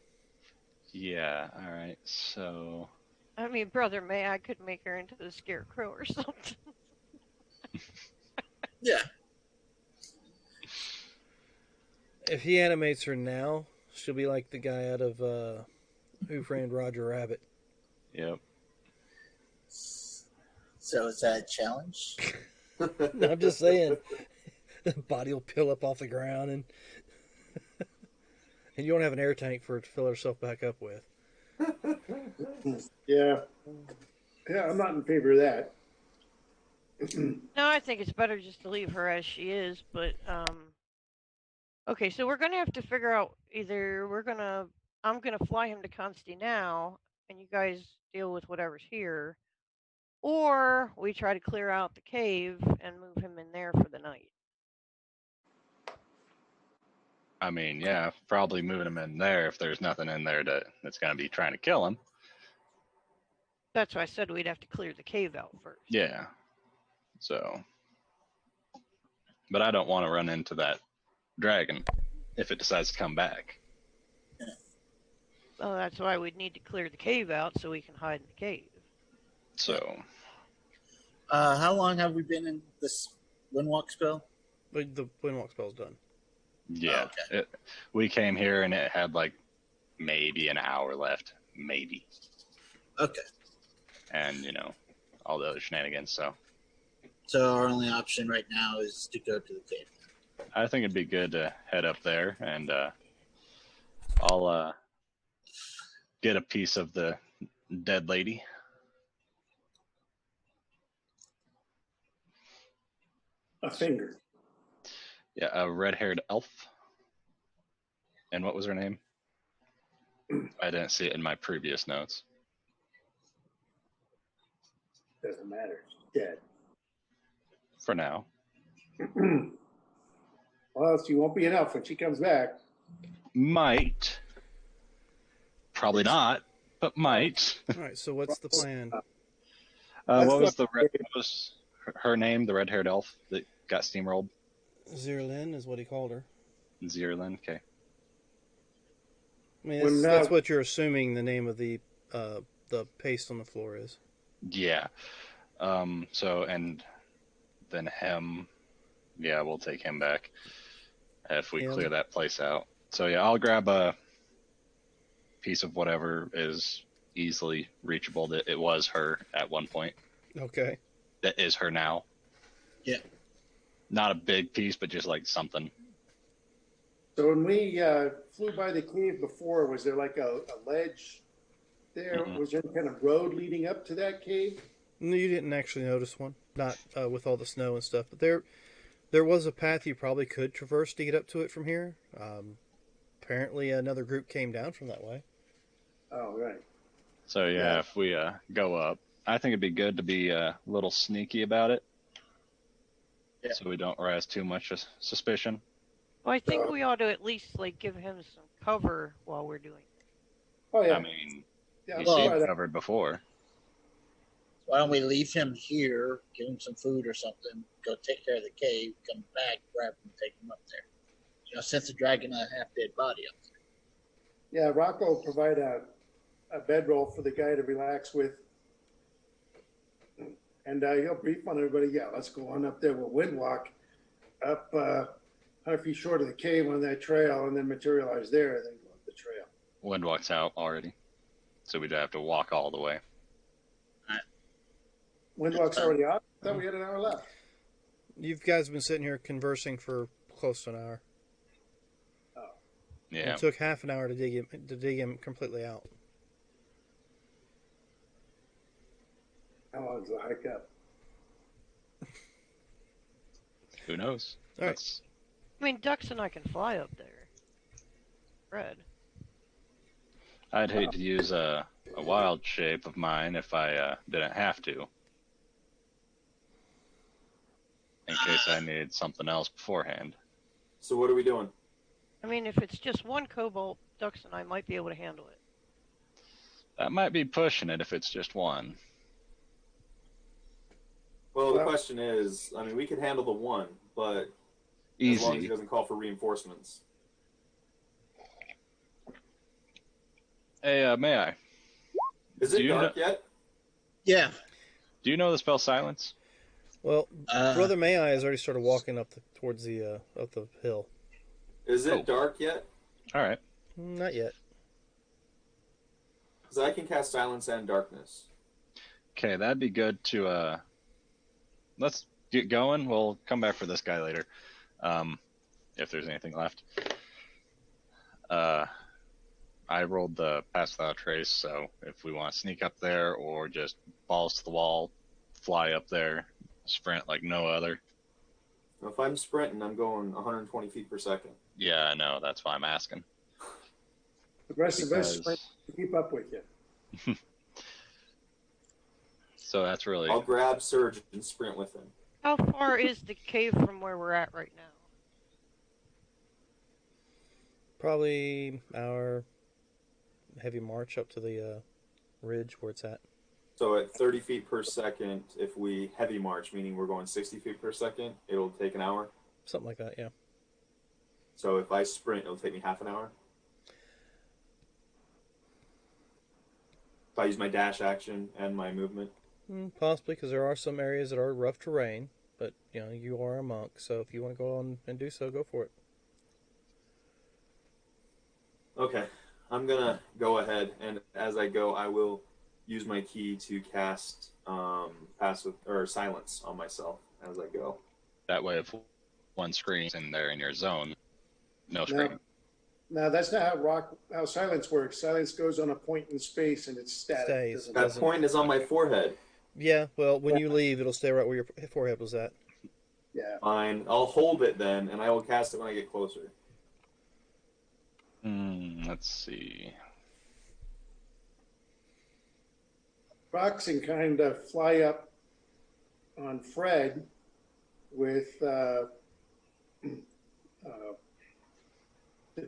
Speaker 5: Yeah. All right. So.
Speaker 4: I mean, Brother May, I could make her into the scarecrow or something.
Speaker 2: Yeah.
Speaker 1: If he animates her now, she'll be like the guy out of Who Framed Roger Rabbit.
Speaker 5: Yep.
Speaker 2: So is that a challenge?
Speaker 1: No, I'm just saying. The body will peel up off the ground, and you don't have an air tank for it to fill herself back up with.
Speaker 6: Yeah, I'm not in favor of that.
Speaker 4: No, I think it's better just to leave her as she is, but, okay, so we're going to have to figure out either I'm going to fly him to Consti now, and you guys deal with whatever's here, or we try to clear out the cave and move him in there for the night.
Speaker 5: I mean, yeah, probably moving him in there if there's nothing in there that's going to be trying to kill him.
Speaker 4: That's why I said we'd have to clear the cave out first.
Speaker 5: Yeah. So. But I don't want to run into that dragon if it decides to come back.
Speaker 4: Well, that's why we'd need to clear the cave out so we can hide in the cave.
Speaker 5: So.
Speaker 2: How long have we been in this windwalk spell?
Speaker 1: The windwalk spell's done.
Speaker 5: Yeah.
Speaker 2: Oh, okay.
Speaker 5: We came here and it had like maybe an hour left. Maybe.
Speaker 2: Okay.
Speaker 5: And, all the other shenanigans, so.
Speaker 2: So our only option right now is to go to the cave.
Speaker 5: I think it'd be good to head up there, and I'll get a piece of the dead lady.
Speaker 6: A finger.
Speaker 5: Yeah, a red-haired elf. And what was her name? I didn't see it in my previous notes.
Speaker 6: Doesn't matter. She's dead.
Speaker 5: For now.
Speaker 6: Well, she won't be enough when she comes back.
Speaker 5: Might. Probably not, but might.
Speaker 1: All right, so what's the plan?
Speaker 5: What was her name, the red-haired elf that got steamrolled?
Speaker 1: Zirlin is what he called her.
Speaker 5: Zirlin, okay.
Speaker 1: I mean, that's what you're assuming the name of the paste on the floor is.
Speaker 5: Yeah. So, and then him. Yeah, we'll take him back if we clear that place out. So yeah, I'll grab a piece of whatever is easily reachable. That it was her at one point.
Speaker 1: Okay.
Speaker 5: That is her now.
Speaker 2: Yeah.
Speaker 5: Not a big piece, but just like something.
Speaker 6: So when we flew by the cave before, was there like a ledge there?
Speaker 5: Mm-mm.
Speaker 6: Was there any kind of road leading up to that cave?
Speaker 1: No, you didn't actually notice one. Not with all the snow and stuff. But there was a path you probably could traverse to get up to it from here. Apparently another group came down from that way.
Speaker 6: Oh, right.
Speaker 5: So yeah, if we go up, I think it'd be good to be a little sneaky about it.
Speaker 2: Yeah.
Speaker 5: So we don't arouse too much suspicion.
Speaker 4: Well, I think we ought to at least like give him some cover while we're doing it.
Speaker 6: Oh, yeah.
Speaker 5: I mean,
Speaker 6: Yeah,
Speaker 5: he's
Speaker 2: well,
Speaker 5: seen
Speaker 6: right.
Speaker 5: covered before.
Speaker 2: Why don't we leave him here, give him some food or something, go take care of the cave, come back, grab him, take him up there. You know, since the dragging a half-dead body up there.
Speaker 6: Yeah, Rocco will provide a bedroll for the guy to relax with. And he'll brief on everybody. Yeah, let's go on up there. We'll wind walk up 100 feet short of the cave on that trail and then materialize there and then go up the trail.
Speaker 5: Wind walks out already. So we'd have to walk all the way.
Speaker 6: Wind walk's already out. I thought we had an hour left.
Speaker 1: You guys have been sitting here conversing for close to an hour.
Speaker 5: Yeah.
Speaker 1: It took half an hour to dig him completely out.
Speaker 6: How long's the hike up?
Speaker 5: Who knows?
Speaker 1: All right.
Speaker 5: That's-
Speaker 4: I mean, Dux and I can fly up there. Fred.
Speaker 5: I'd hate to use a wild shape of mine if I didn't have to. In case I needed something else beforehand.
Speaker 3: So what are we doing?
Speaker 4: I mean, if it's just one Cobalt, Dux and I might be able to handle it.
Speaker 5: That might be pushing it if it's just one.
Speaker 3: Well, the question is, I mean, we could handle the one, but as long as it
Speaker 5: Easy.
Speaker 3: doesn't call for reinforcements.
Speaker 5: Hey, may I?
Speaker 3: Is it
Speaker 5: Do you
Speaker 3: dark yet?
Speaker 2: Yeah.
Speaker 5: Do you know the spell Silence?
Speaker 1: Well, Brother May-I has already started walking up towards the up the hill.
Speaker 3: Is it dark yet?
Speaker 5: All right.
Speaker 1: Not yet.
Speaker 3: Because I can cast Silence and Darkness.
Speaker 5: Okay, that'd be good to let's get going. We'll come back for this guy later. If there's anything left. I rolled the Pass Without Trace, so if we want to sneak up there or just balls to the wall, fly up there, sprint like no other.
Speaker 3: If I'm sprinting, I'm going 120 feet per second.
Speaker 5: Yeah, I know. That's why I'm asking.
Speaker 6: The rest of us
Speaker 5: Because-
Speaker 6: sprint to keep up with you.
Speaker 5: So that's really
Speaker 3: I'll grab Surge and sprint with him.
Speaker 4: How far is the cave from where we're at right now?
Speaker 1: Probably our heavy march up to the ridge where it's at.
Speaker 3: So at 30 feet per second, if we heavy march, meaning we're going 60 feet per second, it'll take an hour.
Speaker 1: Something like that, yeah.
Speaker 3: So if I sprint, it'll take me half an hour. If I use my dash action and my movement.
Speaker 1: Possibly, because there are some areas that are rough terrain, but you know you are a monk, so if you want to go on and do so, go for it.
Speaker 3: Okay, I'm gonna go ahead, and as I go, I will use my key to cast Silence on myself as I go.
Speaker 5: that way. If one screen's in there in your zone, no screen.
Speaker 6: Now, that's not how Silence works. Silence goes on a point in space and it's static.
Speaker 1: Stays.
Speaker 6: Doesn't-
Speaker 3: That point is on my forehead.
Speaker 1: Yeah, well, when you leave, it'll stay right where your forehead was at.
Speaker 6: Yeah.
Speaker 3: Fine, I'll hold it then, and I will cast it when I get closer.
Speaker 5: Let's see.
Speaker 6: Rox can kind of fly up on Fred with the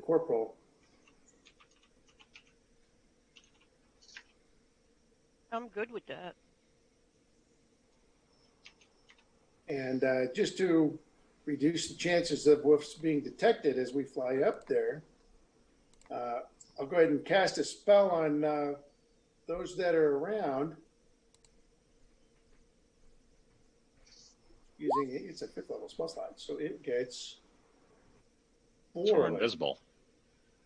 Speaker 6: corporal.
Speaker 4: I'm good with that.
Speaker 6: And just to reduce the chances of wolves being detected as we fly up there, I'll go ahead and cast a spell on those that are around. using it's a 5th level spell slot, so it gets 4.
Speaker 5: So we're invisible.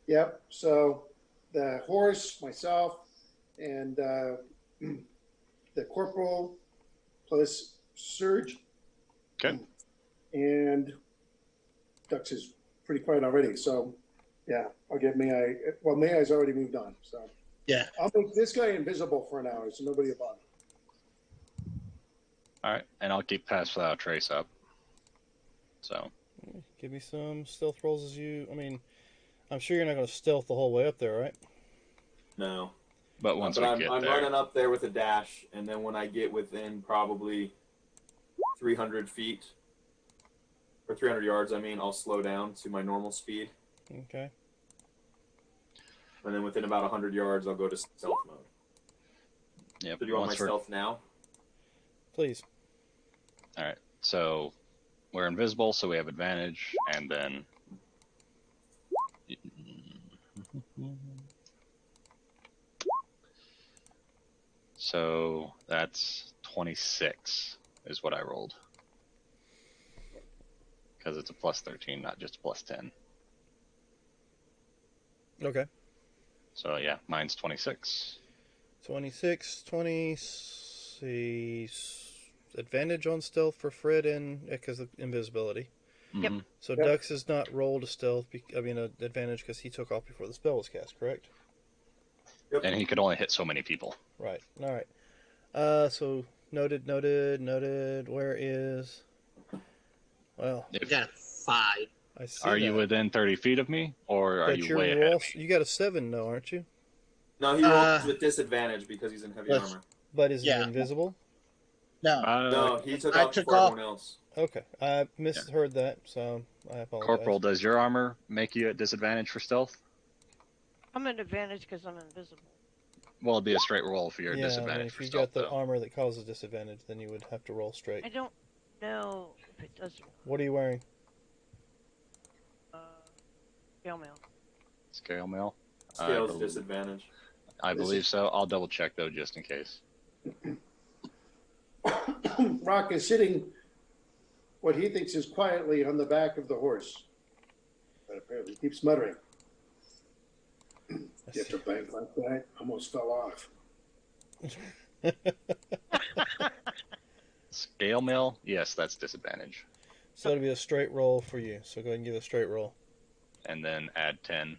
Speaker 6: Yep. So the horse, myself, and the corporal plus Surge.
Speaker 5: Okay.
Speaker 6: And Dux is pretty quiet already. So, yeah, I'll get May-I. Well, May-I's already moved on. So,
Speaker 2: Yeah.
Speaker 6: I'll make this guy invisible for an hour so nobody will bother.
Speaker 5: All right, and I'll keep Pass Without Trace up. So.
Speaker 1: Give me some stealth rolls as you. I mean, I'm sure you're not going to stealth the whole way up there, right?
Speaker 3: No.
Speaker 5: But once
Speaker 3: I'm
Speaker 5: there,
Speaker 3: running up there with a dash, and then when I get within probably 300 feet, or 300 yards, I mean, I'll slow down to my normal speed.
Speaker 1: Okay.
Speaker 3: And then within about 100 yards, I'll go to stealth mode.
Speaker 5: Yep.
Speaker 3: So do you want my stealth now?
Speaker 1: Please.
Speaker 5: All right. So we're invisible, so we have advantage, and then. So that's 26 is what I rolled. Because it's a plus 13, not just a plus 10.
Speaker 1: Okay.
Speaker 5: So yeah, mine's 26.
Speaker 1: 26, 20. Advantage on stealth for Fred and because of invisibility.
Speaker 4: Yep.
Speaker 5: Mm-hmm.
Speaker 1: So Dux has not rolled a stealth. Advantage because he took off before the spell was cast. Correct.
Speaker 3: Yep.
Speaker 5: And he could only hit so many people.
Speaker 1: Right. All right. So noted. Where is? Well,
Speaker 2: You got 5.
Speaker 1: I see.
Speaker 5: Are you
Speaker 1: that.
Speaker 5: within 30 feet of me, or are
Speaker 1: But
Speaker 5: you
Speaker 1: you're
Speaker 5: way ahead of me?
Speaker 1: You got a 7, though, aren't you?
Speaker 3: No, he rolls with disadvantage because he's in heavy
Speaker 2: Yes.
Speaker 3: armor.
Speaker 1: But is
Speaker 2: Yeah.
Speaker 1: he invisible?
Speaker 2: No.
Speaker 3: No, he took
Speaker 2: I
Speaker 3: off
Speaker 2: took
Speaker 3: before
Speaker 2: off.
Speaker 3: everyone else.
Speaker 1: Okay, I misheard that, so I apologize.
Speaker 5: Corporal, does your armor make you at disadvantage for stealth?
Speaker 4: I'm at advantage because I'm invisible.
Speaker 5: Well, it'd be a straight roll for your
Speaker 1: Yeah, I mean,
Speaker 5: disadvantage
Speaker 1: if
Speaker 5: for
Speaker 1: you
Speaker 5: stealth,
Speaker 1: got the
Speaker 5: though.
Speaker 1: armor that causes disadvantage, then you would have to roll straight.
Speaker 4: I don't know if it does.
Speaker 1: What are you wearing?
Speaker 4: Scale mail.
Speaker 5: Scale mail?
Speaker 3: Scales disadvantage.
Speaker 5: I believe so. I'll double check, though, just in case.
Speaker 6: Rock is sitting what he thinks is quietly on the back of the horse. But apparently he keeps muttering. You have to bank like that? Almost fell off.
Speaker 5: Scale mail? Yes, that's disadvantage.
Speaker 1: So it'll be a straight roll for you. So go ahead and give a straight roll.
Speaker 5: And then add 10.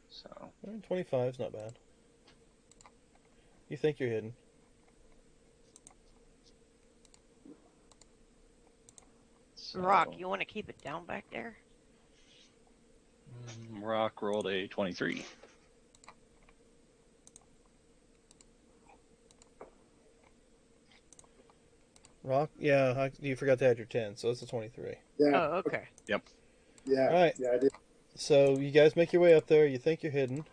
Speaker 5: So
Speaker 1: 25 is not bad. You think you're hidden?
Speaker 4: Rock, you want to keep it down back there?
Speaker 5: Rock rolled a 23.
Speaker 1: Rock? Yeah, you forgot to add your 10, so it's a 23.
Speaker 6: Yeah.
Speaker 4: Oh, okay.
Speaker 6: Yeah.
Speaker 1: All right.
Speaker 6: Yeah, I did.
Speaker 1: So you guys make your way up there. You think you're hidden.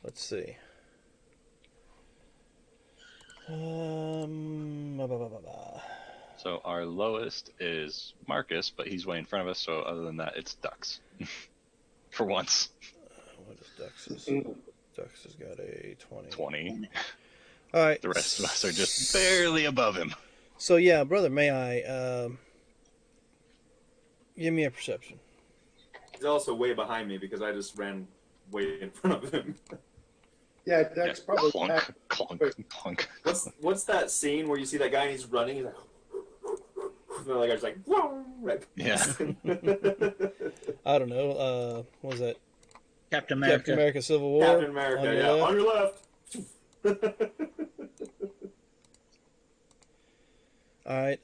Speaker 1: Let's see.
Speaker 5: So our lowest is Marcus, but he's way in front of us, so other than that, it's Dux. For once.
Speaker 1: What is Dux's? Dux has got a 20.
Speaker 5: 20.
Speaker 1: All right.
Speaker 5: The rest of us are just barely above him.
Speaker 1: So yeah, brother, may I give me a perception?
Speaker 3: He's also way behind me because I just ran way in front of him.
Speaker 6: Yeah, that's probably
Speaker 5: clunk, clunk, clunk.
Speaker 3: What's that scene where you see that guy and he's running? He's like, and the other guy's like, whoa! Right.
Speaker 5: Yeah.
Speaker 1: I don't know. What was that?
Speaker 2: Captain America.
Speaker 1: Captain America Civil War?
Speaker 3: Captain America,
Speaker 1: on your
Speaker 3: yeah,
Speaker 1: left?
Speaker 3: on your left.
Speaker 1: All right.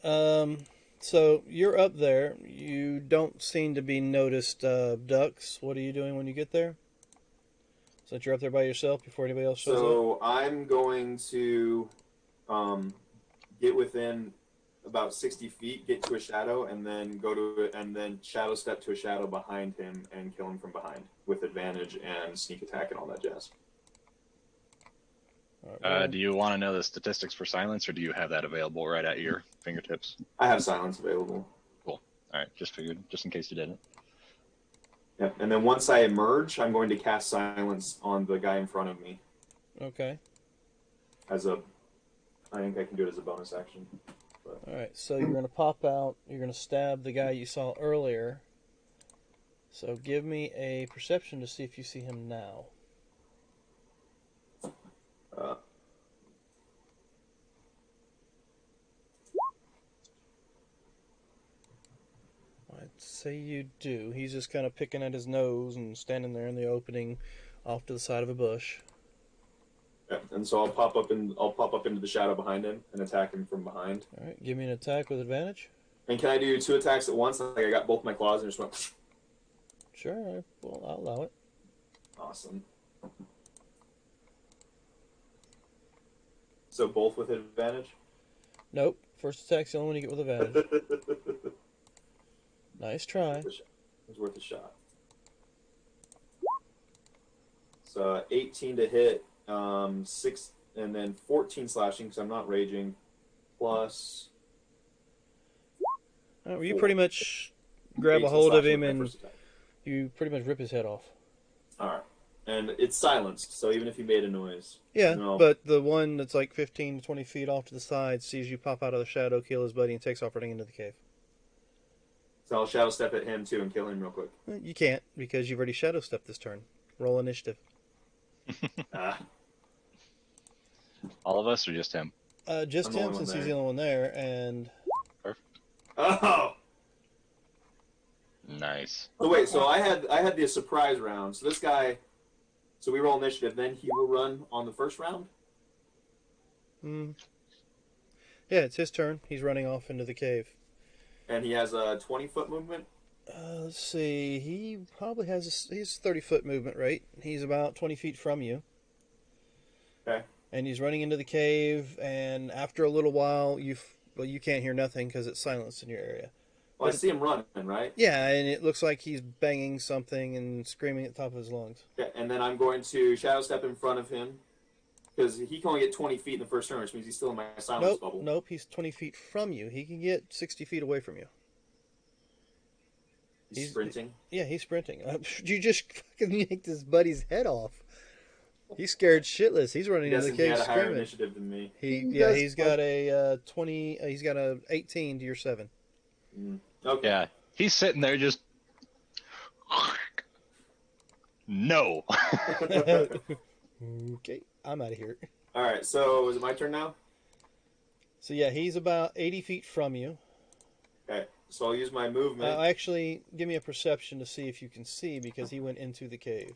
Speaker 1: So you're up there. You don't seem to be noticed, Dux. What are you doing when you get there? Since you're up there by yourself before anybody else shows up.
Speaker 3: So I'm going to get within about 60 feet, get to a shadow, and then go to it, and then shadow step to a shadow behind him and kill him from behind with advantage and sneak attack and all that jazz.
Speaker 1: All right,
Speaker 5: Do you want to know the statistics for silence, or do you have that available right at your fingertips?
Speaker 3: I have silence available.
Speaker 5: Cool. All right, just figured, just in case you didn't.
Speaker 3: Yep. And then once I emerge, I'm going to cast silence on the guy in front of me
Speaker 1: Okay.
Speaker 3: as a I think I can do it as a bonus action. But...
Speaker 1: All right, so you're going to pop out. You're going to stab the guy you saw earlier. So give me a perception to see if you see him now. I'd say you do. He's just kind of picking at his nose and standing there in the opening off to the side of a bush.
Speaker 3: Yeah, and so I'll pop up into the shadow behind him and attack him from behind.
Speaker 1: All right, give me an attack with advantage.
Speaker 3: And can I do 2 attacks at once? Like I got both my claws and just went...
Speaker 1: Sure, well, I'll allow it.
Speaker 3: Awesome. So both with advantage?
Speaker 1: Nope. First attack's the only one you get with advantage. Nice try.
Speaker 3: It was worth a shot. So 18 to hit, 6, and then 14 slashing because I'm not raging, plus...
Speaker 1: You pretty much grab a hold of him and you pretty much rip his head off.
Speaker 3: Alright. And it's silenced, so even if he made a noise...
Speaker 1: Yeah, but the one that's like 15 to 20 feet off to the side sees you pop out of the shadow, kill his buddy, and takes off running into the cave.
Speaker 3: So I'll shadow step at him too and kill him real quick.
Speaker 1: You can't, because you've already shadow stepped this turn. Roll initiative.
Speaker 5: All of us or just him?
Speaker 1: Just him, since he's the only one there, and...
Speaker 5: Perfect.
Speaker 3: Oh!
Speaker 5: Nice.
Speaker 3: Oh wait, so I had the surprise round. So this guy... So we roll initiative, then he will run on the first round?
Speaker 1: Yeah, it's his turn. He's running off into the cave.
Speaker 3: And he has a 20-foot movement?
Speaker 1: Let's see. He probably has he's 30-foot movement rate. He's about 20 feet from you.
Speaker 3: Okay.
Speaker 1: And he's running into the cave, and after a little while, you can't hear nothing because it's silenced in your area.
Speaker 3: Well, I see him running, right?
Speaker 1: Yeah, and it looks like he's banging something and screaming at the top of his lungs.
Speaker 3: Okay, and then I'm going to shadow step in front of him, because he can only get 20 feet in the first turn, which means he's still in my silence bubble.
Speaker 1: Nope, he's 20 feet from you. He can get 60 feet away from you.
Speaker 3: He's sprinting?
Speaker 1: Yeah, he's sprinting. You just fucking yanked his buddy's head off. He's scared shitless. He's running into the cave
Speaker 3: screaming. He had a higher
Speaker 1: screaming.
Speaker 3: initiative than me.
Speaker 1: He's got a 20. He's got a 18 to your 7.
Speaker 3: Okay.
Speaker 5: Yeah, he's sitting there just... No.
Speaker 1: Okay, I'm out of here.
Speaker 3: All right, so is it my turn now?
Speaker 1: So yeah, he's about 80 feet from you.
Speaker 3: Okay, so I'll use my movement.
Speaker 1: Actually, give me a perception to see if you can see, because he went into the cave.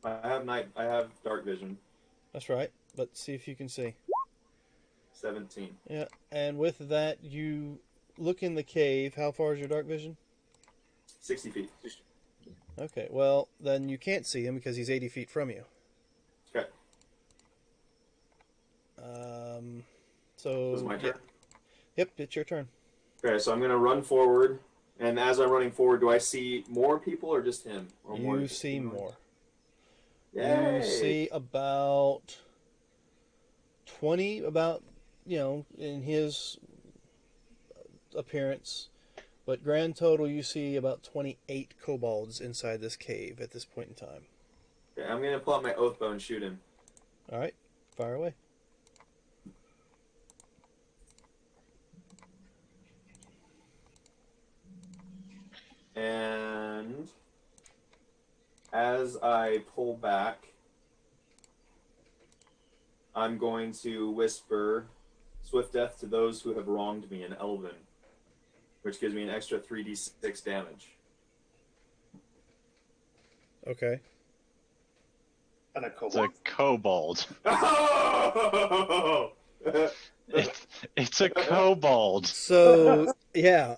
Speaker 3: I have dark vision.
Speaker 1: That's right, but see if you can see.
Speaker 3: 17.
Speaker 1: Yeah, and with that, you look in the cave. How far is your dark vision?
Speaker 3: 60 feet.
Speaker 1: Okay, well, then you can't see him because he's 80 feet from you.
Speaker 3: Okay.
Speaker 1: So...
Speaker 3: This is my turn?
Speaker 1: Yep, it's your turn.
Speaker 3: Okay, so I'm going to run forward, and as I'm running forward, do I see more people or just him? Or
Speaker 1: you see more.
Speaker 3: Yay!
Speaker 1: You see about 20, in his appearance. But grand total, you see about 28 kobolds inside this cave at this point in time.
Speaker 3: Okay, I'm going to pull out my oath bow and shoot him.
Speaker 1: All right, fire away.
Speaker 3: And as I pull back, I'm going to whisper swift death to those who have wronged me in Elven, which gives me an extra 3d6 damage.
Speaker 1: Okay.
Speaker 6: And a
Speaker 5: It's a kobold.
Speaker 3: Oh!
Speaker 5: It's a kobold.
Speaker 1: So, yeah,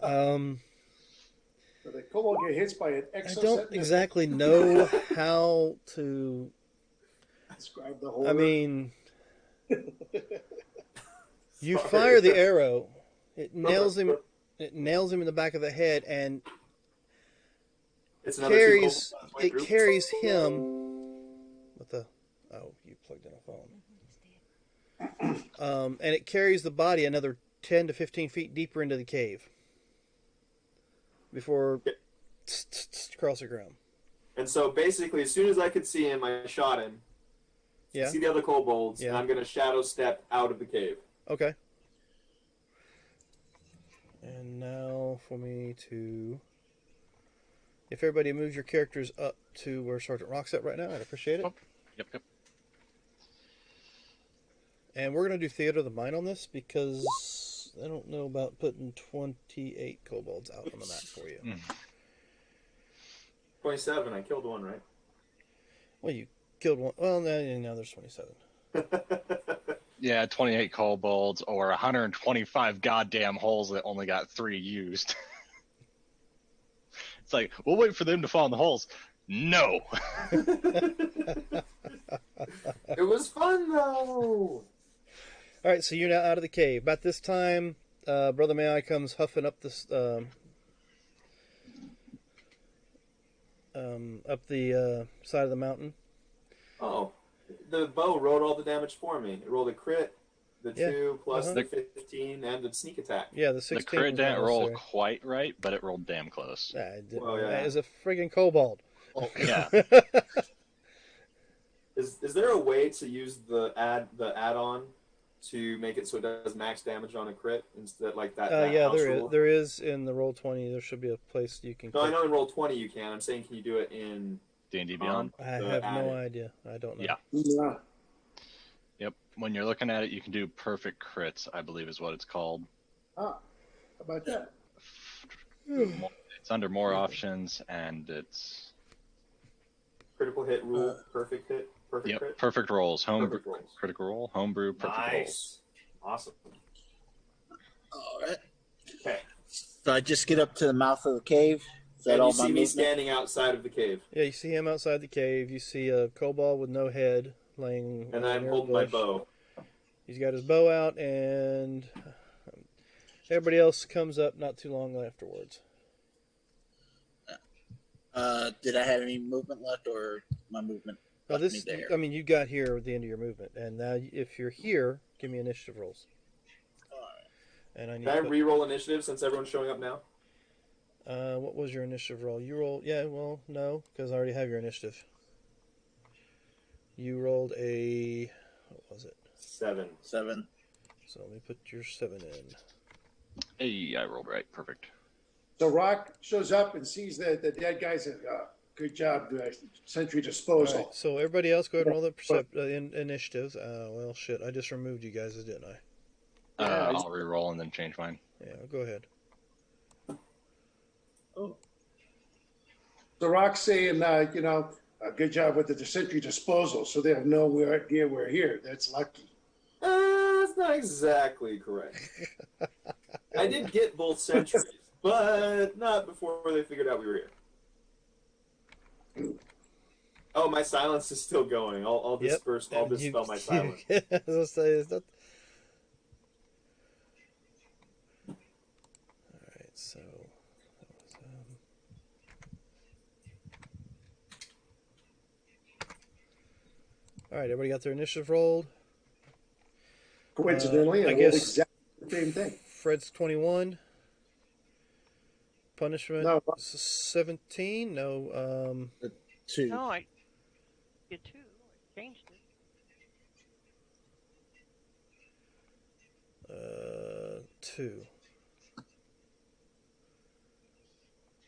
Speaker 6: So the kobold get hit by an
Speaker 1: I
Speaker 6: exoset.
Speaker 1: don't exactly know how to...
Speaker 6: Describe the horror.
Speaker 1: I mean, you fire the arrow, it nails him in the back of the head, and carries him. What the? Oh, you plugged in a phone. And it carries the body another 10 to 15 feet deeper into the cave before across the ground.
Speaker 3: And so basically, as soon as I could see him, I shot him.
Speaker 1: Yeah.
Speaker 3: See the other kobolds,
Speaker 1: Yeah.
Speaker 3: and I'm going to shadow step out of the cave.
Speaker 1: Okay. And now for me to... If everybody moves your characters up to where Sergeant Rock's at right now, I'd appreciate it.
Speaker 5: Oh, yep.
Speaker 1: And we're going to do Theater of the Mind on this because I don't know about putting 28 kobolds out on the map for you.
Speaker 3: 27. I killed one, right?
Speaker 1: Well, you killed one. Well, now there's 27.
Speaker 5: Yeah, 28 kobolds or 125 goddamn holes that only got 3 used. It's like, we'll wait for them to fall in the holes. No!
Speaker 3: It was fun, though!
Speaker 1: Alright, so you're now out of the cave. About this time, Brother May-I comes huffing up this... up the side of the mountain.
Speaker 3: Oh, the bow rolled all the damage for me. It rolled a crit, the 2 plus the 15, and the sneak attack.
Speaker 1: Yeah, the 16.
Speaker 5: The crit didn't roll quite right, but it rolled damn close.
Speaker 3: Well, yeah.
Speaker 1: It was a friggin' kobold.
Speaker 5: Oh, yeah.
Speaker 3: Is there a way to use the add-on to make it so it does max damage on a crit instead like that?
Speaker 1: Yeah, there is in the Roll20. There should be a place you can.
Speaker 3: No, I know in Roll20 you can. I'm saying, can you do it in
Speaker 5: D&D Beyond?
Speaker 1: I have no idea. I don't know.
Speaker 5: Yeah. Yep. When you're looking at it, you can do perfect crits, I believe is what it's called.
Speaker 6: How about that?
Speaker 5: It's under more options, and it's...
Speaker 3: Critical hit rule, perfect hit, perfect crit?
Speaker 5: Perfect rolls. Critical roll, homebrew, perfect rolls.
Speaker 3: Nice. Awesome.
Speaker 2: All right.
Speaker 3: Okay.
Speaker 2: So I just get up to the mouth of the cave. Is that
Speaker 3: And
Speaker 2: all
Speaker 3: you
Speaker 2: my
Speaker 3: see me
Speaker 2: movement?
Speaker 3: standing outside of the cave.
Speaker 1: Yeah, you see him outside the cave. You see a kobold with no head laying.
Speaker 3: And I'm
Speaker 1: near a
Speaker 3: holding my
Speaker 1: bush.
Speaker 3: bow.
Speaker 1: He's got his bow out, and everybody else comes up not too long afterwards.
Speaker 2: Did I have any movement left, or my movement left me there?
Speaker 1: I mean, you got here at the end of your movement, and now if you're here, give me initiative rolls.
Speaker 2: All right.
Speaker 1: And I need.
Speaker 3: Can I re-roll initiative since everyone's showing up now?
Speaker 1: What was your initiative roll? You rolled. Yeah, well, no, because I already have your initiative. You rolled a. What was it?
Speaker 3: 7.
Speaker 1: So let me put your 7 in.
Speaker 5: Hey, I rolled right. Perfect.
Speaker 6: So Rock shows up and sees the dead guy. Says, "Good job, sentry disposal."
Speaker 1: Right, so everybody else go ahead and roll the initiatives. Well, shit, I just removed you guys, didn't I?
Speaker 5: I'll re-roll and then change mine.
Speaker 1: Yeah, go ahead.
Speaker 2: Oh.
Speaker 6: So Rock's saying, good job with the sentry disposal. So they have no idea we're here. That's lucky.
Speaker 3: That's not exactly correct. I did get both sentries, but not before they figured out we were here. Oh, my silence is still going. I'll disperse. I'll dispel my silence.
Speaker 1: I'll say, is that... All right, so that was, all right, everybody got their initiative rolled.
Speaker 6: Coincidentally,
Speaker 1: I guess
Speaker 6: exactly the same thing.
Speaker 1: Fred's 21. Punishment
Speaker 6: No.
Speaker 1: 17. No.
Speaker 2: 2.
Speaker 4: No, I get 2. I changed it.
Speaker 1: 2.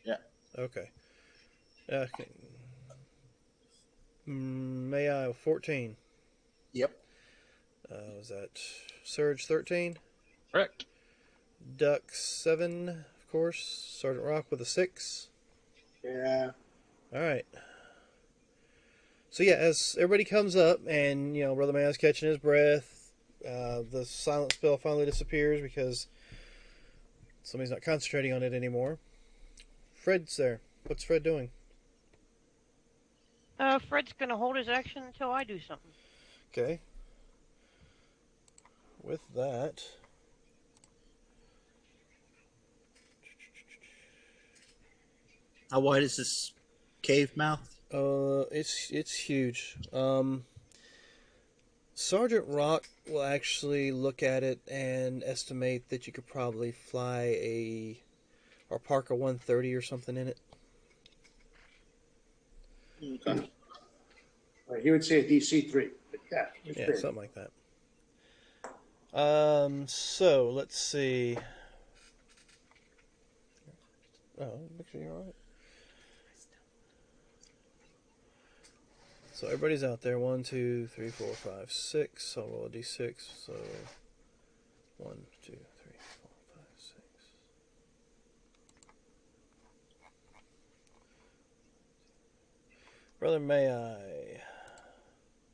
Speaker 2: Yeah.
Speaker 1: Okay. May I 14?
Speaker 2: Yep.
Speaker 1: Was that Surge 13?
Speaker 5: Correct.
Speaker 1: Duck 7, of course. Sergeant Rock with a 6.
Speaker 6: Yeah.
Speaker 1: All right. So yeah, as everybody comes up and, Brother Man's catching his breath, the silent spell finally disappears because somebody's not concentrating on it anymore. Fred's there. What's Fred doing?
Speaker 4: Fred's gonna hold his action until I do something.
Speaker 1: Okay. With that...
Speaker 2: How wide is this cave mouth?
Speaker 1: It's huge. Sergeant Rock will actually look at it and estimate that you could probably fly or park a 130 or something in it.
Speaker 2: Okay.
Speaker 6: He would say a DC 3. But yeah,
Speaker 1: Yeah, something like that. So let's see. Oh, make sure you're all right. So everybody's out there. 1, 2, 3, 4, 5, 6. I'll roll a d6. So 1, 2, 3, 4, 5, 6. Brother, may I?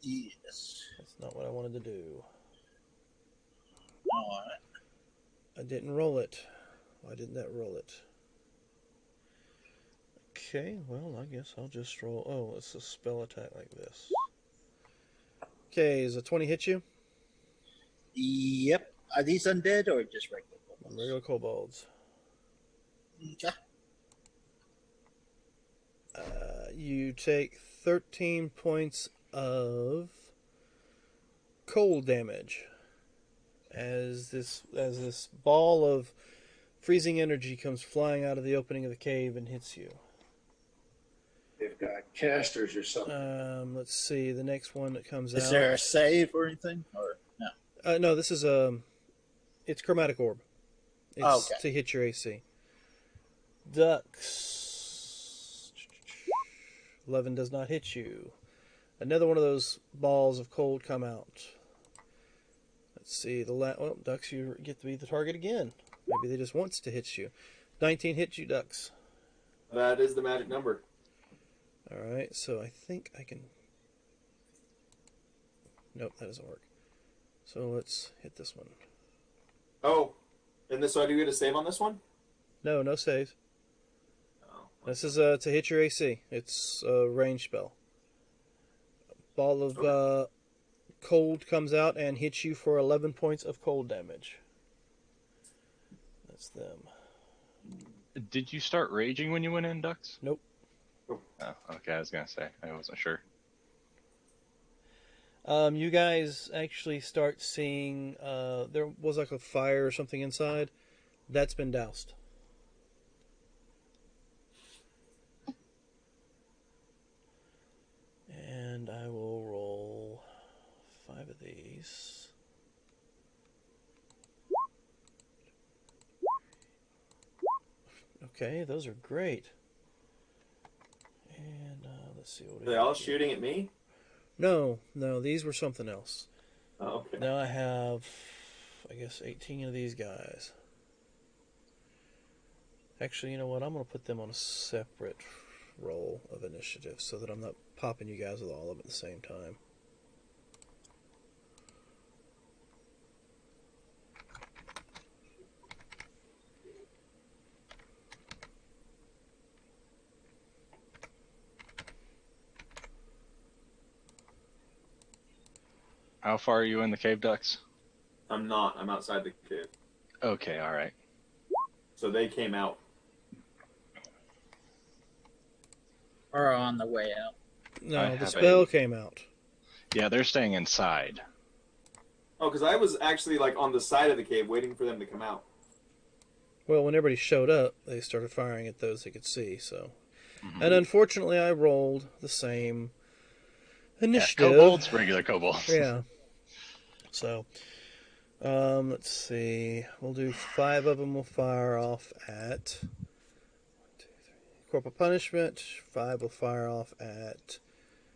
Speaker 2: Yes.
Speaker 1: That's not what I wanted to do.
Speaker 2: All right.
Speaker 1: I didn't roll it. Why didn't that roll it? Okay, well, I guess I'll just roll. Oh, it's a spell attack like this. Okay, is a 20 hit you?
Speaker 2: Yep. Are these undead or just regular kobolds?
Speaker 1: Regular kobolds.
Speaker 2: Okay.
Speaker 1: You take 13 points of cold damage as this ball of freezing energy comes flying out of the opening of the cave and hits you.
Speaker 6: They've got casters or something.
Speaker 1: Let's see. The next one that comes
Speaker 2: Is
Speaker 1: out.
Speaker 2: there a save or anything? Or no?
Speaker 1: No, this is it's chromatic orb. It's to hit your AC. Ducks. 11 does not hit you. Another one of those balls of cold come out. Let's see. Ducks, you get to be the target again. Maybe they just wants to hit you. 19 hits you, Ducks.
Speaker 3: That is the magic number.
Speaker 1: Alright, so I think I can... Nope, that doesn't work. So let's hit this one.
Speaker 3: Oh, and so I do get a save on this one?
Speaker 1: No saves.
Speaker 3: Oh.
Speaker 1: This is to hit your AC. It's a range spell. Ball of cold comes out and hits you for 11 points of cold damage. That's them.
Speaker 5: Did you start raging when you went in, Ducks?
Speaker 1: Nope.
Speaker 5: Oh, okay. I was gonna say I wasn't sure.
Speaker 1: You guys actually start seeing there was like a fire or something inside. That's been doused. And I will roll 5 of these. Okay, those are great. And let's see what
Speaker 3: Are they all shooting at me?
Speaker 1: No, these were something else.
Speaker 3: Oh, okay.
Speaker 1: Now I have, I guess, 18 of these guys. Actually, you know what? I'm going to put them on a separate roll of initiative so that I'm not popping you guys with all of them at the same time.
Speaker 5: How far are you in the cave, Ducks?
Speaker 3: I'm not. I'm outside the cave.
Speaker 5: Okay, all right.
Speaker 3: So they came out.
Speaker 2: Or on the way out?
Speaker 1: No, the spell came out.
Speaker 5: Yeah, they're staying inside.
Speaker 3: Oh, because I was actually like on the side of the cave waiting for them to come out.
Speaker 1: Well, when everybody showed up, they started firing at those they could see, so...
Speaker 5: Mm-hmm.
Speaker 1: And unfortunately, I rolled the same initiative.
Speaker 5: Yeah, kobolds, regular kobolds.
Speaker 1: Yeah. So, let's see. We'll do 5 of them will fire off at... 1, 2, 3. Corporal Punishment. 5 will fire off at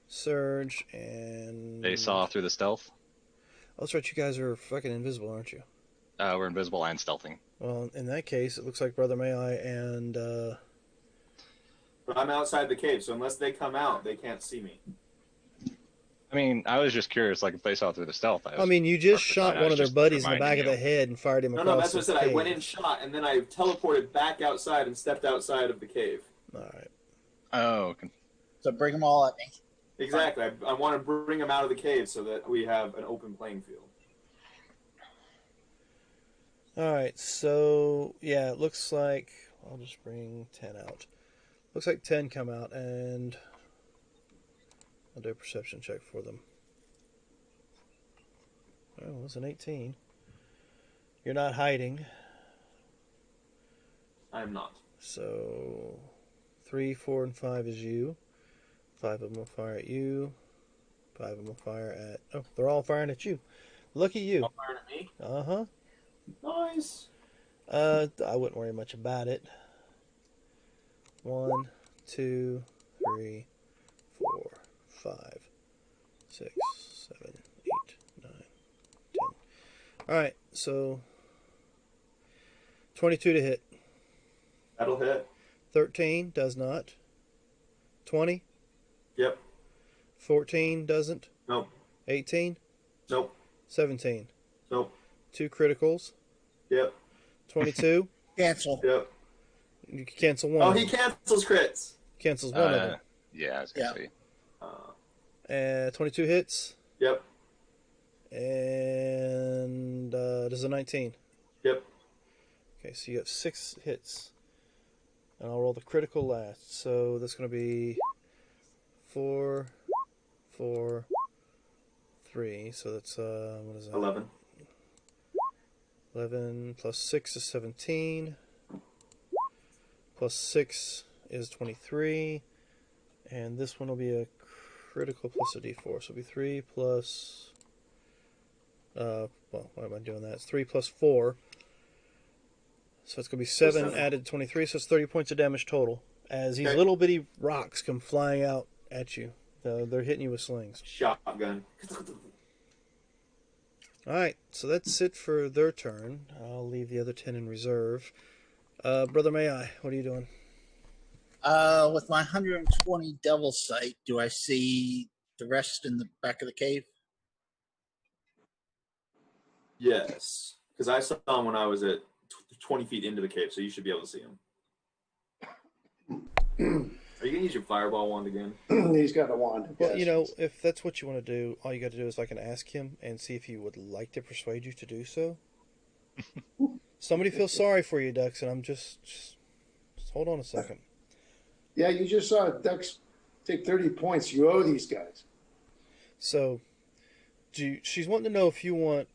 Speaker 1: Surge, and...
Speaker 5: They saw through the stealth?
Speaker 1: Oh, that's right, you guys are fucking invisible, aren't you?
Speaker 5: We're invisible and stealthing.
Speaker 1: Well, in that case, it looks like Brother May I and...
Speaker 3: But I'm outside the cave, so unless they come out, they can't see me.
Speaker 5: I mean, I was just curious, like, if they saw through the stealth.
Speaker 1: I mean, you just shot one of their buddies in the back of the head and fired him across the
Speaker 3: No, that's what I said.
Speaker 1: cave.
Speaker 3: I went in, shot, and then I teleported back outside and stepped outside of the cave.
Speaker 1: All right.
Speaker 5: Oh, okay.
Speaker 2: So bring them all at me.
Speaker 3: Exactly. I want to bring them out of the cave so that we have an open playing field.
Speaker 1: All right, so, yeah, it looks like... I'll just bring 10 out. Looks like 10 come out, and... I'll do a perception check for them. Oh, it was an 18. You're not hiding.
Speaker 3: I'm not.
Speaker 1: So, 3, 4, and 5 is you. 5 of them will fire at you. 5 of them will fire at... Oh, they're all firing at you. Look at you.
Speaker 3: Firing at me.
Speaker 1: Uh-huh.
Speaker 3: Nice.
Speaker 1: I wouldn't worry much about it. 1, 2, 3, 4, 5, 6, 7, 8, 9, 10. Alright, so 22 to hit.
Speaker 3: That'll hit.
Speaker 1: 13 does not. 20?
Speaker 3: Yep.
Speaker 1: 14 doesn't.
Speaker 3: Nope.
Speaker 1: 18?
Speaker 3: Nope.
Speaker 1: 17.
Speaker 3: Nope.
Speaker 1: 2 criticals.
Speaker 3: Yep.
Speaker 1: 22.
Speaker 2: Cancel.
Speaker 3: Yep.
Speaker 1: You can cancel one.
Speaker 3: Oh,
Speaker 1: of
Speaker 3: he
Speaker 1: them.
Speaker 3: cancels crits.
Speaker 1: Cancels one of them.
Speaker 5: Yeah, I was gonna say.
Speaker 1: 22 hits.
Speaker 3: Yep.
Speaker 1: And does a 19.
Speaker 3: Yep.
Speaker 1: Okay, so you have 6 hits. And I'll roll the critical last. So that's going to be 4, 4, 3. So that's, what is that?
Speaker 3: 11.
Speaker 1: 11 plus 6 is 17. Plus 6 is 23. And this one will be a critical plus a d4. So it'll be 3 plus... well, why am I doing that? It's 3 plus 4. So it's going to be 7 added 23, so it's 30 points of damage total. As these little bitty rocks come flying out at you. They're hitting you with slings.
Speaker 3: Shotgun.
Speaker 1: Alright, so that's it for their turn. I'll leave the other 10 in reserve. Brother May I, what are you doing?
Speaker 2: With my 120 Devil Sight, do I see the rest in the back of the cave?
Speaker 3: Yes. Because I saw him when I was at 20 feet into the cave, so you should be able to see him. Are you going to use your fireball wand again?
Speaker 6: He's got a wand.
Speaker 1: Well,
Speaker 6: yes.
Speaker 1: you know, if that's what you want to do, all you got to do is I can ask him and see if he would like to persuade you to do so. Somebody feels sorry for you, Dux, and I'm just hold on a second.
Speaker 6: Yeah, you just saw Ducks take 30 points. You owe these guys.
Speaker 1: So, she's wanting to know if you want...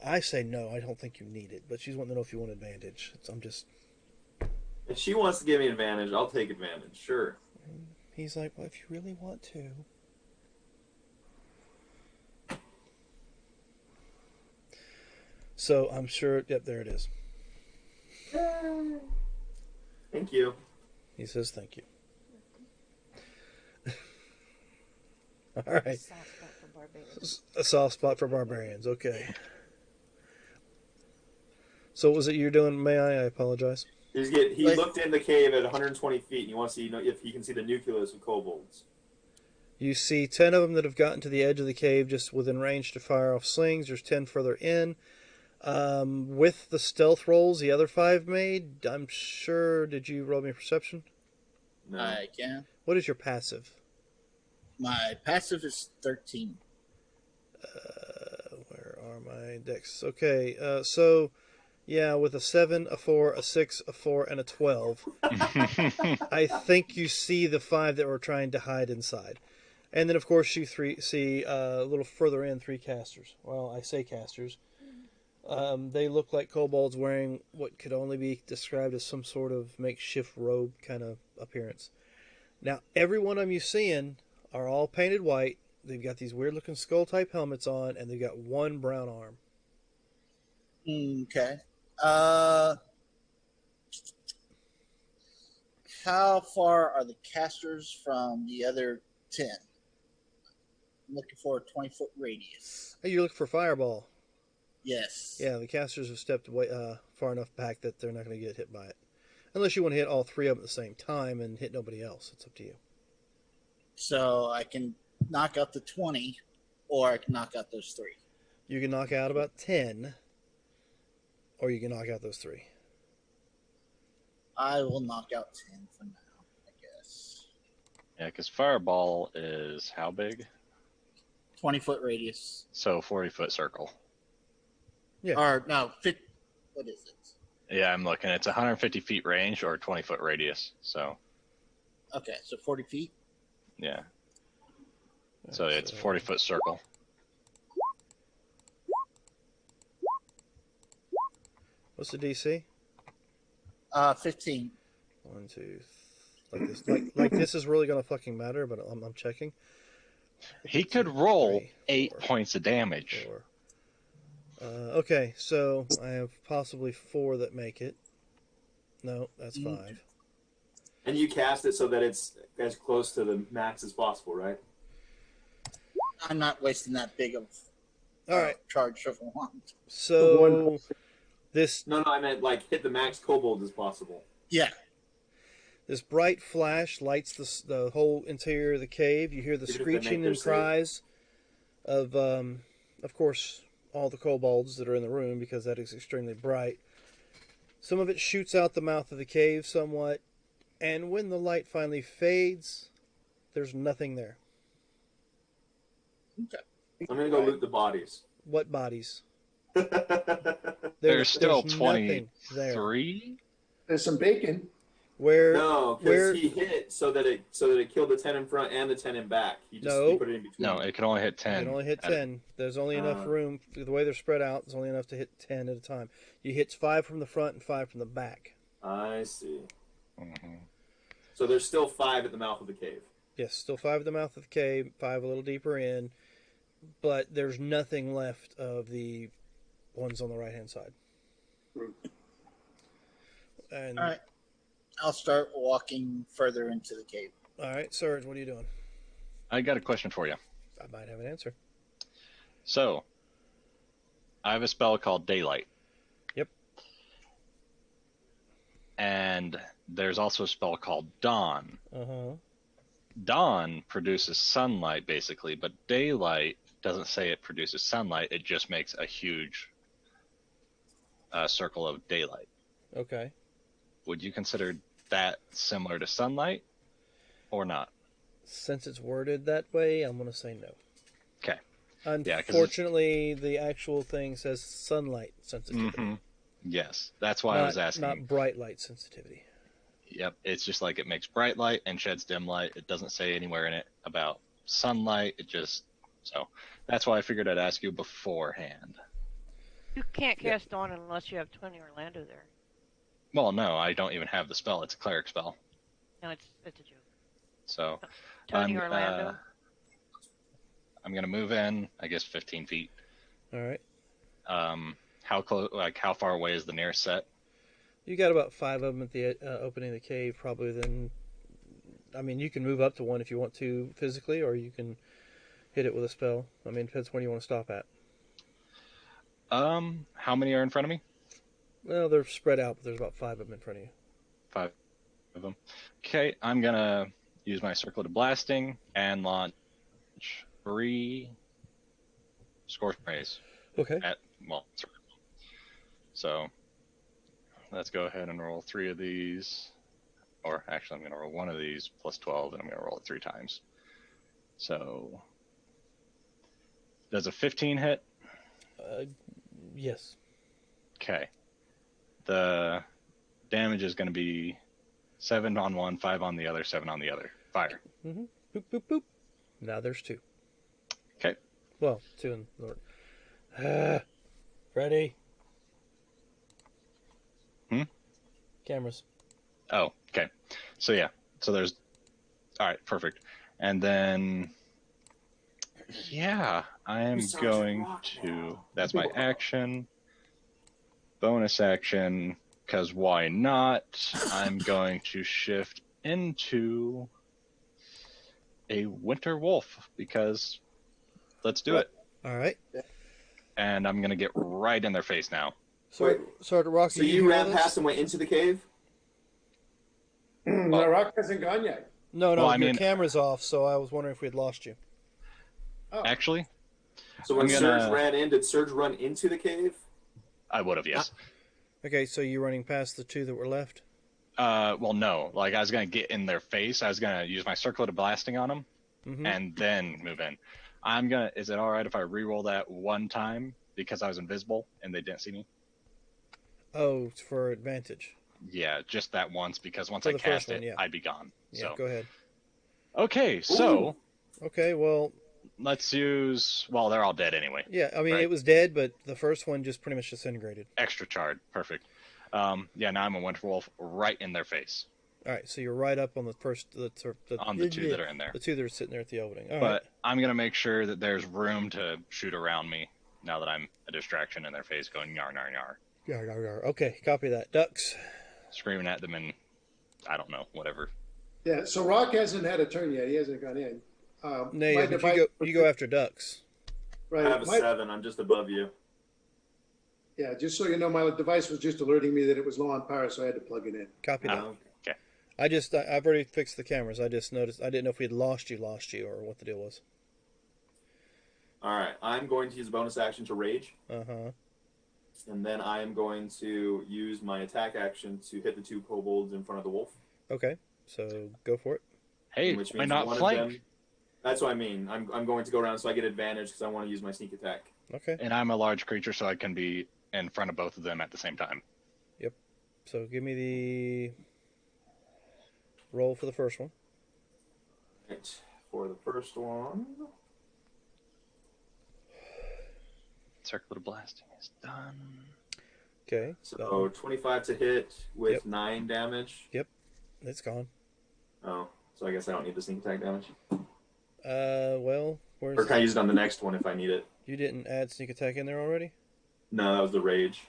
Speaker 1: I say no, I don't think you need it, but she's wanting to know if you want advantage. I'm just...
Speaker 3: If she wants to give me advantage, I'll take advantage, sure.
Speaker 1: He's like, well, if you really want to... So, I'm sure... Yep, there it is.
Speaker 3: Thank you.
Speaker 1: He says thank you. All right. A soft spot for barbarians. Okay. So what was it you're doing, May I apologize?
Speaker 3: He looked in the cave at 120 feet, and you want to see if he can see the nucleus of kobolds.
Speaker 1: You see 10 of them that have gotten to the edge of the cave, just within range to fire off slings. There's 10 further in. With the stealth rolls the other 5 made, I'm sure... Did you roll me a perception?
Speaker 3: No.
Speaker 2: I can.
Speaker 1: What is your passive?
Speaker 2: My passive is 13.
Speaker 1: Where are my decks? Okay, so... Yeah, with a 7, a 4, a 6, a 4, and a 12. I think you see the 5 that were trying to hide inside. And then, of course, you see a little further in 3 casters. Well, I say casters. They look like kobolds wearing what could only be described as some sort of makeshift robe kind of appearance. Now, every one of them you're seeing are all painted white. They've got these weird-looking skull-type helmets on, and they've got one brown arm.
Speaker 2: Okay. How far are the casters from the other 10? I'm looking for a 20-foot radius.
Speaker 1: Hey, you're looking for Fireball.
Speaker 2: Yes.
Speaker 1: Yeah, the casters have stepped away, far enough back that they're not going to get hit by it. Unless you want to hit all 3 of them at the same time and hit nobody else. It's up to you.
Speaker 2: So I can knock out the 20, or I can knock out those 3.
Speaker 1: You can knock out about 10, or you can knock out those 3.
Speaker 2: I will knock out 10 for now, I guess.
Speaker 5: Yeah, because Fireball is how big?
Speaker 2: 20-foot radius.
Speaker 5: So 40-foot circle.
Speaker 1: Yeah.
Speaker 2: Or, no, what is it?
Speaker 5: Yeah, I'm looking. It's 150 feet range or 20-foot radius. So.
Speaker 2: Okay, so 40 feet?
Speaker 5: Yeah. So it's a 40-foot circle.
Speaker 1: What's the DC?
Speaker 2: 15.
Speaker 1: 1, 2, like this. Like this is really gonna fucking matter, but I'm checking.
Speaker 5: He could roll
Speaker 1: 3,
Speaker 5: 8
Speaker 1: 4,
Speaker 5: points of damage.
Speaker 1: 4, Okay, so I have possibly 4 that make it. No, that's 5.
Speaker 3: And you cast it so that it's as close to the max as possible, right?
Speaker 2: I'm not wasting that big of
Speaker 1: All right.
Speaker 2: charge of a wand.
Speaker 1: So this
Speaker 3: No, I meant like hit the max kobold as possible.
Speaker 2: Yeah.
Speaker 1: This bright flash lights the whole interior of the cave. You hear the screeching and cries of course, all the kobolds that are in the room because that is extremely bright. Some of it shoots out the mouth of the cave somewhat, and when the light finally fades, there's nothing there.
Speaker 2: Okay.
Speaker 3: I'm going to go loot the bodies.
Speaker 1: What bodies?
Speaker 5: There's still
Speaker 1: nothing
Speaker 5: 23?
Speaker 6: There's some bacon.
Speaker 1: Where?
Speaker 3: No, because he hit so that it killed the 10 in front and the 10 in back. He put it in between.
Speaker 5: No, it can only hit 10.
Speaker 1: It can only hit 10. There's only enough room. The way they're spread out, there's only enough to hit 10 at a time. You hit 5 from the front and 5 from the back.
Speaker 3: I see. Mm-hmm. So there's still 5 at the mouth of the cave.
Speaker 1: Yes, still 5 at the mouth of the cave, 5 a little deeper in, but there's nothing left of the ones on the right-hand side. And
Speaker 2: all right. I'll start walking further into the cave.
Speaker 1: All right, Serge, what are you doing?
Speaker 5: I got a question for you.
Speaker 1: I might have an answer.
Speaker 5: So, I have a spell called Daylight.
Speaker 1: Yep.
Speaker 5: And there's also a spell called Dawn.
Speaker 1: Uh-huh.
Speaker 5: Dawn produces sunlight, basically, but Daylight doesn't say it produces sunlight. It just makes a huge circle of daylight.
Speaker 1: Okay.
Speaker 5: Would you consider that similar to sunlight or not?
Speaker 1: Since it's worded that way, I'm going to say no.
Speaker 5: Okay.
Speaker 1: Unfortunately, the actual thing says sunlight sensitivity.
Speaker 5: Mm-hmm. Yes, that's why I was asking.
Speaker 1: Not bright light sensitivity.
Speaker 5: Yep, it's just like it makes bright light and sheds dim light. It doesn't say anywhere in it about sunlight. So that's why I figured I'd ask you beforehand.
Speaker 4: You can't cast Dawn unless you have Tony Orlando there.
Speaker 5: Well, no, I don't even have the spell. It's a cleric spell.
Speaker 4: No, it's a joke.
Speaker 5: So,
Speaker 4: Tony Orlando.
Speaker 5: I'm gonna move in, I guess, 15 feet.
Speaker 1: All right.
Speaker 5: How close? Like, how far away is the nearest set?
Speaker 1: You got about 5 of them at the opening of the cave, probably. Then, I mean, you can move up to one if you want to physically, or you can hit it with a spell. I mean, it depends when you want to stop at.
Speaker 5: How many are in front of me?
Speaker 1: Well, they're spread out, but there's about 5 of them in front of you.
Speaker 5: 5 of them. Okay, I'm gonna use my circle to blasting and launch 3 scorch rays.
Speaker 1: Okay.
Speaker 5: So let's go ahead and roll 3 of these. Or actually, I'm going to roll 1 of these plus 12, and I'm going to roll it 3 times. So does a 15 hit?
Speaker 1: Yes.
Speaker 5: Okay. The damage is going to be 7 on one, 5 on the other, 7 on the other. Fire.
Speaker 1: Mm-hmm. Boop, boop, boop. Now there's 2.
Speaker 5: Okay.
Speaker 1: Well, 2 in the Lord. Freddy. Cameras.
Speaker 5: Oh, okay. So yeah. So there's... Alright, perfect. And then... Yeah, I am going to... That's my action. Bonus action, because why not? I'm going to shift into a winter wolf, because let's do it.
Speaker 1: All right.
Speaker 5: And I'm going to get right in their face now.
Speaker 1: So, Sergeant Rocky,
Speaker 3: so you ran past and went into the cave?
Speaker 6: The rock hasn't gone yet.
Speaker 1: No, your camera's off, so I was wondering if we had lost you.
Speaker 6: Oh.
Speaker 5: Actually?
Speaker 3: So when Serge ran in, did Serge run into the cave?
Speaker 5: I would have, yes.
Speaker 1: Okay, so you're running past the 2 that were left?
Speaker 5: Well, no. Like, I was going to get in their face. I was going to use my circlet of blasting on them, and then move in. Is it all right if I re-roll that 1 time because I was invisible and they didn't see me?
Speaker 1: Oh, it's for advantage.
Speaker 5: Yeah, just that once, because once I cast it, I'd be gone.
Speaker 1: Yeah, so. Go ahead.
Speaker 5: Okay, so...
Speaker 1: Okay, well...
Speaker 5: Let's use... Well, they're all dead anyway.
Speaker 1: Yeah, I mean, It was dead, but the first one just pretty much disintegrated.
Speaker 5: Extra charred. Perfect. Yeah, now I'm a winter wolf right in their face.
Speaker 1: All right, so you're right up on the first...
Speaker 5: on the 2 that are in there.
Speaker 1: The 2 that are sitting there at the opening. All
Speaker 5: but
Speaker 1: right.
Speaker 5: I'm going to make sure that there's room to shoot around me now that I'm a distraction in their face going yar, yar, yar.
Speaker 1: Yar, yar, yar. Okay, copy that. Ducks.
Speaker 5: Screaming at them and, I don't know, whatever.
Speaker 6: Yeah, so Rock hasn't had a turn yet. He hasn't gone in.
Speaker 1: No, but you go after ducks.
Speaker 6: Right.
Speaker 3: I have a 7. I'm just above you.
Speaker 6: Yeah, just so you know, my device was just alerting me that it was low on power, so I had to plug it in.
Speaker 1: Copy that.
Speaker 5: Okay.
Speaker 1: I've already fixed the cameras. I just noticed. I didn't know if we had lost you, or what the deal was.
Speaker 3: All right. I'm going to use a bonus action to rage.
Speaker 1: Uh-huh.
Speaker 3: And then I am going to use my attack action to hit the 2 kobolds in front of the wolf.
Speaker 1: Okay, so go for it.
Speaker 5: Hey,
Speaker 3: which
Speaker 5: why
Speaker 3: means
Speaker 5: not
Speaker 3: one
Speaker 5: flank?
Speaker 3: of them, that's what I mean. I'm going to go around so I get advantage because I want to use my sneak attack.
Speaker 1: Okay.
Speaker 5: And I'm a large creature, so I can be in front of both of them at the same time.
Speaker 1: Yep. So give me the roll for the first one.
Speaker 3: Right. For the first one.
Speaker 5: Circle of blasting is done.
Speaker 1: Okay.
Speaker 3: So 25 to hit with 9 damage.
Speaker 1: Yep. It's gone.
Speaker 3: Oh, so I guess I don't need the sneak attack damage.
Speaker 1: Well, where's...
Speaker 3: Or can I use it on the next one if I need it?
Speaker 1: You didn't add sneak attack in there already?
Speaker 3: No, that was the rage.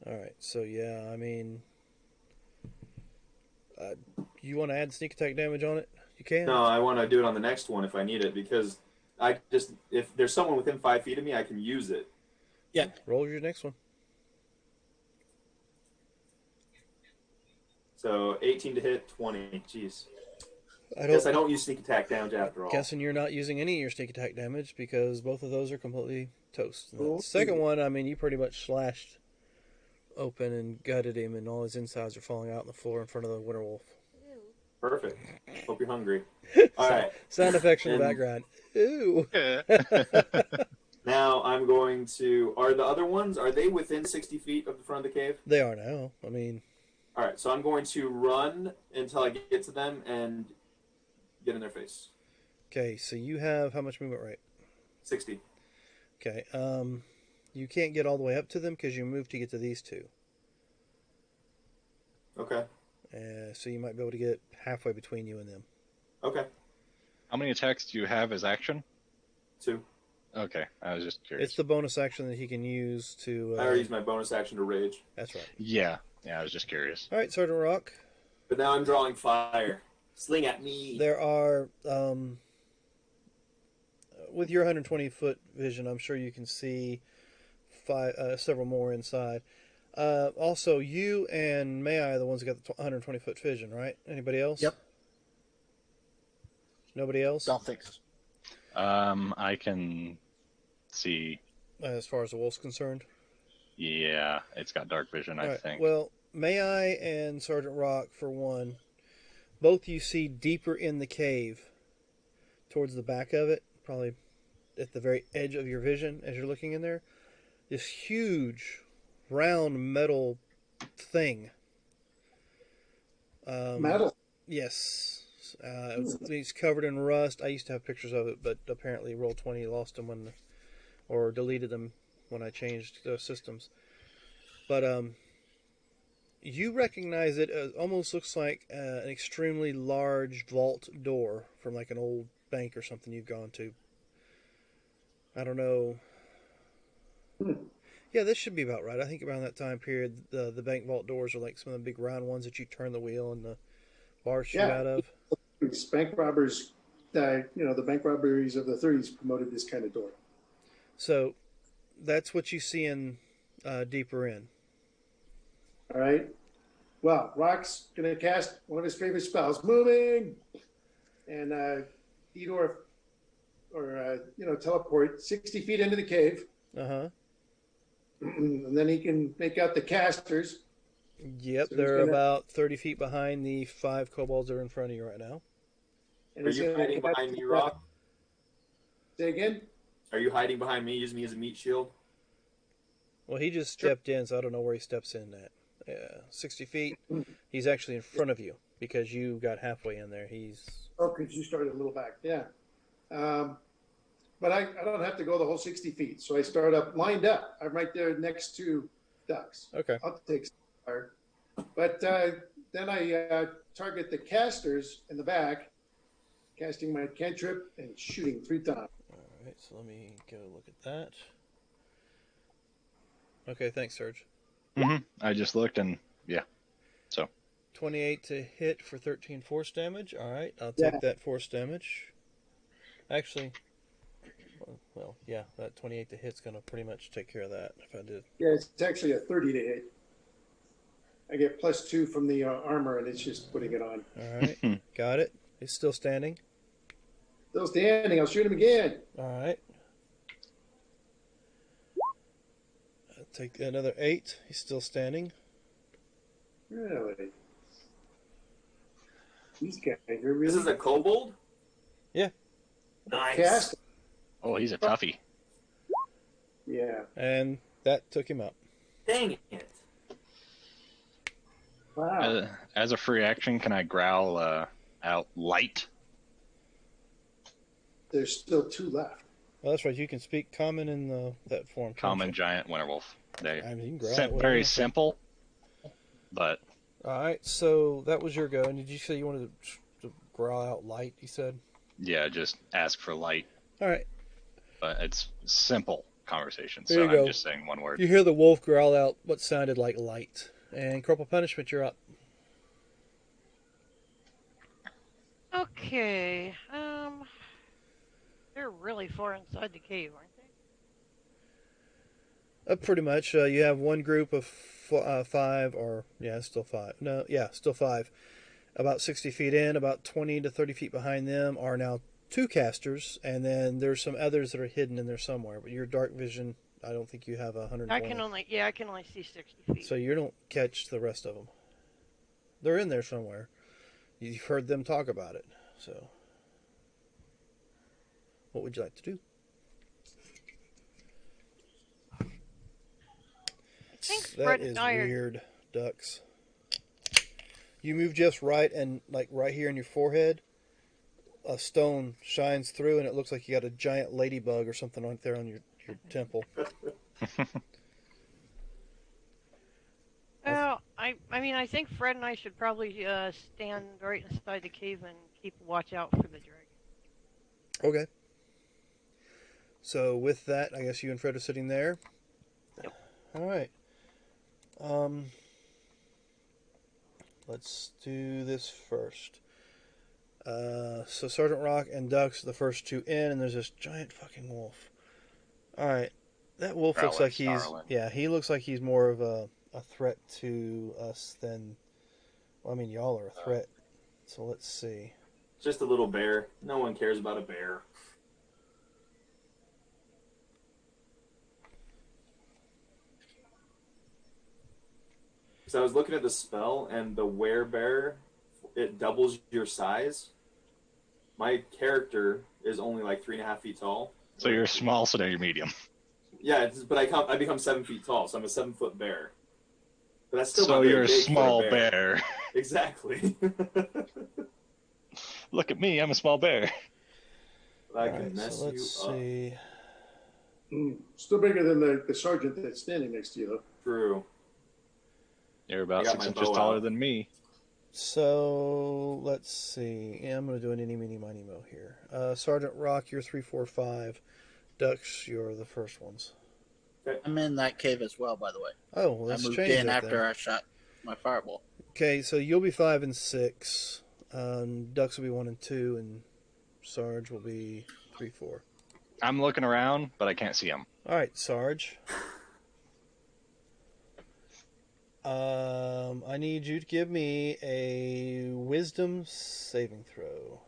Speaker 1: Alright, so yeah, I mean... you want to add sneak attack damage on it? You can.
Speaker 3: No, I want to do it on the next one if I need it because if there's someone within 5 feet of me, I can use it.
Speaker 2: Yeah.
Speaker 1: Roll your next one.
Speaker 3: So 18 to hit, 20. Jeez.
Speaker 1: I
Speaker 3: don't use sneak attack damage after all.
Speaker 1: Guessing you're not using any of your sneak attack damage because both of those are completely toast.
Speaker 6: Cool.
Speaker 1: The second one, I mean, you pretty much slashed open and gutted him, and all his insides are falling out on the floor in front of the winter wolf.
Speaker 3: Perfect. Hope you're hungry. All right.
Speaker 1: Sound effects in the background. Ooh.
Speaker 3: Now I'm going to. Are the other ones? Are they within 60 feet of the front of the cave?
Speaker 1: They are now. I mean.
Speaker 3: All right. So I'm going to run until I get to them and get in their face.
Speaker 1: Okay. So you have how much movement rate?
Speaker 3: 60.
Speaker 1: Okay. You can't get all the way up to them because you moved to get to these two.
Speaker 3: Okay.
Speaker 1: So you might be able to get halfway between you and them.
Speaker 3: Okay.
Speaker 5: How many attacks do you have as action?
Speaker 3: 2.
Speaker 5: Okay, I was just curious.
Speaker 1: It's the bonus action that he can use to...
Speaker 3: I already used my bonus action to rage.
Speaker 1: That's right.
Speaker 5: Yeah, I was just curious.
Speaker 1: All right, Sergeant Rock.
Speaker 3: But now I'm drawing fire. Sling at me.
Speaker 1: There are... with your 120-foot vision, I'm sure you can see several more inside. Also, you and May I are the ones that got the 120-foot vision, right? Anybody else?
Speaker 2: Yep.
Speaker 1: Nobody else?
Speaker 2: Don't think so.
Speaker 5: I can see.
Speaker 1: As far as the wolf's concerned?
Speaker 5: Yeah, it's got dark vision, I think.
Speaker 1: Well, May I and Sergeant Rock, for one, both you see deeper in the cave, towards the back of it, probably at the very edge of your vision as you're looking in there, this huge, round metal thing.
Speaker 6: Metal?
Speaker 1: Yes. It's covered in rust. I used to have pictures of it, but apparently Roll20 lost them or deleted them when I changed the systems. But you recognize it as almost looks like an extremely large vault door from like an old bank or something you've gone to. I don't know. Yeah, this should be about right. I think around that time period, the bank vault doors are like some of the big round ones that you turn the wheel and the bars shoot out of.
Speaker 6: Bank robbers, the bank robberies of the 30s promoted this kind of door.
Speaker 1: So that's what you see in deeper in.
Speaker 6: All right. Well, Rock's going to cast one of his favorite spells, Moving, and Edor, or teleport 60 feet into the cave.
Speaker 1: Uh-huh.
Speaker 6: And then he can make out the casters.
Speaker 1: Yep, so they're about 30 feet behind the 5 kobolds that are in front of you right now.
Speaker 6: And
Speaker 3: are you hiding behind me, Rock?
Speaker 6: Say again?
Speaker 3: Are you hiding behind me, using me as a meat shield?
Speaker 1: Well, he just stepped in, so I don't know where he steps in at. 60 feet. He's actually in front of you because you got halfway in there.
Speaker 6: Oh, because you started a little back. Yeah. But I don't have to go the whole 60 feet. So I start up, lined up. I'm right there next to ducks.
Speaker 1: Okay.
Speaker 6: I'll take some fire. But then I target the casters in the back, casting my cantrip and shooting 3 times.
Speaker 1: All right, so let me go look at that. Okay, thanks, Serge.
Speaker 5: I just looked and yeah. So
Speaker 1: 28 to hit for 13 force damage. All right, I'll take that force damage. Actually, well, yeah, that 28 to hit's going to pretty much take care of that if I did.
Speaker 6: Yeah, it's actually a 30 to hit. I get +2 from the armor, and it's just putting it on.
Speaker 1: All right, got it. He's still standing.
Speaker 6: Still standing. I'll shoot him again.
Speaker 1: All right. I'll take another 8. He's still standing.
Speaker 6: Really? These guys are really...
Speaker 3: This is a kobold?
Speaker 1: Yeah.
Speaker 3: Nice.
Speaker 6: Cast.
Speaker 5: oh, he's a toughie.
Speaker 6: Yeah.
Speaker 1: And that took him up.
Speaker 3: Dang it.
Speaker 6: Wow.
Speaker 5: As a free action, can I growl out light?
Speaker 6: There's still 2 left.
Speaker 1: Well, that's right. You can speak common in that form.
Speaker 5: Common, giant, winterwolf. They
Speaker 1: I mean, you can growl it, whatever.
Speaker 5: very simple, but
Speaker 1: All right, so that was your go. And did you say you wanted to growl out light, you said?
Speaker 5: yeah, just ask for light.
Speaker 1: All right.
Speaker 5: But it's simple conversation,
Speaker 1: There
Speaker 5: so
Speaker 1: you go.
Speaker 5: I'm just saying one word.
Speaker 1: You hear the wolf growl out what sounded like light. And Corporal Punishment, you're up.
Speaker 4: Okay. They're really far inside the cave, aren't they?
Speaker 1: Pretty much. You have one group of 5, or, yeah, still 5. No, yeah, still 5. About 60 feet in, about 20 to 30 feet behind them are now 2 casters, and then there's some others that are hidden in there somewhere. But your dark vision, I don't think you have 120.
Speaker 4: I can only see 60 feet.
Speaker 1: So you don't catch the rest of them. They're in there somewhere. You've heard them talk about it. So, what would you like to do?
Speaker 4: I think
Speaker 1: That
Speaker 4: Fred
Speaker 1: is
Speaker 4: and I are...
Speaker 1: weird, Ducks. You move just right, and like right here in your forehead, a stone shines through, and it looks like you got a giant ladybug or something right there on your temple.
Speaker 4: Well, I mean, I think Fred and I should probably stand right inside the cave and keep watch out for the dragon.
Speaker 1: Okay. So with that, I guess you and Fred are sitting there.
Speaker 4: Yep.
Speaker 1: All right. Let's do this first. So Sergeant Rock and Ducks are the first 2 in, and there's this giant fucking wolf. All right. That wolf looks like he's...
Speaker 5: snarling.
Speaker 1: Yeah, he looks like he's more of a threat to us than... Well, I mean, y'all are a threat. So let's see.
Speaker 3: Just a little bear. No one cares about a bear. So I was looking at the spell, and the werebear, it doubles your size. My character is only like 3.5 feet tall.
Speaker 5: So you're small, so now you're medium.
Speaker 3: Yeah, but I become 7 feet tall, so I'm a 7-foot bear. But that's still
Speaker 5: So
Speaker 3: not very
Speaker 5: you're a
Speaker 3: big for
Speaker 5: small bear.
Speaker 3: Exactly.
Speaker 5: Look at me, I'm a small bear.
Speaker 3: I
Speaker 1: All
Speaker 3: can
Speaker 1: right,
Speaker 3: mess
Speaker 1: so let's
Speaker 3: you up.
Speaker 1: see.
Speaker 6: Still bigger than the sergeant that's standing next to you, though.
Speaker 3: True.
Speaker 5: You're about
Speaker 3: I got
Speaker 5: 6
Speaker 3: my
Speaker 5: inches
Speaker 3: bow
Speaker 5: taller
Speaker 3: out.
Speaker 5: than me.
Speaker 1: So let's see. Yeah, I'm going to do an eeny, meeny, miny, mo here. Sergeant Rock, you're 3, 4, 5. Ducks, you're the first ones.
Speaker 2: I'm in that cave as well, by the way.
Speaker 1: Oh, well,
Speaker 2: I
Speaker 1: let's
Speaker 2: moved
Speaker 1: change
Speaker 2: in
Speaker 1: it
Speaker 2: after
Speaker 1: then.
Speaker 2: I shot my fireball.
Speaker 1: Okay, so you'll be 5 and 6. Ducks will be 1 and 2, and Sarge will be 3, 4.
Speaker 5: I'm looking around, but I can't see him.
Speaker 1: All right, Sarge. I need you to give me a wisdom saving throw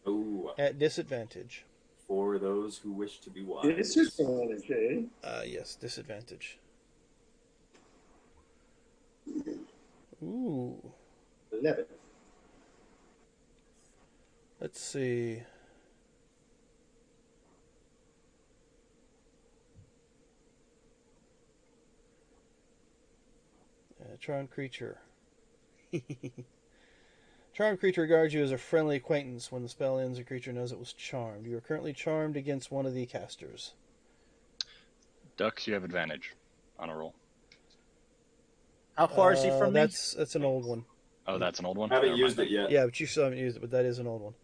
Speaker 3: Ooh,
Speaker 1: at disadvantage.
Speaker 3: for those who wish to be wise.
Speaker 6: It's just advantage, eh?
Speaker 1: Yes, disadvantage. Ooh.
Speaker 6: 11.
Speaker 1: Let's see. Charmed creature. Charmed creature regards you as a friendly acquaintance. When the spell ends, the creature knows it was charmed. You are currently charmed against one of the casters.
Speaker 5: Ducks, you have advantage on a roll.
Speaker 2: How far is he from me?
Speaker 1: That's an old one.
Speaker 5: Oh, that's an old one?
Speaker 3: I haven't
Speaker 5: Never
Speaker 3: used
Speaker 5: mind.
Speaker 3: it yet.
Speaker 1: Yeah, but you still haven't used it, but that is an old one.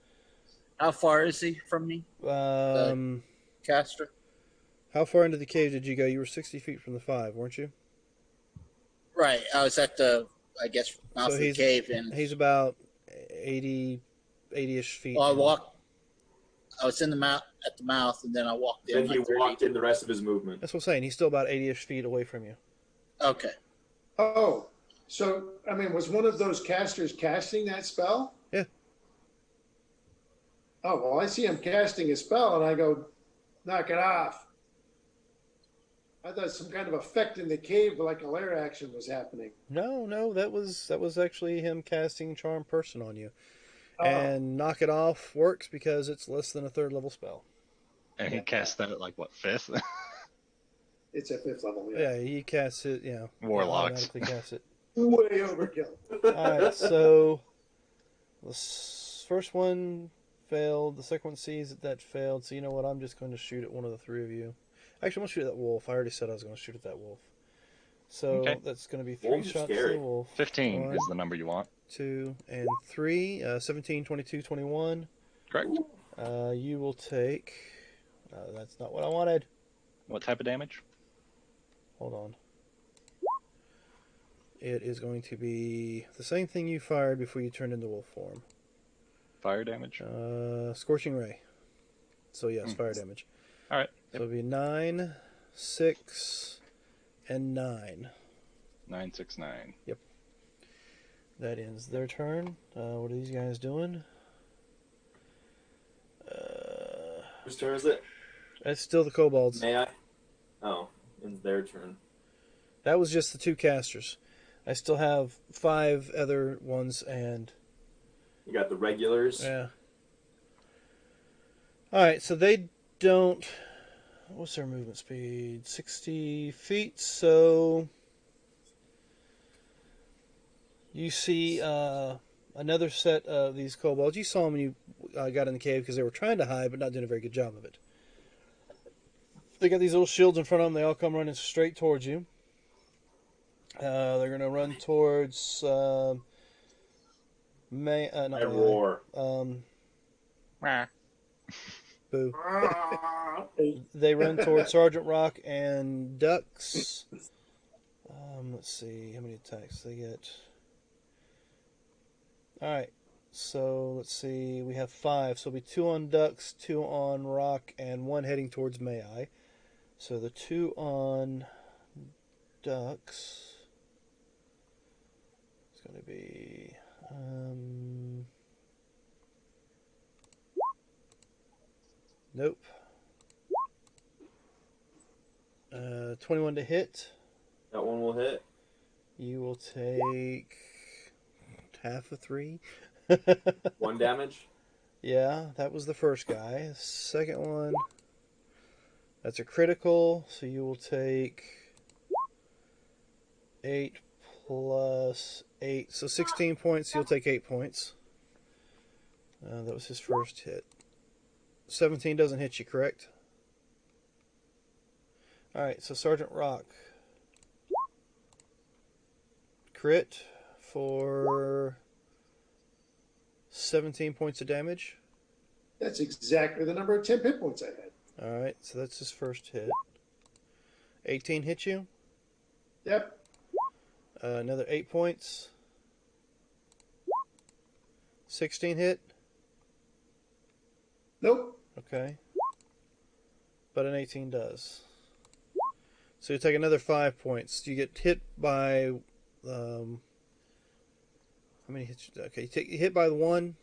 Speaker 2: How far is he from me, caster?
Speaker 1: How far into the cave did you go? You were 60 feet from the 5, weren't you?
Speaker 2: Right. I was at the, I guess, mouth of the cave, and
Speaker 1: he's about 80-ish feet.
Speaker 2: Well, I was in the mouth at the mouth, and then I walked in.
Speaker 3: Then he walked in the rest of his movement.
Speaker 1: That's what I'm saying. He's still about 80-ish feet away from you.
Speaker 2: Okay.
Speaker 6: Oh, so I mean, was one of those casters casting that spell?
Speaker 1: Yeah.
Speaker 6: Oh well, I see him casting a spell, and I go, knock it off. I thought some kind of effect in the cave, like a lair action, was happening.
Speaker 1: No, that was actually him casting Charm Person on you. Oh. And Knock It Off works because it's less than a 3rd level spell.
Speaker 5: And he casts that at like what, 5th?
Speaker 6: It's at 5th level.
Speaker 1: Yeah, he casts it.
Speaker 5: Warlocks.
Speaker 1: Automatically casts it.
Speaker 6: Way overkill.
Speaker 1: All right, so the first one failed. The second one sees that failed. So you know what? I'm just going to shoot at one of the 3 of you. Actually, I'm going to shoot at that wolf. I already said I was going to shoot at that wolf. So that's going to be 3 shots to the wolf.
Speaker 5: 15 is the number you want.
Speaker 1: 2 and 3. 17, 22, 21.
Speaker 5: Correct.
Speaker 1: You will take... that's not what I wanted.
Speaker 5: What type of damage?
Speaker 1: Hold on. It is going to be the same thing you fired before you turned into wolf form.
Speaker 5: Fire damage?
Speaker 1: Scorching Ray. So yes, fire damage.
Speaker 5: All right.
Speaker 1: So it'll be 9, 6, and 9.
Speaker 5: 9, 6, 9.
Speaker 1: Yep. That ends their turn. What are these guys doing?
Speaker 3: Whose turn is it?
Speaker 1: It's still the kobolds.
Speaker 3: May I? Oh, it's their turn.
Speaker 1: That was just the 2 casters. I still have 5 other ones, and...
Speaker 3: You got the regulars?
Speaker 1: Yeah. Alright, so they don't... What's their movement speed? 60 feet, so... You see another set of these kobolds. You saw them when you got in the cave because they were trying to hide, but not doing a very good job of it. They got these little shields in front of them. They all come running straight towards you. They're going to run towards...
Speaker 3: I roar.
Speaker 1: Boo. They run towards Sergeant Rock and Dux. Let's see how many attacks they get. Alright, so let's see. We have 5. So it'll be 2 on Dux, 2 on Rock, and 1 heading towards May I. So the 2 on Dux is going to be... Nope. 21 to hit.
Speaker 3: That one will hit.
Speaker 1: You will take half of 3.
Speaker 3: 1 damage.
Speaker 1: Yeah, that was the first guy. Second one, that's a critical, so you will take 8 plus 8. So 16 points, you'll take 8 points. That was his first hit. 17 doesn't hit you, correct? Alright, so Sergeant Rock. Crit for 17 points of damage.
Speaker 6: That's exactly the number of 10 hit points I had.
Speaker 1: Alright, so that's his first hit. 18 hit you?
Speaker 6: Yep.
Speaker 1: Another 8 points. 16 hit?
Speaker 6: Nope.
Speaker 1: Okay. But an 18 does. So you take another 5 points. You get hit by... how many hits? Okay, you hit by the 1.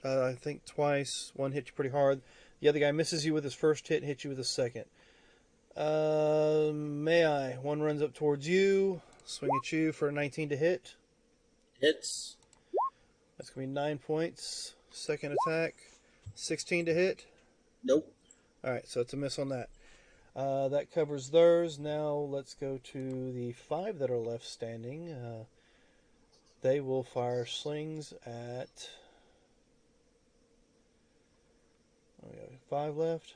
Speaker 1: I think twice. 1 hit you pretty hard. The other guy misses you with his first hit and hits you with his second. May I? 1 runs up towards you. Swing at you for a 19 to hit.
Speaker 2: Hits.
Speaker 1: That's going to be 9 points. Second attack. 16 to hit.
Speaker 2: Nope.
Speaker 1: Alright, so it's a miss on that. That covers theirs. Now let's go to the 5 that are left standing. They will fire slings at... Oh, we have 5 left.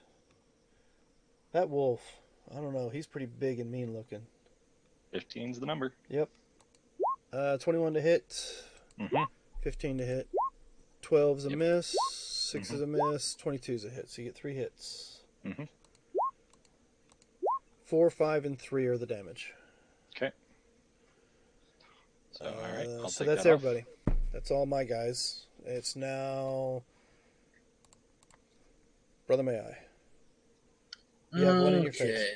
Speaker 1: That wolf, I don't know. He's pretty big and mean looking.
Speaker 5: 15's the number.
Speaker 1: Yep. 21 to hit. 15 to hit. 12's a miss. 6 is a miss. 22's a hit. So you get 3 hits. 4, 5, and 3 are the damage.
Speaker 5: Okay. So, all right. I'll
Speaker 1: so
Speaker 5: take
Speaker 1: that's
Speaker 5: that off.
Speaker 1: everybody. That's all my guys. It's now Brother May I. You have one in your face.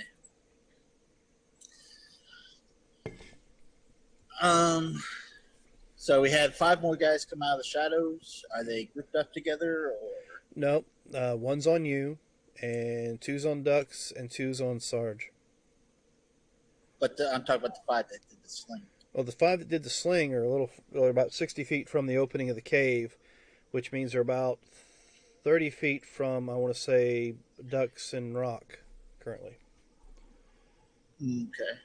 Speaker 2: So we had 5 more guys come out of the shadows. Are they grouped up together, or?
Speaker 1: Nope. One's on you, and 2's on Dux, and 2's on Sarge.
Speaker 2: But I'm talking about the 5 that did the sling.
Speaker 1: Well, the 5 that did the sling are about 60 feet from the opening of the cave, which means they're about 30 feet from, I want to say, Dux and Rock currently.
Speaker 2: Okay.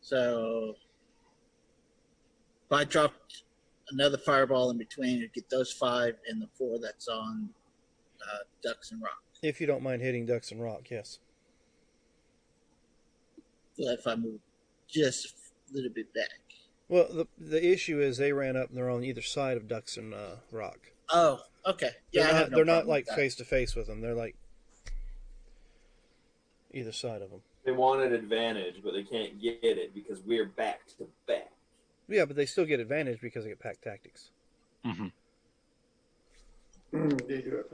Speaker 2: So if I dropped another fireball in between, it'd get those 5 and the 4 that's on Dux and Rock.
Speaker 1: If you don't mind hitting Dux and Rock, yes.
Speaker 2: So if I move just a little bit back.
Speaker 1: Well, the issue is they ran up and they're on either side of Dux and Rock.
Speaker 2: Oh, okay. Yeah,
Speaker 1: they're not like face to face with them. They're like either side of them.
Speaker 3: They want an advantage, but they can't get it because we're back to back.
Speaker 1: Yeah, but they still get advantage because they get pack tactics.
Speaker 5: Mm-hmm.
Speaker 6: They do it.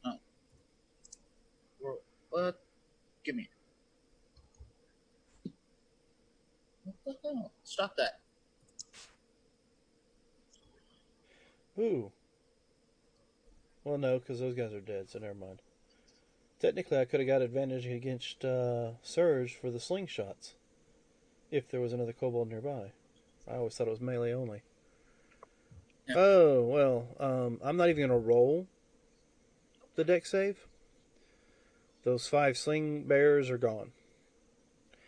Speaker 2: Oh. What? Give me. What the hell? Stop that.
Speaker 1: Ooh. Well, no, because those guys are dead, so never mind. Technically, I could have got advantage against Surge for the slingshots if there was another kobold nearby. I always thought it was melee only. Yeah. Oh, well, I'm not even going to roll the deck save. Those 5 sling bears are gone.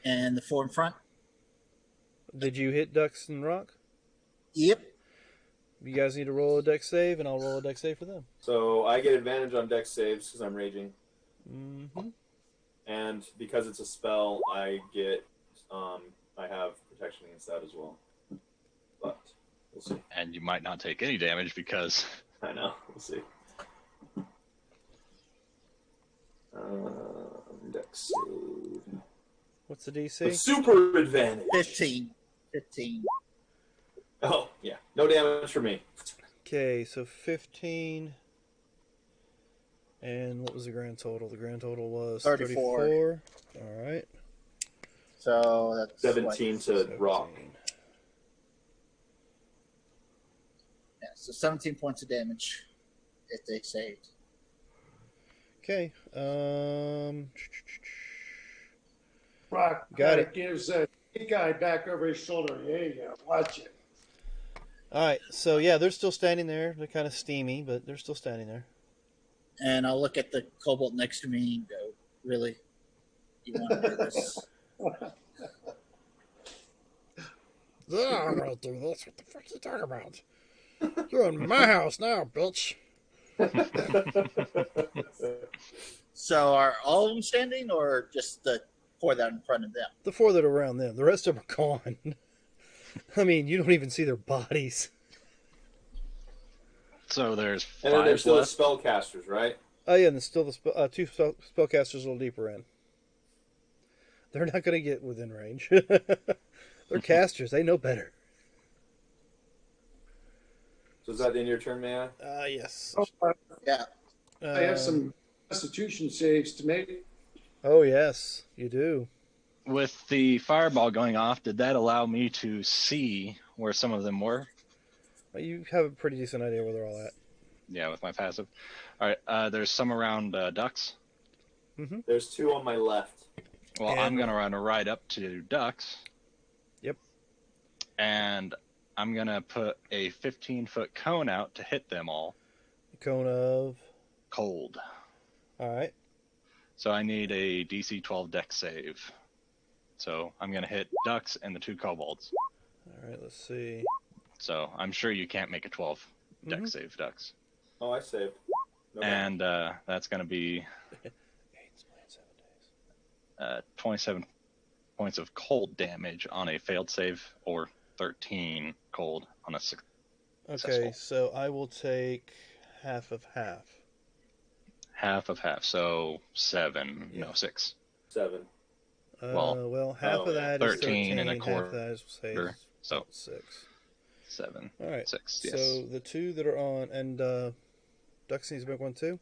Speaker 2: And the 4 in front?
Speaker 1: Did you hit Dux and Rock?
Speaker 2: Yep.
Speaker 1: You guys need to roll a deck save, and I'll roll a deck save for them.
Speaker 3: So I get advantage on deck saves because I'm raging.
Speaker 1: Mm-hmm.
Speaker 3: And because it's a spell, I get I have protection against that as well. But we'll see.
Speaker 5: And you might not take any damage because
Speaker 3: I know. We'll see. Deck save.
Speaker 1: What's the DC?
Speaker 3: A super advantage.
Speaker 2: 15.
Speaker 3: Oh, yeah. No damage for me.
Speaker 1: Okay, so 15. And what was the grand total? The grand total was 34. All right.
Speaker 2: So that's
Speaker 3: 17 to Rock.
Speaker 2: Yeah, so 17 points of damage if they saved.
Speaker 1: Okay.
Speaker 6: Rock
Speaker 1: Got it.
Speaker 6: Gives a guy back over his shoulder. Here you go. Watch it.
Speaker 1: All right. So yeah, they're still standing there. They're kind of steamy, but they're still standing there.
Speaker 2: And I'll look at the kobold next to me and go, "Really? You want to do this?"
Speaker 1: Yeah, I'm gonna do this. What the fuck are you talking about? You're in my house now, bitch.
Speaker 2: So are all of them standing, or just the 4 that are in front of them?
Speaker 1: The 4 that are around them. The rest of them are gone. I mean, you don't even see their bodies.
Speaker 5: So there's 5
Speaker 3: and then there's still
Speaker 5: left.
Speaker 3: spellcasters, right?
Speaker 1: Oh yeah, and there's still the 2 spellcasters a little deeper in. They're not going to get within range. They're casters. They know better.
Speaker 3: So is that the end of your turn, May I?
Speaker 1: Yes.
Speaker 2: Yeah.
Speaker 6: I have some Constitution saves to make.
Speaker 1: Oh yes, you do.
Speaker 5: With the fireball going off, did that allow me to see where some of them were?
Speaker 1: You have a pretty decent idea where they're all at.
Speaker 5: Yeah, with my passive. All right, there's some around Ducks.
Speaker 1: Mm-hmm.
Speaker 3: There's 2 on my left.
Speaker 5: Well, I'm going to run right up to Ducks.
Speaker 1: Yep.
Speaker 5: And I'm going to put a 15-foot cone out to hit them all.
Speaker 1: Cone of?
Speaker 5: Cold.
Speaker 1: All right.
Speaker 5: So I need a DC 12 deck save. So I'm going to hit Ducks and the 2 kobolds.
Speaker 1: All right, let's see.
Speaker 5: So I'm sure you can't make a 12 deck save, Ducks.
Speaker 3: Oh, I saved. No
Speaker 5: And that's going to be 27 points of cold damage on a failed save, or 13 cold on a successful.
Speaker 1: Okay, so I will take half of half.
Speaker 5: Half of half, so 7,
Speaker 1: Yeah.
Speaker 5: no, 6.
Speaker 3: 7.
Speaker 1: Well, half of that is
Speaker 5: 13 and a
Speaker 1: half
Speaker 5: quarter.
Speaker 1: of that is, say,
Speaker 5: So
Speaker 1: 6.
Speaker 5: 7.
Speaker 1: All right.
Speaker 5: 6. Yes.
Speaker 1: So the 2 that are on, and Dux needs to make one too.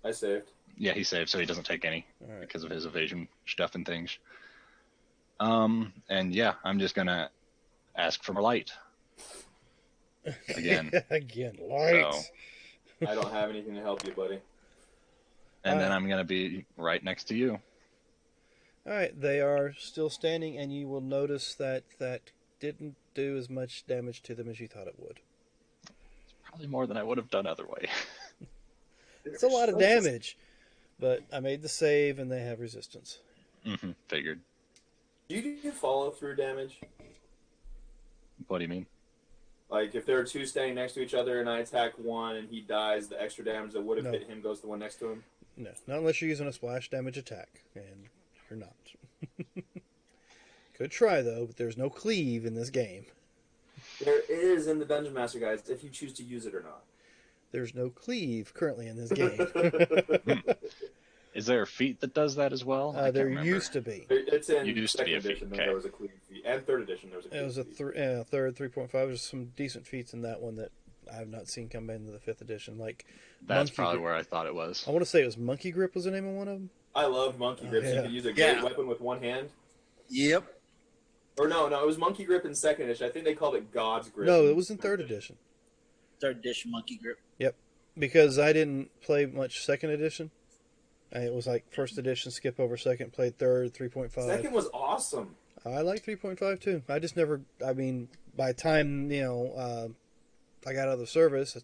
Speaker 3: I saved.
Speaker 5: Yeah, he saved, so he doesn't take any
Speaker 1: All right.
Speaker 5: because of his evasion stuff and things. And yeah, I'm just gonna ask for more light again.
Speaker 1: Again, light.
Speaker 5: So,
Speaker 3: I don't have anything to help you, buddy.
Speaker 5: and then I'm gonna be right next to you.
Speaker 1: All right, they are still standing, and you will notice that didn't do as much damage to them as you thought it would.
Speaker 5: Probably more than I would have done otherwise.
Speaker 1: It's a lot of damage, but I made the save, and they have resistance.
Speaker 5: Figured.
Speaker 3: Do you do follow-through damage?
Speaker 5: What do you mean?
Speaker 3: Like, if there are 2 standing next to each other and I attack one and he dies, the extra damage that would have hit him goes to the one next to him?
Speaker 1: No, not unless you're using a splash damage attack, and you're not. Could try, though, but there's no cleave in this game.
Speaker 3: There is in the Dungeon Master Guides, if you choose to use it or not.
Speaker 1: There's no cleave currently in this game.
Speaker 5: Is there a feat that does that as well?
Speaker 1: There used to be.
Speaker 3: It's in
Speaker 5: used to be a feat,
Speaker 3: edition,
Speaker 5: okay.
Speaker 3: there was a cleave feat. And 3rd edition, there was a cleave
Speaker 1: It was a
Speaker 3: feat.
Speaker 1: third 3.5. There's some decent feats in that one that I have not seen come into the 5th edition. Like
Speaker 5: That's probably where I thought it was.
Speaker 1: I want to say it was Monkey Grip was the name of one of them.
Speaker 3: I love Monkey Grip.
Speaker 1: yeah.
Speaker 3: You can use a great weapon with one hand.
Speaker 2: Yep.
Speaker 3: Or no, it was Monkey Grip in 2nd edition. I think they called it God's Grip.
Speaker 1: No, it was in 3rd edition.
Speaker 2: 3rd edition Monkey Grip.
Speaker 1: Yep. Because I didn't play much 2nd edition. It was like 1st edition, skip over 2nd, played 3rd, 3.5.
Speaker 3: 2nd was awesome.
Speaker 1: I like 3.5 too. I just never, by the time, I got out of the service,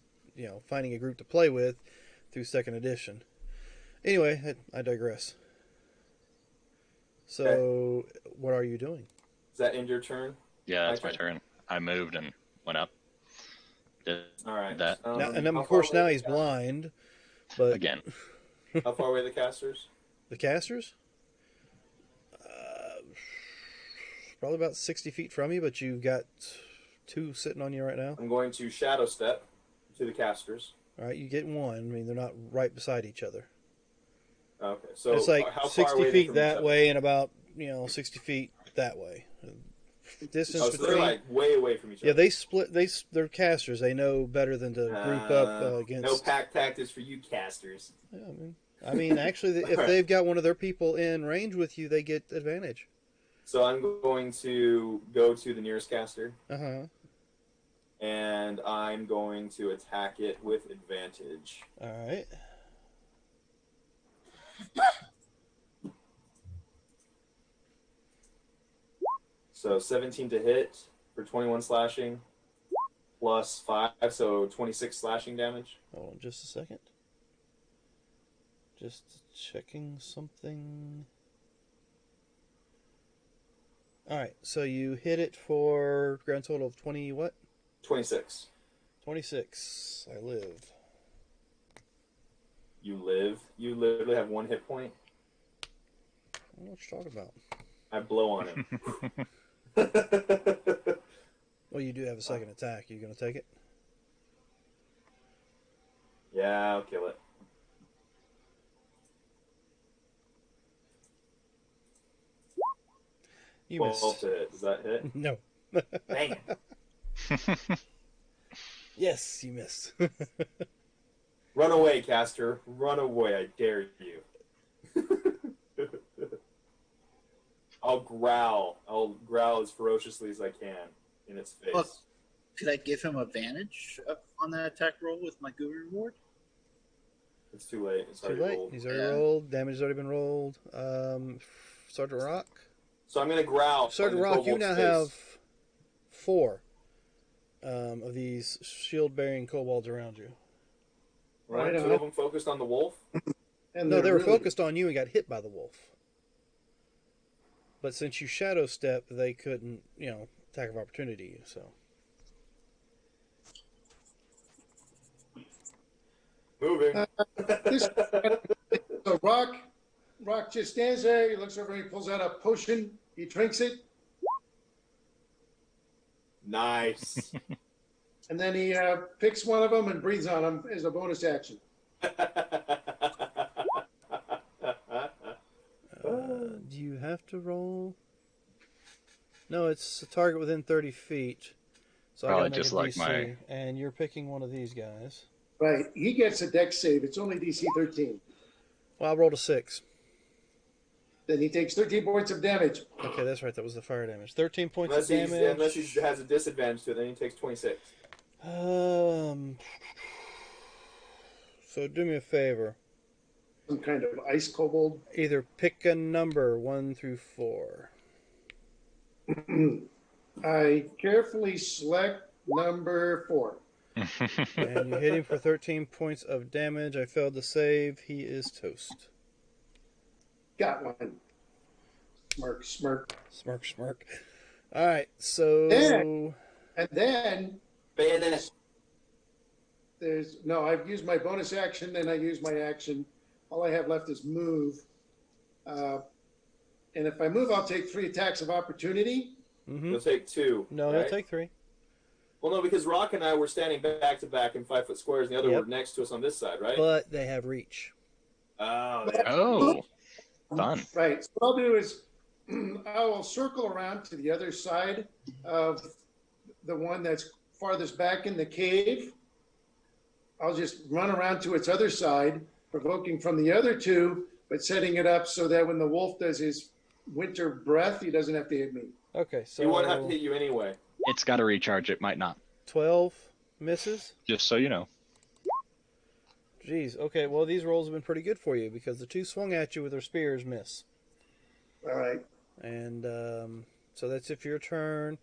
Speaker 1: finding a group to play with through 2nd edition. Anyway, I digress. So, okay. What are you doing?
Speaker 3: Is that end your turn?
Speaker 5: Yeah, that's my turn. I moved and went up.
Speaker 3: All right.
Speaker 5: That.
Speaker 1: Now, and of course, now he's blind. But
Speaker 5: again.
Speaker 3: How far away are the casters?
Speaker 1: The casters? Probably about 60 feet from you, but you've got 2 sitting on you right now.
Speaker 3: I'm going to shadow step to the casters.
Speaker 1: All right, you get 1. They're not right beside each other.
Speaker 3: Okay, so
Speaker 1: it's like
Speaker 3: how
Speaker 1: 60 feet that way and about 60 feet that way. Distance
Speaker 3: so
Speaker 1: between.
Speaker 3: They're like way away from each other.
Speaker 1: Yeah, they split. They're casters. They know better than to group up against.
Speaker 3: No pack tactics for you casters.
Speaker 1: Yeah, actually, if they've got one of their people in range with you, they get advantage.
Speaker 3: So I'm going to go to the nearest caster. And I'm going to attack it with advantage.
Speaker 1: All right.
Speaker 3: So 17 to hit for 21 slashing, plus 5, so 26 slashing damage.
Speaker 1: Hold on just a second. Just checking something. All right, so you hit it for grand total of 20 what?
Speaker 3: 26.
Speaker 1: 26. I live.
Speaker 3: You live? You literally have 1 hit point?
Speaker 1: I don't know what you're talking about.
Speaker 3: I blow on him.
Speaker 1: Well, you do have a second attack. Are you going to take it?
Speaker 3: Yeah, I'll kill it.
Speaker 1: You missed.
Speaker 3: To hit. Does that hit?
Speaker 1: No.
Speaker 3: Dang it.
Speaker 1: Yes, you missed.
Speaker 3: Run away, caster. Run away. I dare you. I'll growl. I'll growl as ferociously as I can in its face.
Speaker 2: Look, could I give him advantage on that attack roll with my guru reward?
Speaker 3: It's too late. It's
Speaker 1: Too
Speaker 3: already
Speaker 1: late.
Speaker 3: rolled.
Speaker 1: He's already rolled. Damage has already been rolled. Sergeant Rock?
Speaker 3: So I'm going to growl.
Speaker 1: Sergeant Rock, you now have 4 of these shield-bearing kobolds around you.
Speaker 3: Right, 2 of them focused on the wolf?
Speaker 6: And
Speaker 1: No, they were
Speaker 6: really...
Speaker 1: focused on you and got hit by the wolf. But since you shadow step, they couldn't, attack of opportunity, so.
Speaker 3: Moving.
Speaker 6: So Rock just stands there. He looks over. He pulls out a potion. He drinks it,
Speaker 3: Nice.
Speaker 6: and then he picks one of them and breathes on him as a bonus action.
Speaker 1: have to roll? No, it's a target within 30 feet. So
Speaker 5: Probably
Speaker 1: I gotta make
Speaker 5: just
Speaker 1: a
Speaker 5: like
Speaker 1: DC. And you're picking one of these guys.
Speaker 6: Right. He gets a dex save. It's only DC 13.
Speaker 1: Well, I rolled a 6.
Speaker 6: Then he takes 13 points of damage.
Speaker 1: Okay, that's right. That was the fire damage. 13 points
Speaker 3: Unless
Speaker 1: of damage.
Speaker 3: Unless he has a disadvantage to it, then he takes 26.
Speaker 1: So do me a favor.
Speaker 6: Some kind of ice kobold.
Speaker 1: Either pick a number 1 through 4.
Speaker 6: I carefully select number 4.
Speaker 1: And you hit him for 13 points of damage. I failed to save. He is toast.
Speaker 6: Got one. Smirk, smirk.
Speaker 1: Smirk, smirk. All right, so...
Speaker 6: And then...
Speaker 3: Bayonet.
Speaker 6: I've used my bonus action, then I use my action. All I have left is move. And if I move, I'll take 3 attacks of opportunity.
Speaker 1: Mm-hmm.
Speaker 3: He'll take 2.
Speaker 1: No,
Speaker 3: right?
Speaker 1: he'll take 3.
Speaker 3: Well, no, because Rock and I were standing back to back in 5-foot squares, and the other were next to us on this side, right?
Speaker 1: But they have reach.
Speaker 5: Oh, fun.
Speaker 6: Right. So what I'll do is I will circle around to the other side of the one that's farthest back in the cave. I'll just run around to its other side, provoking from the other 2, but setting it up so that when the wolf does his winter breath, he doesn't have to hit me.
Speaker 1: Okay, so...
Speaker 3: He won't have to hit you anyway.
Speaker 5: It's got to recharge. It might not.
Speaker 1: 12 misses?
Speaker 5: Just so you know.
Speaker 1: Jeez. Okay, well, these rolls have been pretty good for you because the 2 swung at you with their spears miss.
Speaker 6: All right.
Speaker 1: And so that's it for your turn.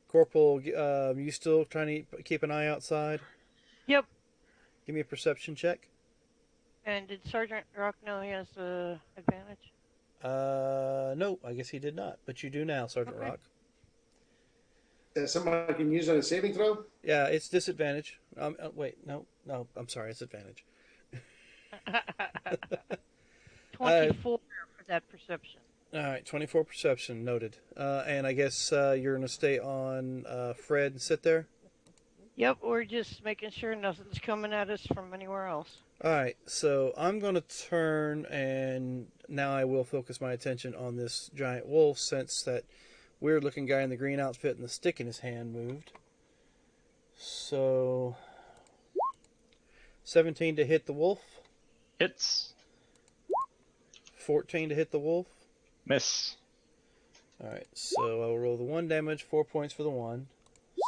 Speaker 1: Corporal, you still trying to keep an eye outside?
Speaker 4: Yep.
Speaker 1: Give me a perception check.
Speaker 4: And did Sergeant Rock know he has the advantage?
Speaker 1: No, I guess he did not. But you do now, Sergeant Rock.
Speaker 6: That somebody can use on a saving throw?
Speaker 1: Yeah, it's disadvantage. Wait, no, I'm sorry, it's advantage.
Speaker 4: 24 for that perception.
Speaker 1: All right, 24 perception, noted. And I guess you're going to stay on Fred and sit there?
Speaker 4: Yep, we're just making sure nothing's coming at us from anywhere else.
Speaker 1: All right, so I'm going to turn, and now I will focus my attention on this giant wolf since that weird-looking guy in the green outfit and the stick in his hand moved. So, 17 to hit the wolf.
Speaker 5: Hits.
Speaker 1: 14 to hit the wolf.
Speaker 5: Miss.
Speaker 1: All right, so I will roll the 1 damage, 4 points for the 1.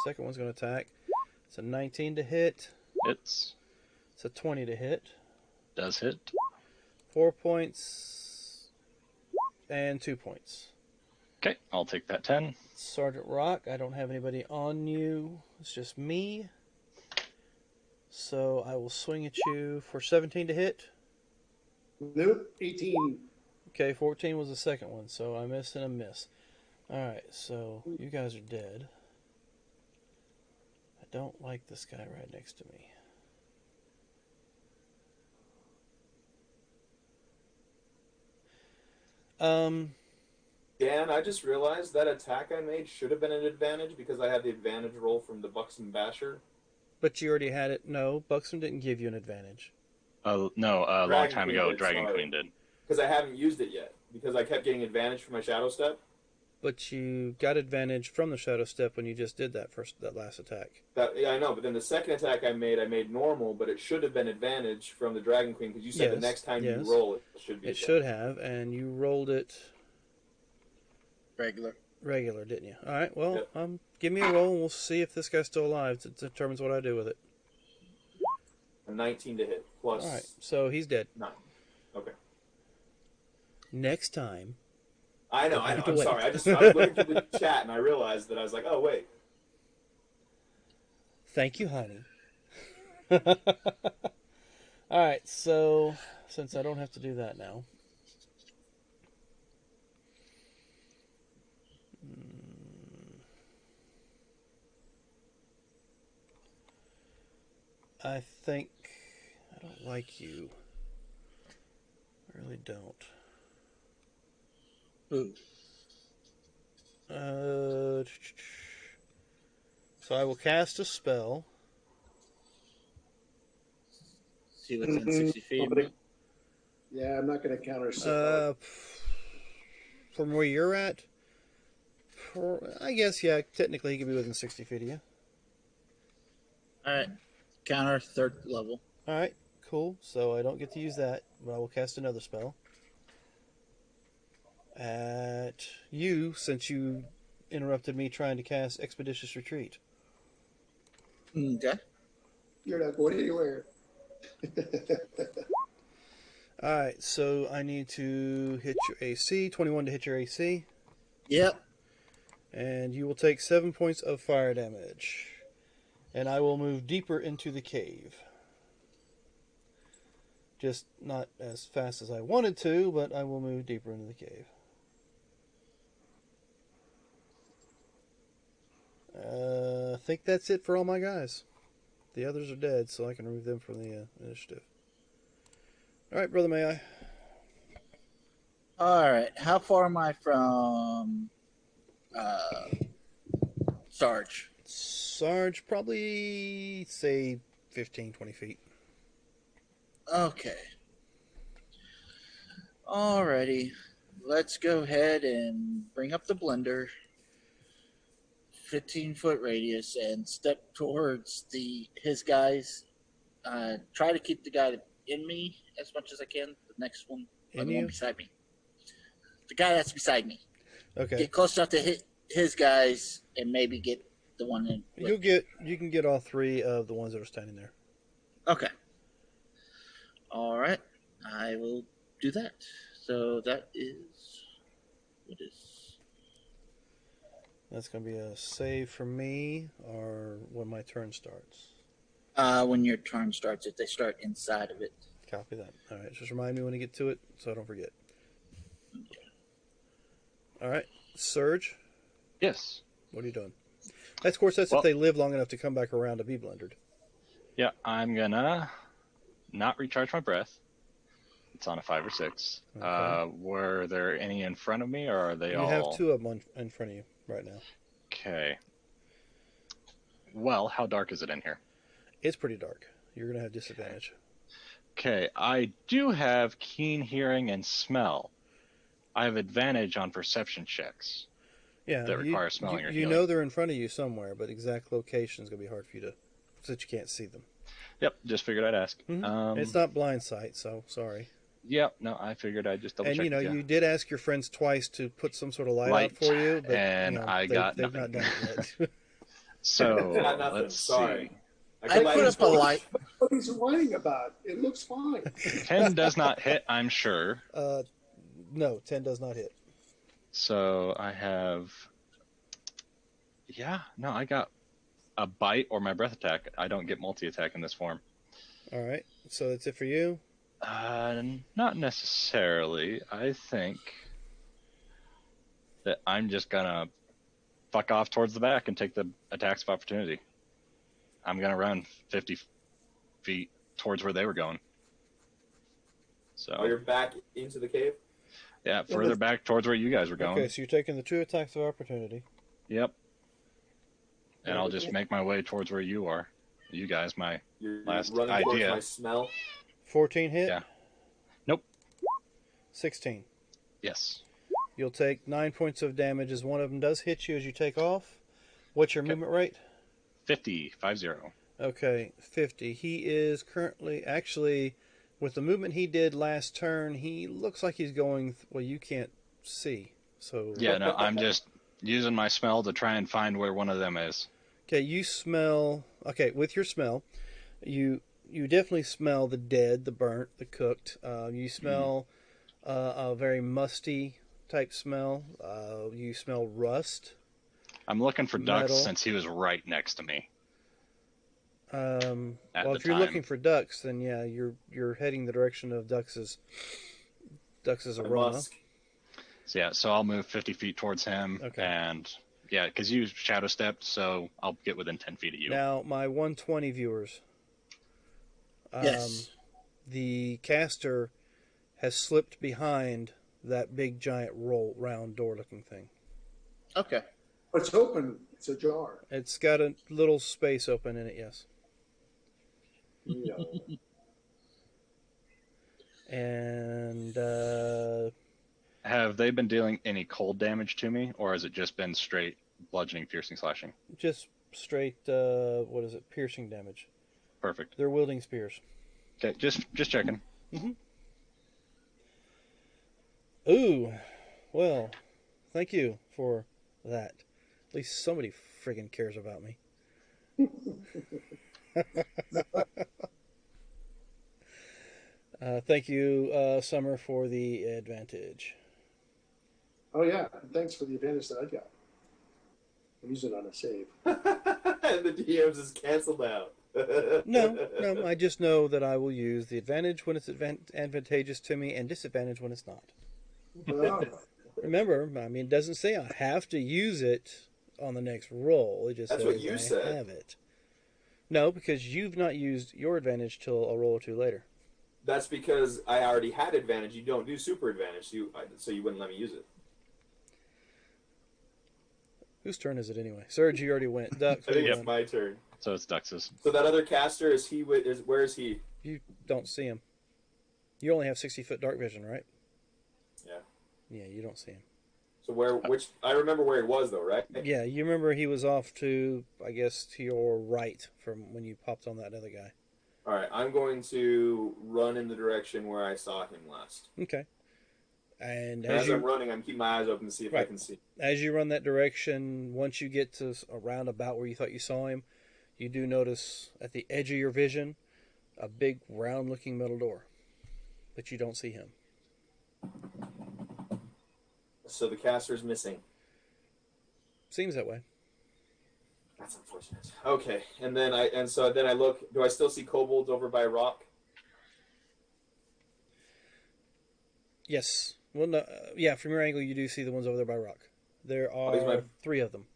Speaker 1: Second one's going to attack. It's a 19 to hit.
Speaker 5: Hits.
Speaker 1: It's a 20 to hit.
Speaker 5: Does hit.
Speaker 1: 4 points and 2 points.
Speaker 5: Okay, I'll take that 10.
Speaker 1: Sergeant Rock, I don't have anybody on you. It's just me. So I will swing at you for 17 to hit.
Speaker 6: Nope, 18.
Speaker 1: Okay, 14 was the second one, so I missed and a miss. Alright, so you guys are dead. I don't like this guy right next to me.
Speaker 3: Dan, I just realized that attack I made should have been an advantage because I had the advantage roll from the Buxom Basher.
Speaker 1: But you already had it. No, Buxom didn't give you an advantage.
Speaker 5: No, a long time ago, Dragon Queen did.
Speaker 3: Because I haven't used it yet. Because I kept getting advantage for my Shadow Step.
Speaker 1: But you got advantage from the Shadow Step when you just did that last attack.
Speaker 3: Yeah, I know. But then the second attack I made normal, but it should have been advantage from the Dragon Queen because you said the next time you roll it should be.
Speaker 1: It should have, and you rolled it
Speaker 2: regular,
Speaker 1: didn't you? All right. Well, give me a roll, and we'll see if this guy's still alive. It determines what I do with it.
Speaker 3: A 19 to hit plus.
Speaker 1: All right. So he's dead.
Speaker 3: 9. Okay.
Speaker 1: Next time.
Speaker 3: I know. I'm sorry. I was looking through the chat and I realized that I was like, oh wait.
Speaker 1: Thank you, honey. All right. So since I don't have to do that now. I think I don't like you. I really don't.
Speaker 2: Ooh.
Speaker 1: So I will cast a spell.
Speaker 2: See what's in 60 feet.
Speaker 6: Yeah, I'm not going to counter.
Speaker 1: from where you're at, I guess, yeah, technically he could be within 60 feet of you.
Speaker 2: All right. Counter 3rd level.
Speaker 1: All right, cool. So I don't get to use that, but I will cast another spell. At you, since you interrupted me trying to cast Expeditious Retreat.
Speaker 2: Okay.
Speaker 6: You're not going anywhere.
Speaker 1: All right, so I need to hit your AC, 21 to hit your AC.
Speaker 2: Yep.
Speaker 1: And you will take 7 points of fire damage. And I will move deeper into the cave. Just not as fast as I wanted to, but I will move deeper into the cave. I think that's it for all my guys. The others are dead, so I can remove them from the initiative. All right, Brother May I?
Speaker 2: All right. How far am I from Sarge?
Speaker 1: Sarge, probably, say, 15, 20 feet.
Speaker 2: Okay. Alrighty. Let's go ahead and bring up the blender. 15-foot radius and step towards his guys. Try to keep the guy in me as much as I can. The next one, or the one beside me. The guy that's beside me.
Speaker 1: Okay.
Speaker 2: Get close enough to hit his guys and maybe get the one in.
Speaker 1: You can get all 3 of the ones that are standing there.
Speaker 2: Okay. All right. I will do that. So that is what is.
Speaker 1: That's going to be a save for me, or when my turn starts.
Speaker 2: When your turn starts, if they start inside of it.
Speaker 1: Copy that. All right, just remind me when you get to it, so I don't forget. All right, Surge.
Speaker 5: Yes.
Speaker 1: What are you doing? Of course, that's if they live long enough to come back around to be blundered.
Speaker 5: Yeah, I'm gonna not recharge my breath. It's on a 5 or 6.
Speaker 1: Okay.
Speaker 5: Were there any in front of me, or are they all?
Speaker 1: You have 2 of them in front of you right now.
Speaker 5: Okay. Well, how dark is it in here?
Speaker 1: It's pretty dark. You're going to have disadvantage.
Speaker 5: Okay, I do have keen hearing and smell. I have advantage on perception checks.
Speaker 1: Yeah,
Speaker 5: that require smelling or
Speaker 1: you
Speaker 5: healing.
Speaker 1: know they're in front of you somewhere, but exact location is going to be hard for you to, so that you can't see them.
Speaker 5: Yep, just figured I'd ask.
Speaker 1: Mm-hmm. It's not blind sight, so sorry.
Speaker 5: Yep, no, I figured I'd just double check.
Speaker 1: And you did ask your friends twice to put some sort of light out for you, but
Speaker 5: and they've not done
Speaker 1: it yet.
Speaker 5: So let's see.
Speaker 2: I put up a light.
Speaker 6: What he's whining about? It looks fine.
Speaker 5: 10 does not hit, I'm sure.
Speaker 1: No, 10 does not hit.
Speaker 5: So I have. I got a bite or my breath attack. I don't get multi-attack in this form.
Speaker 1: All right, so that's it for you.
Speaker 5: Not necessarily. I think that I'm just gonna fuck off towards the back and take the attacks of opportunity. I'm gonna run 50 feet towards where they were going. So.
Speaker 3: Oh, you're back into the cave?
Speaker 5: Yeah, further back towards where you guys were going.
Speaker 1: Okay, so you're taking the 2 attacks of opportunity.
Speaker 5: Yep. And I'll just make my way towards where you are. You guys,
Speaker 3: You're
Speaker 5: last
Speaker 3: running
Speaker 5: idea.
Speaker 3: towards my smell.
Speaker 1: 14 hit?
Speaker 5: Yeah. Nope.
Speaker 1: 16.
Speaker 5: Yes.
Speaker 1: You'll take 9 points of damage as one of them does hit you as you take off. What's your movement rate?
Speaker 5: 50.
Speaker 1: Okay, 50. He is currently, actually, with the movement he did last turn, he looks like he's going, well, you can't see. So
Speaker 5: Yeah, no, I'm just using my smell to try and find where one of them is.
Speaker 1: Okay, you smell, with your smell, you definitely smell the dead, the burnt, the cooked. You smell a very musty type smell. You smell rust.
Speaker 5: I'm looking for ducks
Speaker 1: Metal.
Speaker 5: since he was right next to me.
Speaker 1: Well, if you're looking for ducks, then yeah, you're heading the direction of Dux's aroma.
Speaker 5: So I'll move 50 feet towards him.
Speaker 1: Okay.
Speaker 5: And yeah, because you shadow stepped, so I'll get within 10 feet of you.
Speaker 1: Now, my 120 viewers.
Speaker 2: Yes.
Speaker 1: The caster has slipped behind that big giant round door looking thing.
Speaker 2: Okay.
Speaker 6: It's open. It's ajar.
Speaker 1: It's got a little space open in it, yes.
Speaker 6: No.
Speaker 1: And
Speaker 5: Have they been dealing any cold damage to me, or has it just been straight bludgeoning, piercing, slashing?
Speaker 1: Just straight, piercing damage.
Speaker 5: Perfect.
Speaker 1: They're wielding spears.
Speaker 5: Okay, just checking.
Speaker 1: Mm-hmm. Ooh, well, thank you for that. At least somebody friggin' cares about me. Thank you, Summer, for the advantage.
Speaker 6: Oh yeah, thanks for the advantage that I got. I'm using it on a save.
Speaker 3: And the DMs is canceled out.
Speaker 1: No, I just know that I will use the advantage when it's advantageous to me and disadvantage when it's not.
Speaker 6: Oh.
Speaker 1: Remember, I mean, it doesn't say I have to use it on the next roll. It just
Speaker 3: That's
Speaker 1: says
Speaker 3: what you
Speaker 1: I
Speaker 3: said.
Speaker 1: have it. No, because you've not used your advantage till a roll or two later.
Speaker 3: That's because I already had advantage. You don't do super advantage, so you wouldn't let me use it.
Speaker 1: Whose turn is it anyway? Serge, you already went. Duck,
Speaker 3: I think it's my turn.
Speaker 5: So it's Dux's.
Speaker 3: So that other caster where is he?
Speaker 1: You don't see him. You only have 60-foot dark vision, right?
Speaker 3: Yeah.
Speaker 1: Yeah, you don't see him.
Speaker 3: So I remember where he was though, right?
Speaker 1: Yeah, you remember he was off to, I guess, to your right from when you popped on that other guy.
Speaker 3: All right, I'm going to run in the direction where I saw him last.
Speaker 1: Okay. And
Speaker 3: as I'm running, I'm keeping my eyes open to see if I can see.
Speaker 1: As you run that direction, once you get to around about where you thought you saw him, you do notice at the edge of your vision a big round-looking metal door, but you don't see him.
Speaker 3: So the caster's missing.
Speaker 1: Seems that way.
Speaker 3: That's unfortunate. Okay, and then I look. Do I still see kobolds over by a rock?
Speaker 1: Yes. Well, no, yeah. From your angle, you do see the ones over there by rock. There are 3 of them.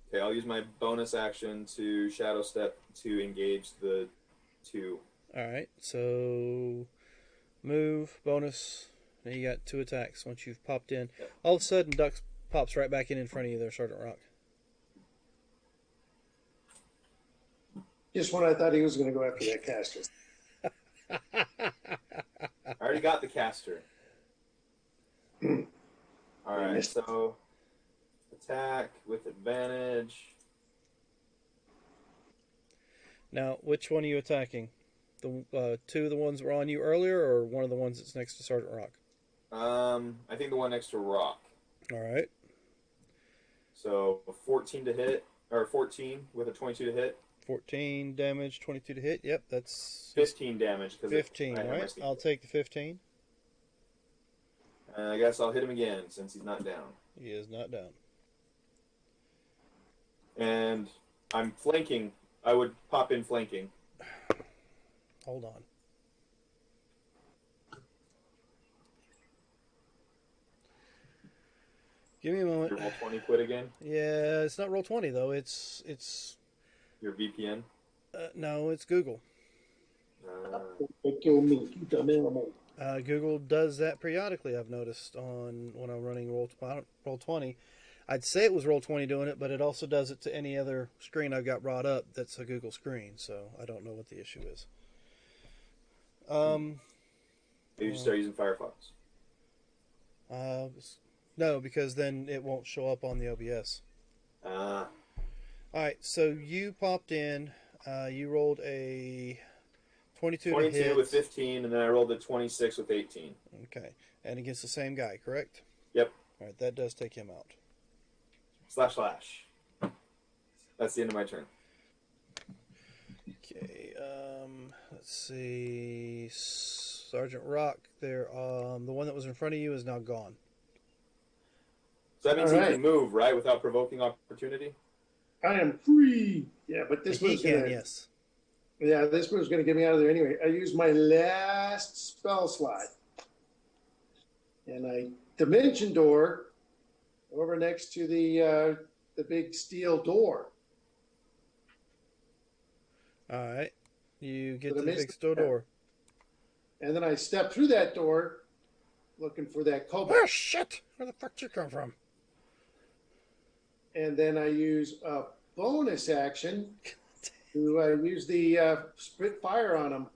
Speaker 3: Okay, I'll use my bonus action to shadow step to engage the 2.
Speaker 1: All right. So move bonus. Now you got 2 attacks once you've popped in.
Speaker 3: Yep.
Speaker 1: All of a sudden, Duck pops right back in front of you there, Sergeant Rock.
Speaker 6: Just when I thought he was going to go after that caster.
Speaker 3: I already got the caster. All right, so attack with advantage.
Speaker 1: Now, which one are you attacking? The 2 of the ones that were on you earlier, or one of the ones that's next to Sergeant Rock?
Speaker 3: I think the one next to Rock.
Speaker 1: All right.
Speaker 3: So 14 to hit, or 14 with a 22 to hit.
Speaker 1: 14 damage, 22 to hit. Yep, that's
Speaker 3: 15 damage.
Speaker 1: 15, right? I'll take the 15.
Speaker 3: I guess I'll hit him again since he's not down.
Speaker 1: He is not down.
Speaker 3: And I'm flanking. I would pop in flanking.
Speaker 1: Hold on. Give me a moment.
Speaker 3: Your roll 20 quit again?
Speaker 1: Yeah, it's not roll 20 though. It's
Speaker 3: your VPN?
Speaker 1: No, it's Google.
Speaker 6: Google
Speaker 1: does that periodically. I've noticed when I'm running roll 20. I'd say it was roll 20 doing it, but it also does it to any other screen I've got brought up that's a Google screen. So I don't know what the issue is.
Speaker 3: Maybe you start using Firefox.
Speaker 1: No, because then it won't show up on the OBS.
Speaker 3: All
Speaker 1: right, so you popped in. You rolled a 22 to hit.
Speaker 3: with 15, and then I rolled a 26 with 18.
Speaker 1: Okay, and against the same guy, correct?
Speaker 3: Yep.
Speaker 1: All right, that does take him out.
Speaker 3: // That's the end of my turn.
Speaker 1: Okay, let's see. Sergeant Rock, there. The one that was in front of you is now gone.
Speaker 3: So that means he can move, right, without provoking opportunity?
Speaker 6: I am free. Yeah, but this one's
Speaker 1: can, yes.
Speaker 6: Yeah, this one's going to get me out of there anyway. I used my last spell slot, and I dimension door over next to the big steel door.
Speaker 1: All right, you get to the big steel door,
Speaker 6: and then I step through that door, looking for that kobold.
Speaker 1: Oh shit! Where the fuck did you come from?
Speaker 6: And then I use a bonus action to use the spit fire on him.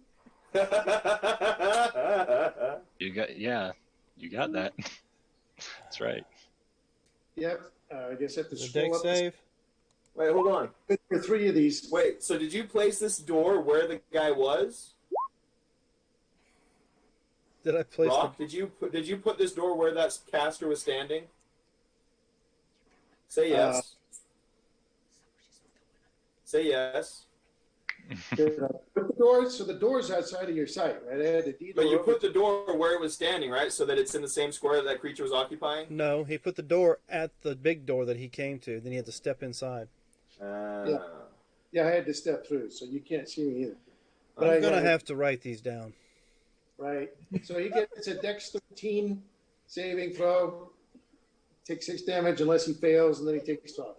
Speaker 5: You got that. That's right.
Speaker 6: Yep. I guess I have to
Speaker 1: The
Speaker 6: scroll
Speaker 1: deck
Speaker 6: up.
Speaker 1: save.
Speaker 3: Wait, hold on.
Speaker 6: For 3 of these.
Speaker 3: Wait, so did you place this door where the guy was?
Speaker 1: Did I place
Speaker 3: Rock, did you put this door where that caster was standing? Say yes. Say yes.
Speaker 6: Put the doors, so the door's outside of your sight, right? I had a detour
Speaker 3: But you
Speaker 6: over
Speaker 3: put the door where it was standing, right? So that it's in the same square that creature was occupying?
Speaker 1: No, he put the door at the big door that he came to. Then he had to step inside.
Speaker 6: Yeah, I had to step through, so you can't see me either. But
Speaker 1: I'm going to have to write these down.
Speaker 6: Right. So he gets a Dex 13 saving throw, takes 6 damage unless he fails, and then he takes 12.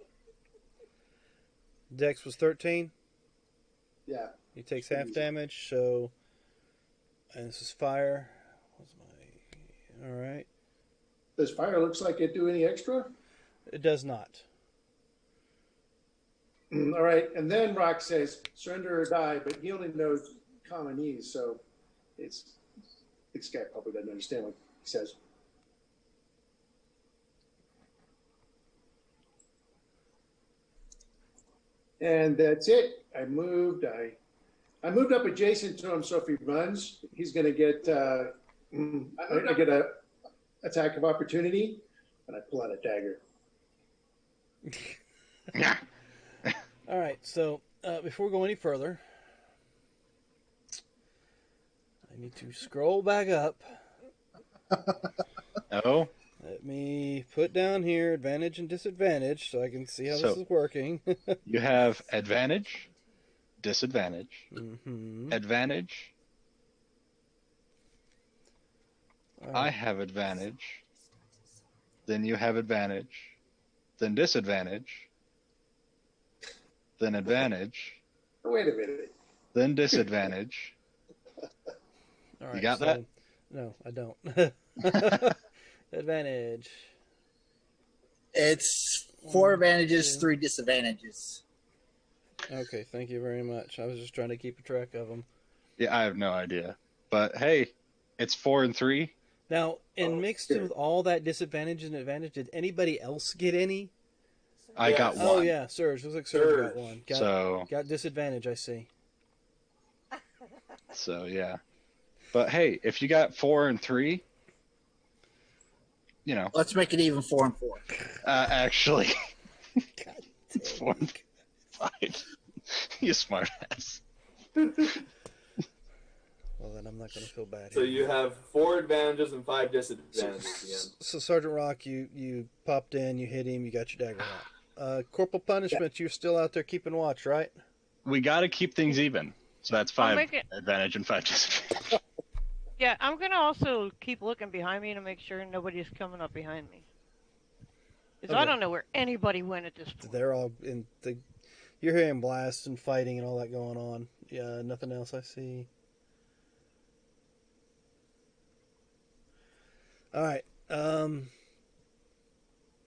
Speaker 1: Dex was 13.
Speaker 6: Yeah.
Speaker 1: He takes half damage, so... And this is fire. What's my... All right.
Speaker 6: Does fire looks like it do any extra?
Speaker 1: It does not.
Speaker 6: All right. And then Rock says, surrender or die, but he only knows Commonese, so this guy probably doesn't understand what he says. And that's it. I moved up adjacent to him, so if he runs, he's going to get I get a attack of opportunity, and I pull out a dagger.
Speaker 1: All right, so before we go any further, I need to scroll back up.
Speaker 5: Oh.
Speaker 1: Let me put down here advantage and disadvantage so I can see how this is working.
Speaker 5: You have advantage, disadvantage,
Speaker 1: mm-hmm.
Speaker 5: advantage.
Speaker 1: Right.
Speaker 5: I have advantage. Then you have advantage. Then disadvantage. Then advantage.
Speaker 6: Wait a minute.
Speaker 5: Then disadvantage.
Speaker 1: All right,
Speaker 5: you got that?
Speaker 1: No, I don't. Advantage.
Speaker 2: It's 4 advantages, 3 disadvantages.
Speaker 1: Okay, thank you very much. I was just trying to keep a track of them.
Speaker 5: Yeah, I have no idea. But hey, it's 4 and 3.
Speaker 1: Now, mixed in with all that disadvantage and advantage, did anybody else get any?
Speaker 5: I got 1.
Speaker 1: Oh, yeah, Surge. Looks like Surge got 1. Got disadvantage, I see.
Speaker 5: So, yeah. But hey, if you got 4 and 3, you know.
Speaker 2: Let's make it even 4 and 4.
Speaker 5: Actually, it's 4 and 5. You smart ass.
Speaker 1: Well, then I'm not going to feel bad.
Speaker 3: So you have 4 advantages and 5 disadvantages again.
Speaker 1: So Sergeant Rock, you popped in, you hit him, you got your dagger out. Corporal Punishment, you're still out there keeping watch, right?
Speaker 5: We got to keep things even. So that's 5 advantage and 5 disadvantage.
Speaker 4: Yeah, I'm going to also keep looking behind me to make sure nobody's coming up behind me. Because I don't know where anybody went at this point.
Speaker 1: They're all in the... You're hearing blasts and fighting and all that going on. Yeah, nothing else I see. All right.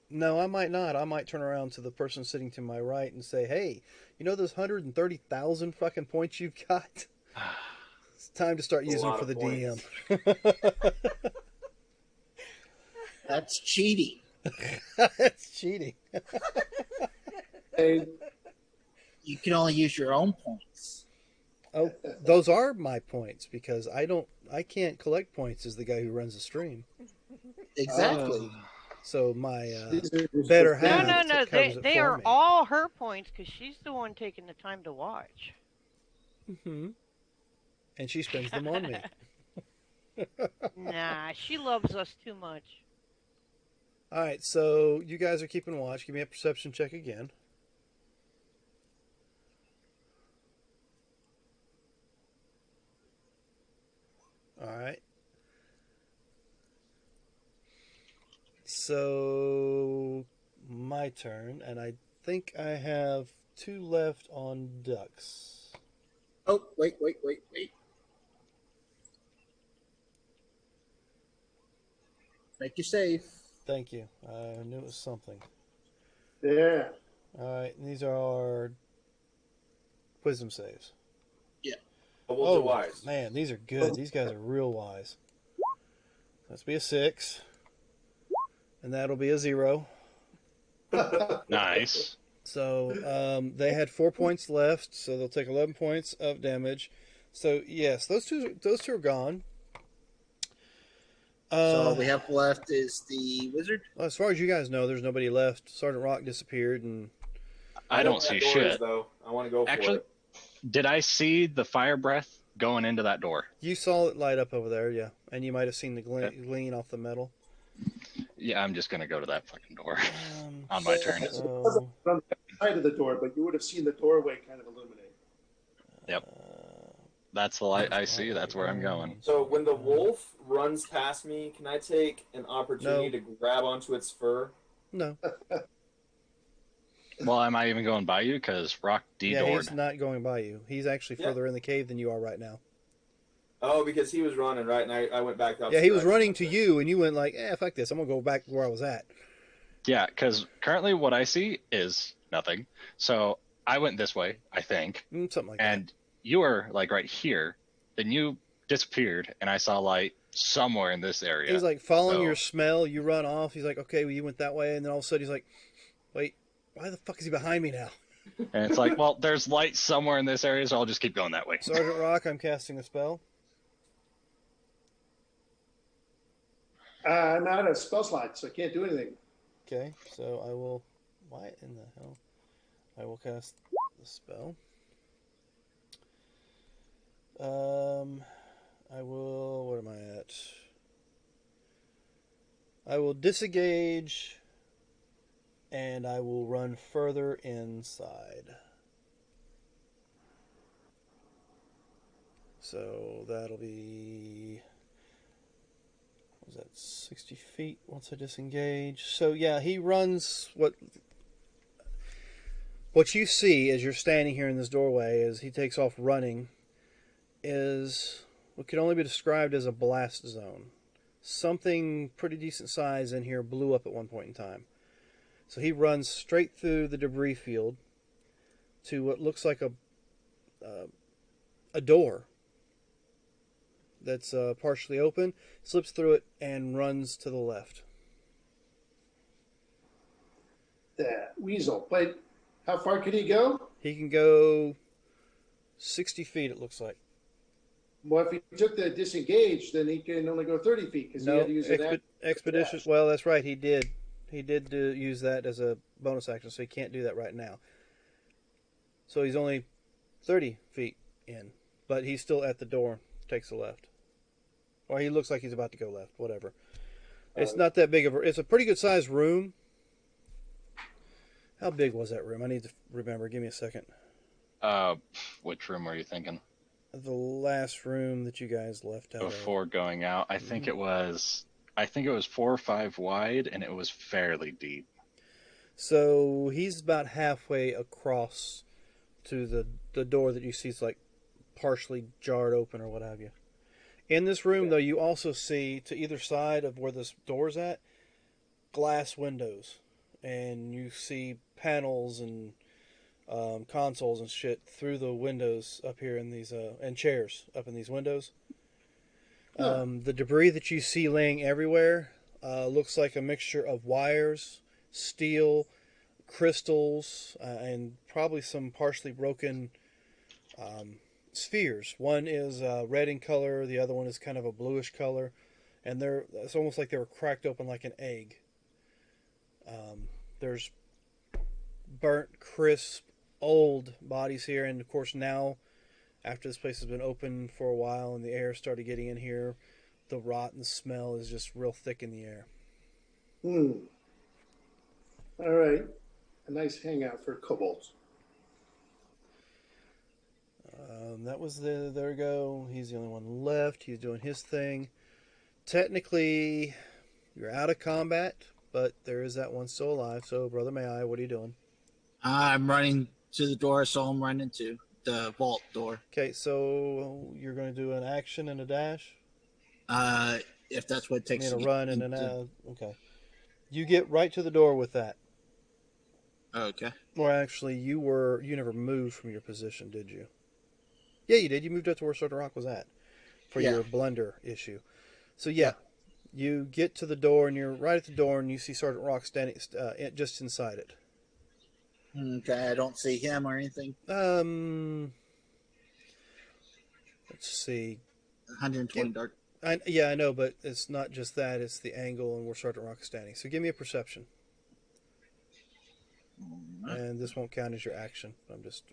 Speaker 1: No, I might not. I might turn around to the person sitting to my right and say, hey, you know those 130,000 fucking points you've got? It's time to start using them for the DM.
Speaker 2: That's cheating.
Speaker 1: That's cheating.
Speaker 2: You can only use your own points.
Speaker 1: Oh, those are my points because I can't collect points as the guy who runs the stream.
Speaker 2: Exactly.
Speaker 1: So my better half.
Speaker 4: No. They are all her points because she's the one taking the time to watch.
Speaker 1: Mm-hmm. And she spends them on me.
Speaker 4: Nah, she loves us too much.
Speaker 1: All right, so you guys are keeping watch. Give me a perception check again. All right. So my turn, and I think I have 2 left on ducks.
Speaker 2: Oh, wait. Make your save.
Speaker 1: Thank you. I knew it was something.
Speaker 6: Yeah.
Speaker 1: All right, and these are our wisdom saves.
Speaker 2: Yeah.
Speaker 3: Oh, wise.
Speaker 1: Man, these are good. These guys are real wise. Let's be a 6. and that'll be a 0.
Speaker 5: Nice.
Speaker 1: So they had 4 points left, so they'll take 11 points of damage. So yes, those two are gone.
Speaker 2: So all we have left is the wizard.
Speaker 1: Well, as far as you guys know, there's nobody left. Sergeant Rock disappeared, and
Speaker 5: I don't see shit.
Speaker 3: Though. I want to go
Speaker 5: Actually,
Speaker 3: for it.
Speaker 5: did I see the fire breath going into that door?
Speaker 1: you saw it light up over there, yeah, and you might have seen the gleam off the metal.
Speaker 5: Yeah, I'm just gonna go to that fucking door on my turn.
Speaker 1: So,
Speaker 6: On the side of the door, but you would have seen the doorway kind of illuminate.
Speaker 5: Yep. That's the light I see. That's where I'm going.
Speaker 3: So when the wolf runs past me, can I take an opportunity to grab onto its fur?
Speaker 1: no.
Speaker 5: Well, am I even going by you? Because Rock
Speaker 1: Yeah,
Speaker 5: de-doored.
Speaker 1: he's not going by you. He's actually further in the cave than you are right now.
Speaker 3: Oh, because he was running, right? And I went back up.
Speaker 1: Yeah, he was running to you, and you went like, fuck this. I'm going to go back where I was at.
Speaker 5: Yeah, because currently what I see is nothing. So I went this way, I think.
Speaker 1: Something like
Speaker 5: And you were like right here. Then you disappeared, and I saw light somewhere in this
Speaker 1: that.
Speaker 5: area.
Speaker 1: He's like following
Speaker 5: So-
Speaker 1: your smell. You run off. He's like, okay, well, you went that way. And then all of a sudden he's like, wait, why the fuck is he behind me now?
Speaker 5: And it's like, well, there's light somewhere in this area, so I'll just keep going that way.
Speaker 1: Sergeant Rock, I'm casting a spell.
Speaker 6: I'm out of spell slots, so I can't do anything.
Speaker 1: Okay, so I will... Why in the hell? I will cast the spell. I will... What am I at? I will disengage, and I will run further inside. So that'll be... What was that, 60 feet once I disengage? So yeah, he runs... What you see as you're standing here in this doorway as he takes off running is what can only be described as a blast zone. Something pretty decent size in here blew up at one point in time. So he runs straight through the debris field to what looks like a door that's partially open, slips through it, and runs to the left.
Speaker 6: That weasel. But how far could he go?
Speaker 1: He can go 60 feet, it looks like.
Speaker 6: Well, if he took the disengage, then he can only go 30 feet because he had to use an
Speaker 1: expedition. Well, that's right. He did. He did use that as a bonus action, so he can't do that right now. So he's only 30 feet in, but he's still at the door. Takes the left, or he looks like he's about to go left. Whatever. It's not that big of a. It's a pretty good sized room. How big was that room? I need to remember. Give me a second.
Speaker 5: Which room were you thinking?
Speaker 1: The last room that you guys left out
Speaker 5: Before going out, I think it was 4 or 5 wide, and it was fairly deep.
Speaker 1: So he's about halfway across to the door that you see is like partially jarred open or what have you. In this room, though, you also see to either side of where this door's at, glass windows, and you see panels and consoles and shit through the windows up here in these and chairs up in these windows. The debris that you see laying everywhere looks like a mixture of wires, steel, crystals, and probably some partially broken spheres. One is red in color, the other one is kind of a bluish color, and it's almost like they were cracked open like an egg. There's burnt, crisp, old bodies here, and of course now, after this place has been open for a while and the air started getting in here, the rot and the smell is just real thick in the air.
Speaker 6: All right. A nice hangout for kobolds.
Speaker 1: That was there we go. He's the only one left. He's doing his thing. Technically, you're out of combat, but there is that one still alive. So, Brother May I, what are you doing?
Speaker 2: I'm running to the door, so I'm running to the vault door.
Speaker 1: Okay, so you're going to do an action and a dash?
Speaker 2: If that's what it takes.
Speaker 1: A run and an okay. You get right to the door with that.
Speaker 2: Okay.
Speaker 1: Or actually, you never moved from your position, did you? Yeah, you did. You moved up to where Sergeant Rock was at for your blunder issue. So yeah, You get to the door, and you're right at the door, and you see Sergeant Rock standing just inside it.
Speaker 2: Okay, I don't see him or anything.
Speaker 1: Let's see.
Speaker 2: 120 dark.
Speaker 1: I know, but it's not just that. It's the angle and where Sergeant Rock is standing. So give me a perception. And this won't count as your action. I'm just...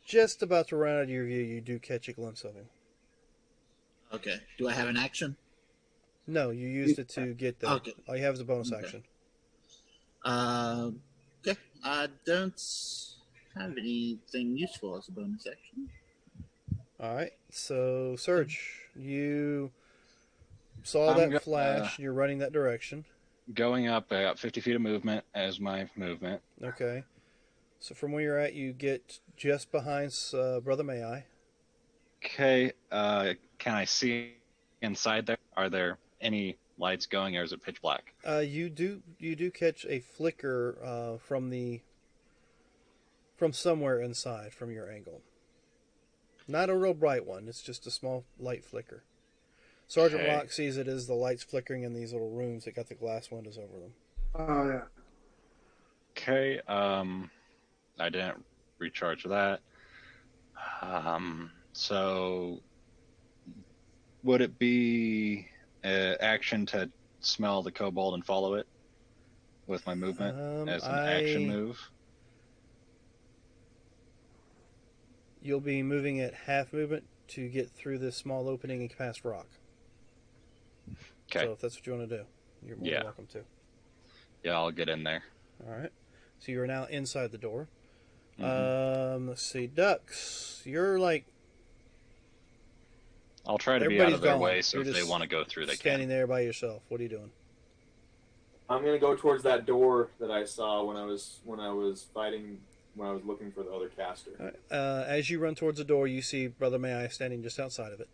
Speaker 1: just about to run out of your view, you do catch a glimpse of him.
Speaker 2: Okay. Do I have an action?
Speaker 1: No, you used it to get there.
Speaker 2: Okay.
Speaker 1: All you have is a bonus action.
Speaker 2: Okay. I don't have anything useful as a bonus action.
Speaker 1: All right. So, Surge, you saw that flash. You're running that direction.
Speaker 5: Going up, I got 50 feet of movement as my movement.
Speaker 1: Okay. So from where you're at, you get just behind Brother May I.
Speaker 5: Okay. Can I see inside there? Are there any lights going, or is it pitch black?
Speaker 1: You do catch a flicker from somewhere inside from your angle. Not a real bright one. It's just a small light flicker. Sergeant Rock sees it as the lights flickering in these little rooms that got the glass windows over them.
Speaker 6: Oh, yeah.
Speaker 5: Okay. I didn't recharge that. So would it be action to smell the kobold and follow it with my movement as an action move?
Speaker 1: You'll be moving at half movement to get through this small opening and past Rock.
Speaker 5: Okay.
Speaker 1: So if that's what you want to do, you're more than welcome to.
Speaker 5: Yeah, I'll get in there.
Speaker 1: All right. So you're now inside the door.
Speaker 5: Mm-hmm.
Speaker 1: Let's see. Ducks, you're like...
Speaker 5: I'll try to be out of their way, so if they want to go through, they can.
Speaker 1: Standing there by yourself. What are you doing?
Speaker 3: I'm going to go towards that door that I saw when I was fighting... when I was looking for the other caster.
Speaker 1: Right. As you run towards the door, you see Brother May I standing just outside of it.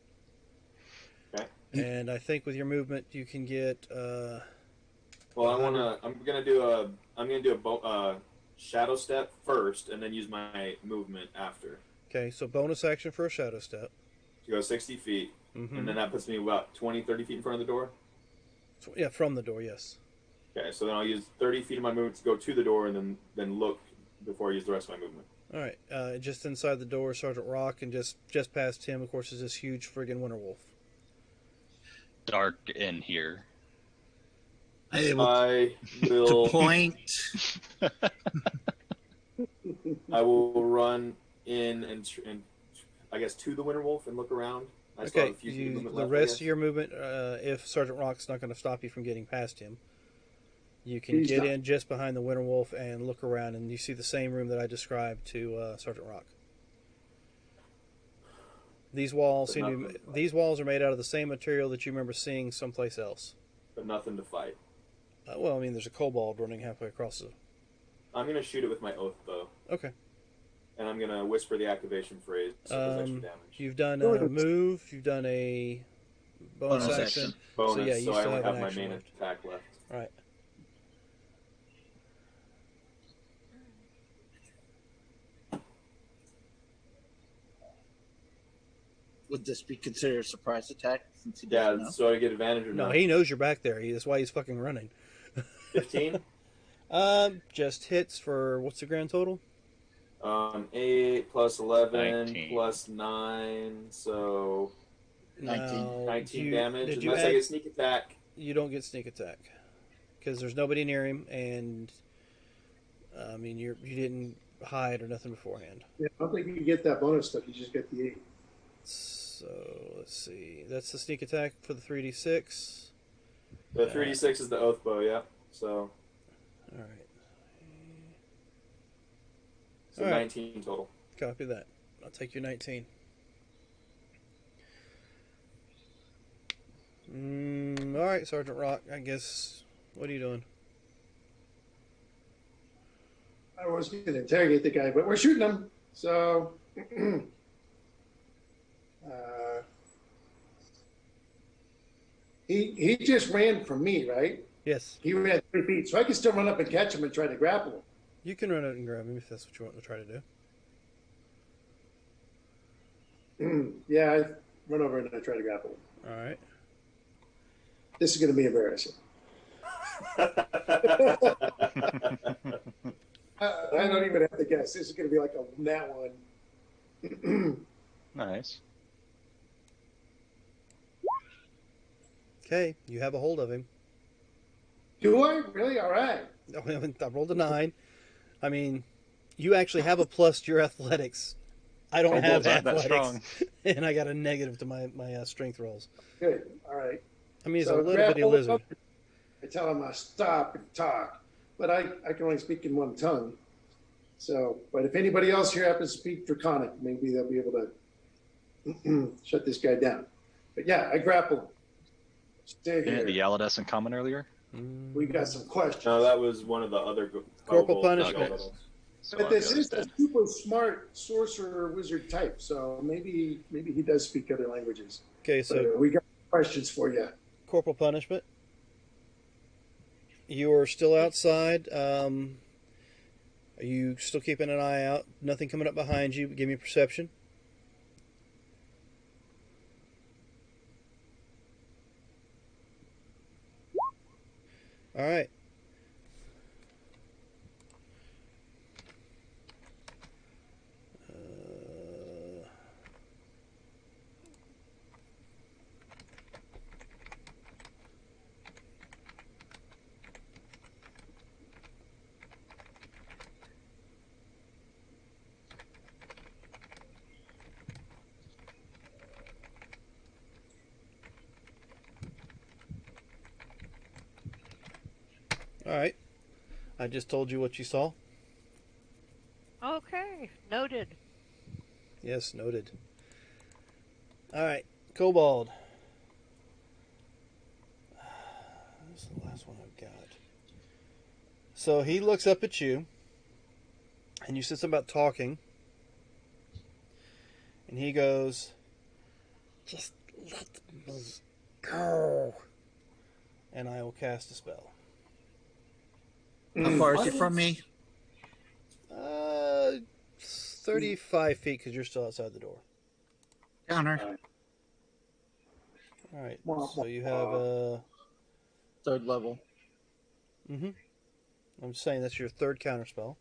Speaker 3: Okay.
Speaker 1: And I think with your movement, you can get.
Speaker 3: Well, I'm gonna do a shadow step first, and then use my movement after.
Speaker 1: Okay, so bonus action for a shadow step.
Speaker 3: To go 60 feet, and then that puts me about 20, 30 feet in front of the door.
Speaker 1: So, yeah, from the door, yes.
Speaker 3: Okay, so then I'll use 30 feet of my movement to go to the door, and then look before I use the rest of my movement.
Speaker 1: All right, just inside the door, Sergeant Rock, and just past him, of course, is this huge friggin' Winterwolf.
Speaker 5: Dark in here.
Speaker 3: I will
Speaker 2: point.
Speaker 3: I will run in and I guess to the Winterwolf and look around.
Speaker 1: Okay, the rest of your movement, if Sergeant Rock's not going to stop you from getting past him, you can get in just behind the Winterwolf and look around, and you see the same room that I described to Sergeant Rock. These walls are made out of the same material that you remember seeing someplace else.
Speaker 3: But nothing to fight.
Speaker 1: Well, I mean, there's a kobold running halfway across the...
Speaker 3: I'm going to shoot it with my oath bow.
Speaker 1: Okay.
Speaker 3: And I'm going to whisper the activation phrase, so there's extra damage.
Speaker 1: You've done a move, you've done a bonus action.
Speaker 3: Bonus,
Speaker 1: so yeah, you still
Speaker 3: I only
Speaker 1: have
Speaker 3: have my main
Speaker 1: left.
Speaker 3: attack left.
Speaker 1: Right.
Speaker 2: Would this be considered a surprise attack? Since he doesn't know?
Speaker 3: So I get advantage or
Speaker 1: no? He knows you're back there. That's why he's fucking running.
Speaker 3: 15?
Speaker 1: Just hits for, what's the grand total?
Speaker 3: 8 plus 11
Speaker 5: 19.
Speaker 3: plus 9, so 19 damage.
Speaker 1: Did you
Speaker 3: Unless I get sneak attack.
Speaker 1: You don't get sneak attack because there's nobody near him, and I mean you didn't hide or nothing beforehand.
Speaker 6: Yeah, I don't think you get that bonus stuff. You just get the 8.
Speaker 1: So let's see. That's the sneak attack for the 3d6.
Speaker 3: The 3d6 is the oath bow, yeah. So.
Speaker 1: All right.
Speaker 3: So 19 total.
Speaker 1: Copy that. I'll take your 19. All right, Sergeant Rock. I guess. What are you doing?
Speaker 6: I was going to interrogate the guy, but we're shooting him. So. He just ran from me, right?
Speaker 1: Yes.
Speaker 6: He ran 3 feet, so I can still run up and catch him and try to grapple him.
Speaker 1: You can run out and grab him if that's what you want to try to do.
Speaker 6: Yeah, I run over and I try to grapple him.
Speaker 1: All right.
Speaker 6: This is going to be embarrassing. I don't even have to guess. This is going to be like a nat one.
Speaker 5: Nice.
Speaker 1: Okay, you have a hold of him.
Speaker 6: Do I? Really? All right.
Speaker 1: I rolled a 9. I mean, you actually have a plus to your athletics. I don't have athletics, and I got a negative to my strength rolls.
Speaker 6: Good. All right.
Speaker 1: I mean, he's a little bitty lizard.
Speaker 6: I tell him to stop and talk, but I can only speak in one tongue. So, but if anybody else here happens to speak Draconic, maybe they'll be able to shut this guy down. But yeah, I grapple him. Stay here.
Speaker 5: Didn't the yell at us in common earlier?
Speaker 6: We got some questions.
Speaker 3: No, that was one of the other
Speaker 1: Corporal punishment.
Speaker 3: Okay.
Speaker 5: So
Speaker 6: But
Speaker 5: I'll
Speaker 6: this
Speaker 5: go
Speaker 6: is a
Speaker 5: instead.
Speaker 6: super smart sorcerer wizard type, so maybe he does speak other languages.
Speaker 1: Okay, so
Speaker 6: We got questions for you.
Speaker 1: corporal punishment. You are still outside. Are you still keeping an eye out? Nothing coming up behind you. Give me a perception. All right. All right. I just told you what you saw.
Speaker 4: Okay, noted.
Speaker 1: Yes, noted. All right, Kobold. This is the last one I've got. So he looks up at you, and you said something about talking, and he goes, "Just let me go," and I will cast a spell.
Speaker 2: How far is it from me?
Speaker 1: 35 feet, because you're still outside the door.
Speaker 2: Counter.
Speaker 1: All right, so you have
Speaker 2: Third level.
Speaker 1: I'm saying that's your third counter spell.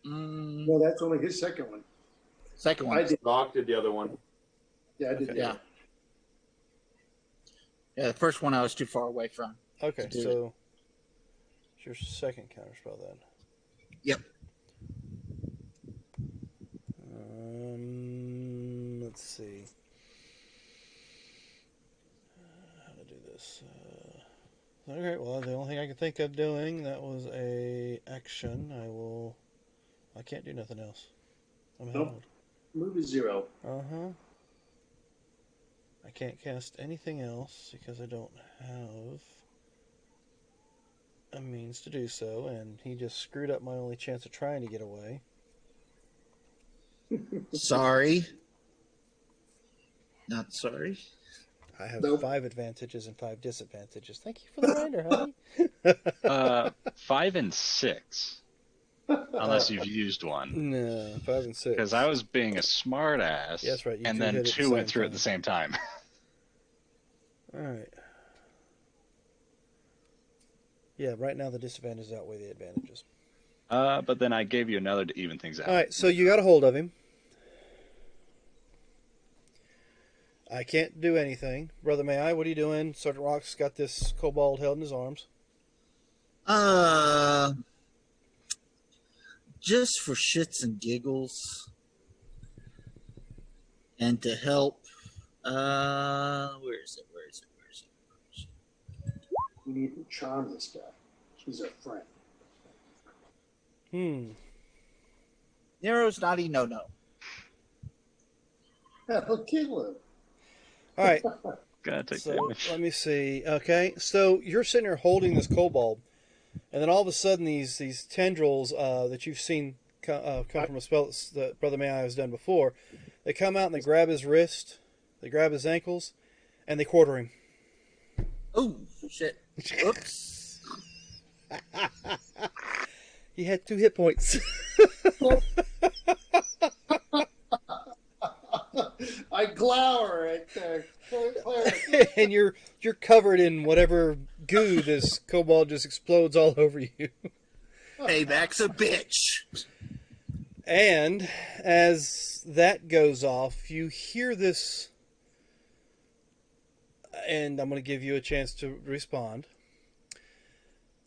Speaker 6: No, that's only his second one.
Speaker 2: Second one.
Speaker 6: I did.
Speaker 3: Doc did the other one.
Speaker 6: Yeah, I did.
Speaker 1: Okay.
Speaker 2: Yeah. Yeah, the first one I was too far away from.
Speaker 1: Okay,
Speaker 2: Do
Speaker 1: so it's your second counter spell then.
Speaker 2: Yep.
Speaker 1: Let's see. How to do this. Okay, well, the only thing I could think of doing, that was a action. I can't do nothing else. I'm
Speaker 6: Nope.
Speaker 1: held.
Speaker 6: Move is 0.
Speaker 1: Uh-huh. I can't cast anything else because I don't have a means to do so, and he just screwed up my only chance of trying to get away.
Speaker 2: Sorry. Not sorry.
Speaker 1: I have
Speaker 6: Nope.
Speaker 1: 5 advantages and 5 disadvantages. Thank you for the reminder, honey.
Speaker 5: 5 and 6, unless you've used one.
Speaker 1: No, 5 and 6.
Speaker 5: Because I was being a smart ass.
Speaker 1: Yeah, that's right, you
Speaker 5: and
Speaker 1: two
Speaker 5: then
Speaker 1: hit at the
Speaker 5: 2 went
Speaker 1: same
Speaker 5: through
Speaker 1: time.
Speaker 5: at the same time.
Speaker 1: All right. Yeah, right now the disadvantages outweigh the advantages.
Speaker 5: But then I gave you another to even things out.
Speaker 1: All right, so you got a hold of him. I can't do anything. Brother May I, what are you doing? Sergeant Rock's got this kobold held in his arms.
Speaker 2: Just for shits and giggles. And to help. Where is it?
Speaker 6: We need to charm this guy. He's our friend.
Speaker 2: Nero's naughty no-no.
Speaker 6: Hell, kill him.
Speaker 1: All right,
Speaker 5: Gotta take
Speaker 1: so
Speaker 5: damage.
Speaker 1: let me see. Okay, so you're sitting there holding this kobold, and then all of a sudden these tendrils that you've seen come from a spell that Brother May I has done before, they come out and they grab his wrist, they grab his ankles, and they quarter him.
Speaker 2: Oh, shit. Oops.
Speaker 1: He had 2 hit points.
Speaker 6: I glower at cleric.
Speaker 1: And you're covered in whatever goo this kobold just explodes all over you.
Speaker 2: Payback's a bitch.
Speaker 1: And as that goes off, you hear this, and I'm going to give you a chance to respond.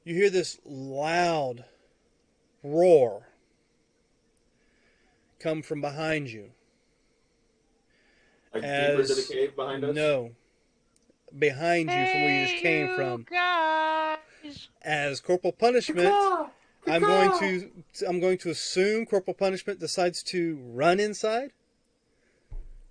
Speaker 1: You hear this loud roar come from behind you.
Speaker 3: Like deeper into the cave behind us?
Speaker 1: No. Behind you from where you just came from.
Speaker 4: Guys.
Speaker 1: As Corporal Punishment, I'm going to assume Corporal Punishment decides to run inside.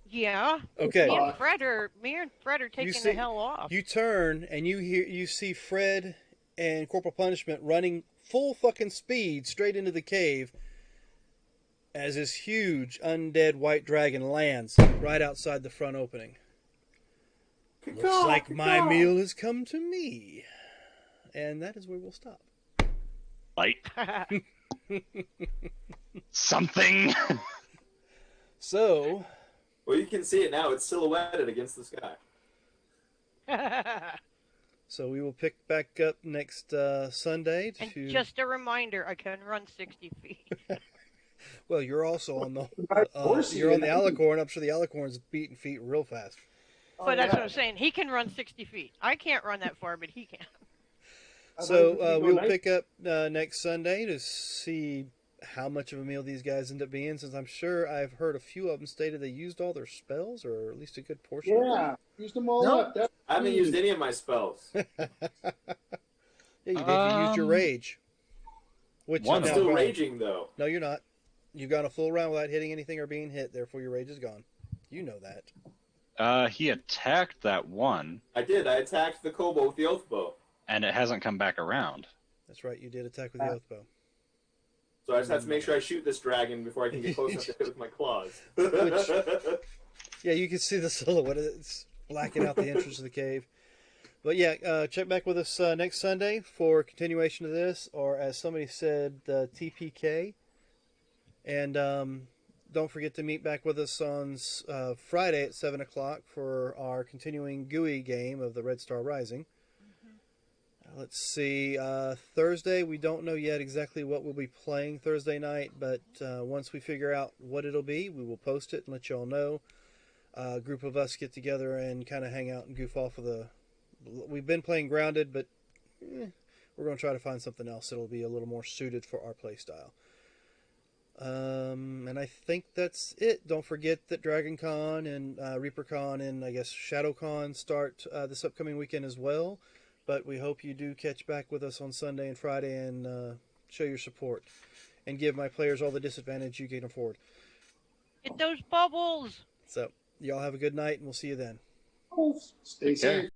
Speaker 4: Yeah.
Speaker 1: Okay.
Speaker 4: Me and Fred are taking the hell off.
Speaker 1: You turn and you see Fred and Corporal Punishment running full fucking speed straight into the cave as this huge undead white dragon lands right outside the front opening. Looks like my meal has come to me. And that is where we'll stop.
Speaker 5: Light. Something.
Speaker 1: So.
Speaker 3: Well, you can see it now. It's silhouetted against the sky.
Speaker 1: So we will pick back up next Sunday.
Speaker 4: And just a reminder, I can run 60 feet.
Speaker 1: Well, you're also on the you're on the Alicorn. I'm sure the Alicorn's beating feet real fast.
Speaker 4: But that's what I'm saying. He can run 60 feet. I can't run that far, but he can.
Speaker 1: So we will pick up next Sunday to see how much of a meal these guys end up being, since I'm sure I've heard a few of them stated they used all their spells, or at least a good portion of them.
Speaker 6: Yeah, used them all up.
Speaker 3: I haven't used any of my spells.
Speaker 1: Yeah, you did. You used your rage. Which
Speaker 3: I'm still raging, though.
Speaker 1: No, you're not. You've gone a full round without hitting anything or being hit, therefore your rage is gone. You know that.
Speaker 5: He attacked that one.
Speaker 3: I did. I attacked the kobold with the oath bow.
Speaker 5: And it hasn't come back around.
Speaker 1: That's right. You did attack with the oath bow.
Speaker 3: So I just have to make sure I shoot this dragon before I can get close enough to hit with my claws.
Speaker 1: Yeah, you can see the silhouette. It's blacking out the entrance of the cave. But yeah, check back with us next Sunday for a continuation of this, or as somebody said, TPK. And don't forget to meet back with us on Friday at 7 o'clock for our continuing GUI game of the Red Star Rising. Let's see. Thursday, we don't know yet exactly what we'll be playing Thursday night, but once we figure out what it'll be, we will post it and let you all know. A group of us get together and kind of hang out and goof off of We've been playing Grounded, but we're going to try to find something else that'll be a little more suited for our play style. And I think that's it. Don't forget that DragonCon and ReaperCon and I guess ShadowCon start this upcoming weekend as well. But we hope you do catch back with us on Sunday and Friday and show your support and give my players all the disadvantage you can afford.
Speaker 4: Get those bubbles!
Speaker 1: So, y'all have a good night and we'll see you then.
Speaker 6: Stay safe.